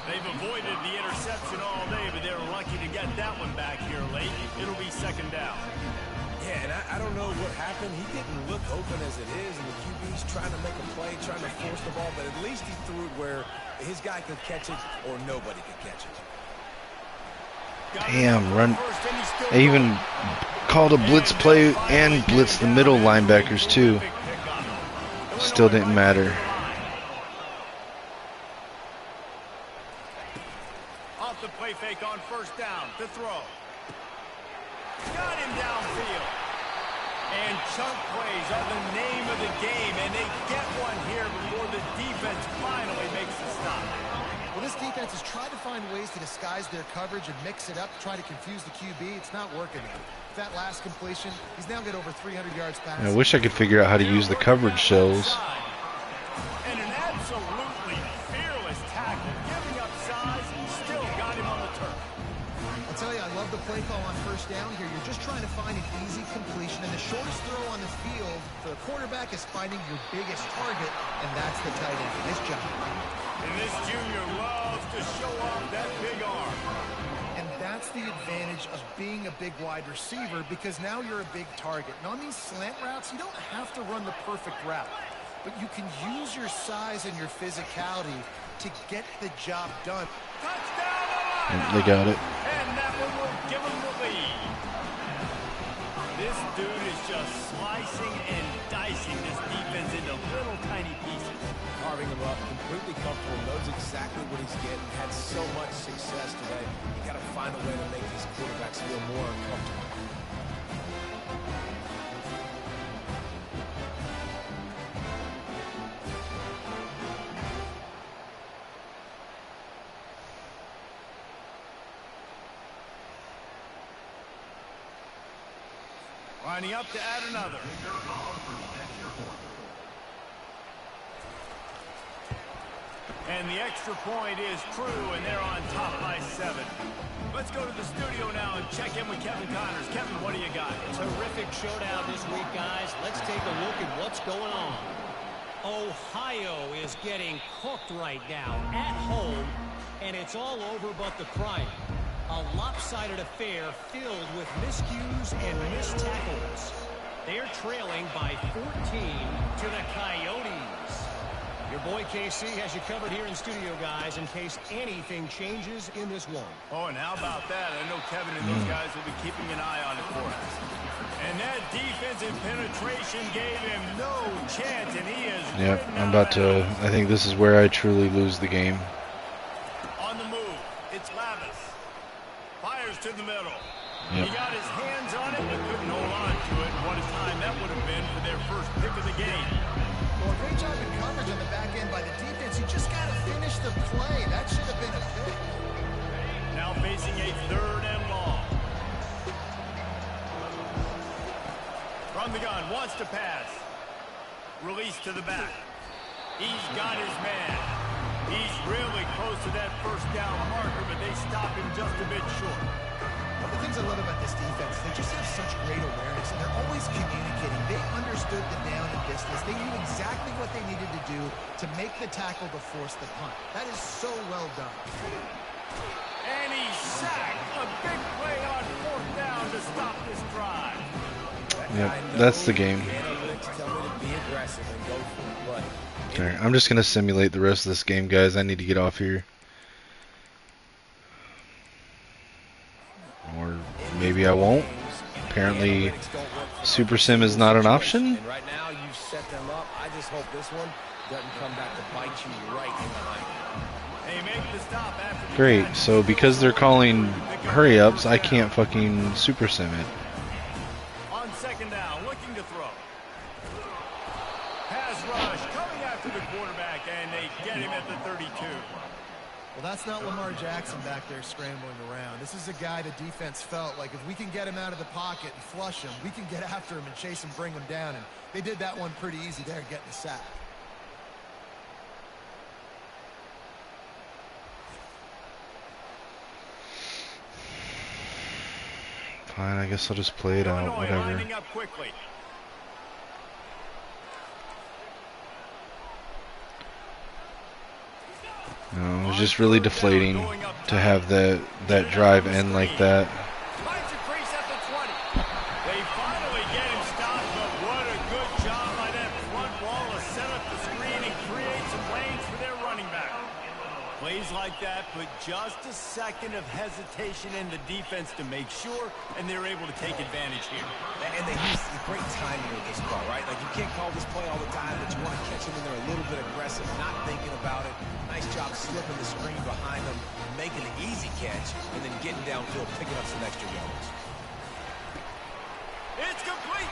They've avoided the interception all day, but they were lucky to get that one back here late. It'll be second down. Yeah, and I don't know what happened. He didn't look open as it is, and the QB's trying to make a play, trying to force the ball, but at least he threw it where his guy could catch it or nobody could catch it. Damn, run. They even called a blitz play and blitzed the middle linebackers too. Still didn't matter. Off the play fake on first down to throw. Got him downfield. And chunk plays are the name of the game, and they get one here before the defense finally makes the stop. Well, this defense has tried to find ways to disguise their coverage and mix it up, try to confuse the QB. It's not working. That last completion, he's now got over 300 yards passing. I wish I could figure out how to use the coverage shells. And an absolutely fearless tackle, giving up size, still got him on the turf. I'll tell you, I love the play call on first down here. You're just trying to find an easy completion, and the shortest throw on the field for the quarterback is finding your biggest target, and that's the tight end. Nice job. And this junior loves to show off that big arm. And that's the advantage of being a big wide receiver, because now you're a big target. And on these slant routes, you don't have to run the perfect route, but you can use your size and your physicality to get the job done. Touchdown! They got it. And that one will give them the lead. This dude is just slicing and dicing this defense into little tiny pieces. Carving him up, completely comfortable, knows exactly what he's getting, had so much success today. You got to find a way to make these quarterbacks feel more uncomfortable. Lining up to add another. And the extra point is true, and they're on top by 7. Let's go to the studio now and check in with Kevin Connors. Kevin, what do you got? Terrific showdown this week, guys. Let's take a look at what's going on. Ohio is getting cooked right now at home, and it's all over but the crying. A lopsided affair filled with miscues and missed tackles. They're trailing by 14 to the Coyotes. Your boy KC has you covered here in studio, guys, in case anything changes in this one. Oh, and how about that? I know Kevin and those guys will be keeping an eye on it for us. And that defensive penetration gave him no chance, and he is... Yep, I'm about to... I think this is where I truly lose the game. On the move, it's Lavis. Fires to the middle. Yep. He got his hands on it, but couldn't hold on to it. What a time that would have been for their first pick of the game. Well, great job in coverage on the back end by the defense. You just got to finish the play. That should have been a pick. Now facing a 3rd and long. From the gun, wants to pass. Release to the back. He's got his man. He's really close to that first down marker, but they stop him just a bit short. One of the things I love about this defense, they just have such great awareness, and they're always communicating. They understood the down and distance. They knew exactly what they needed to do to make the tackle to force the punt. That is so well done. And he's sacked. A big play on 4th down. touchdown to stop this drive. Yep, that's the game. Analytics tell me to be aggressive and go for it, but Alright, I'm just gonna simulate the rest of this game, guys. I need to get off here. Or maybe I won't. Apparently, Super Sim is not an option. And right now, you set them up. I just hope this one doesn't come back to bite you right in the hind. They make the stop after the Great, catch. so because they're calling hurry-ups, I can't fucking Super Sim it. On second down, looking to throw. Pass rush coming after the quarterback, and they get him at the 32. Well, that's not Lamar Jackson back there scrambling around. This is a guy the defense felt like if we can get him out of the pocket and flush him, we can get after him and chase him, bring him down. And they did that one pretty easy there, getting the sack. Fine, I guess I'll just play it out, Illinois whatever. lining up quickly. No, it was just really deflating to have that drive end like that. Finds a crease at the 20. They finally get him stopped, but what a good job by that front wall to set up the screen and create some lanes for their running back. Plays like that put just a second of hesitation in the defense to make sure, and they're able to take advantage here. And they use the great timing with this call, right? Like, you can't call this play all the time, but you want to catch them when they're a little bit aggressive, not thinking about it. Nice job slipping the screen behind them, making an easy catch, and then getting downfield, picking up some extra yards. It's complete.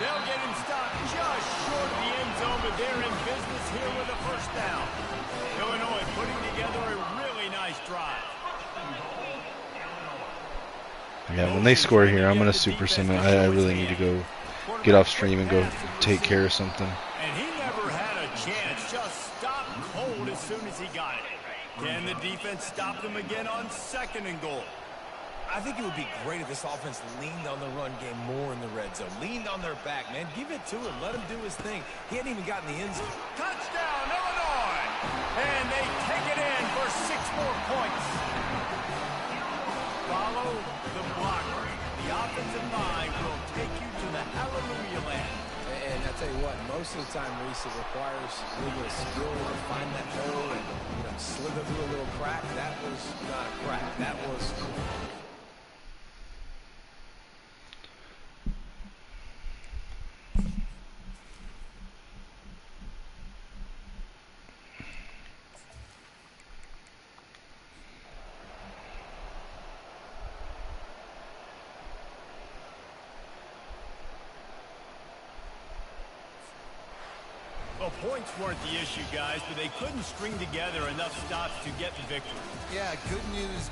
They'll get him stopped just short of the end zone, but they're in business here with a first down. Illinois putting together a really nice drive. Yeah, when they score here, I'm gonna Super Sim it. I really need to go get off stream and go take care of something. And he never had a chance, just stopped cold as soon as he got it. Can the defense stop them again on second and goal? I think it would be great if this offense leaned on the run game more in the red zone. Leaned on their back, man. Give it to him. Let him do his thing. He hadn't even gotten the end zone. Touchdown, Illinois! And they take it in for 6 more points. Follow the blocker. The offensive line will take you to the hallelujah land. And I tell you what, most of the time, Reese, it requires a little bit of skill to find that hole and slither through a little crack. That was not a crack. That was... Well, points weren't the issue, guys, but they couldn't string together enough stops to get the victory. Yeah, good news.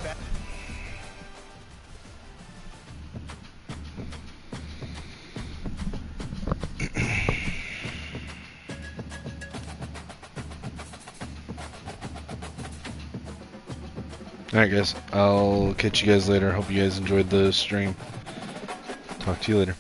Alright guys, I'll catch you guys later. Hope you guys enjoyed the stream. Talk to you later.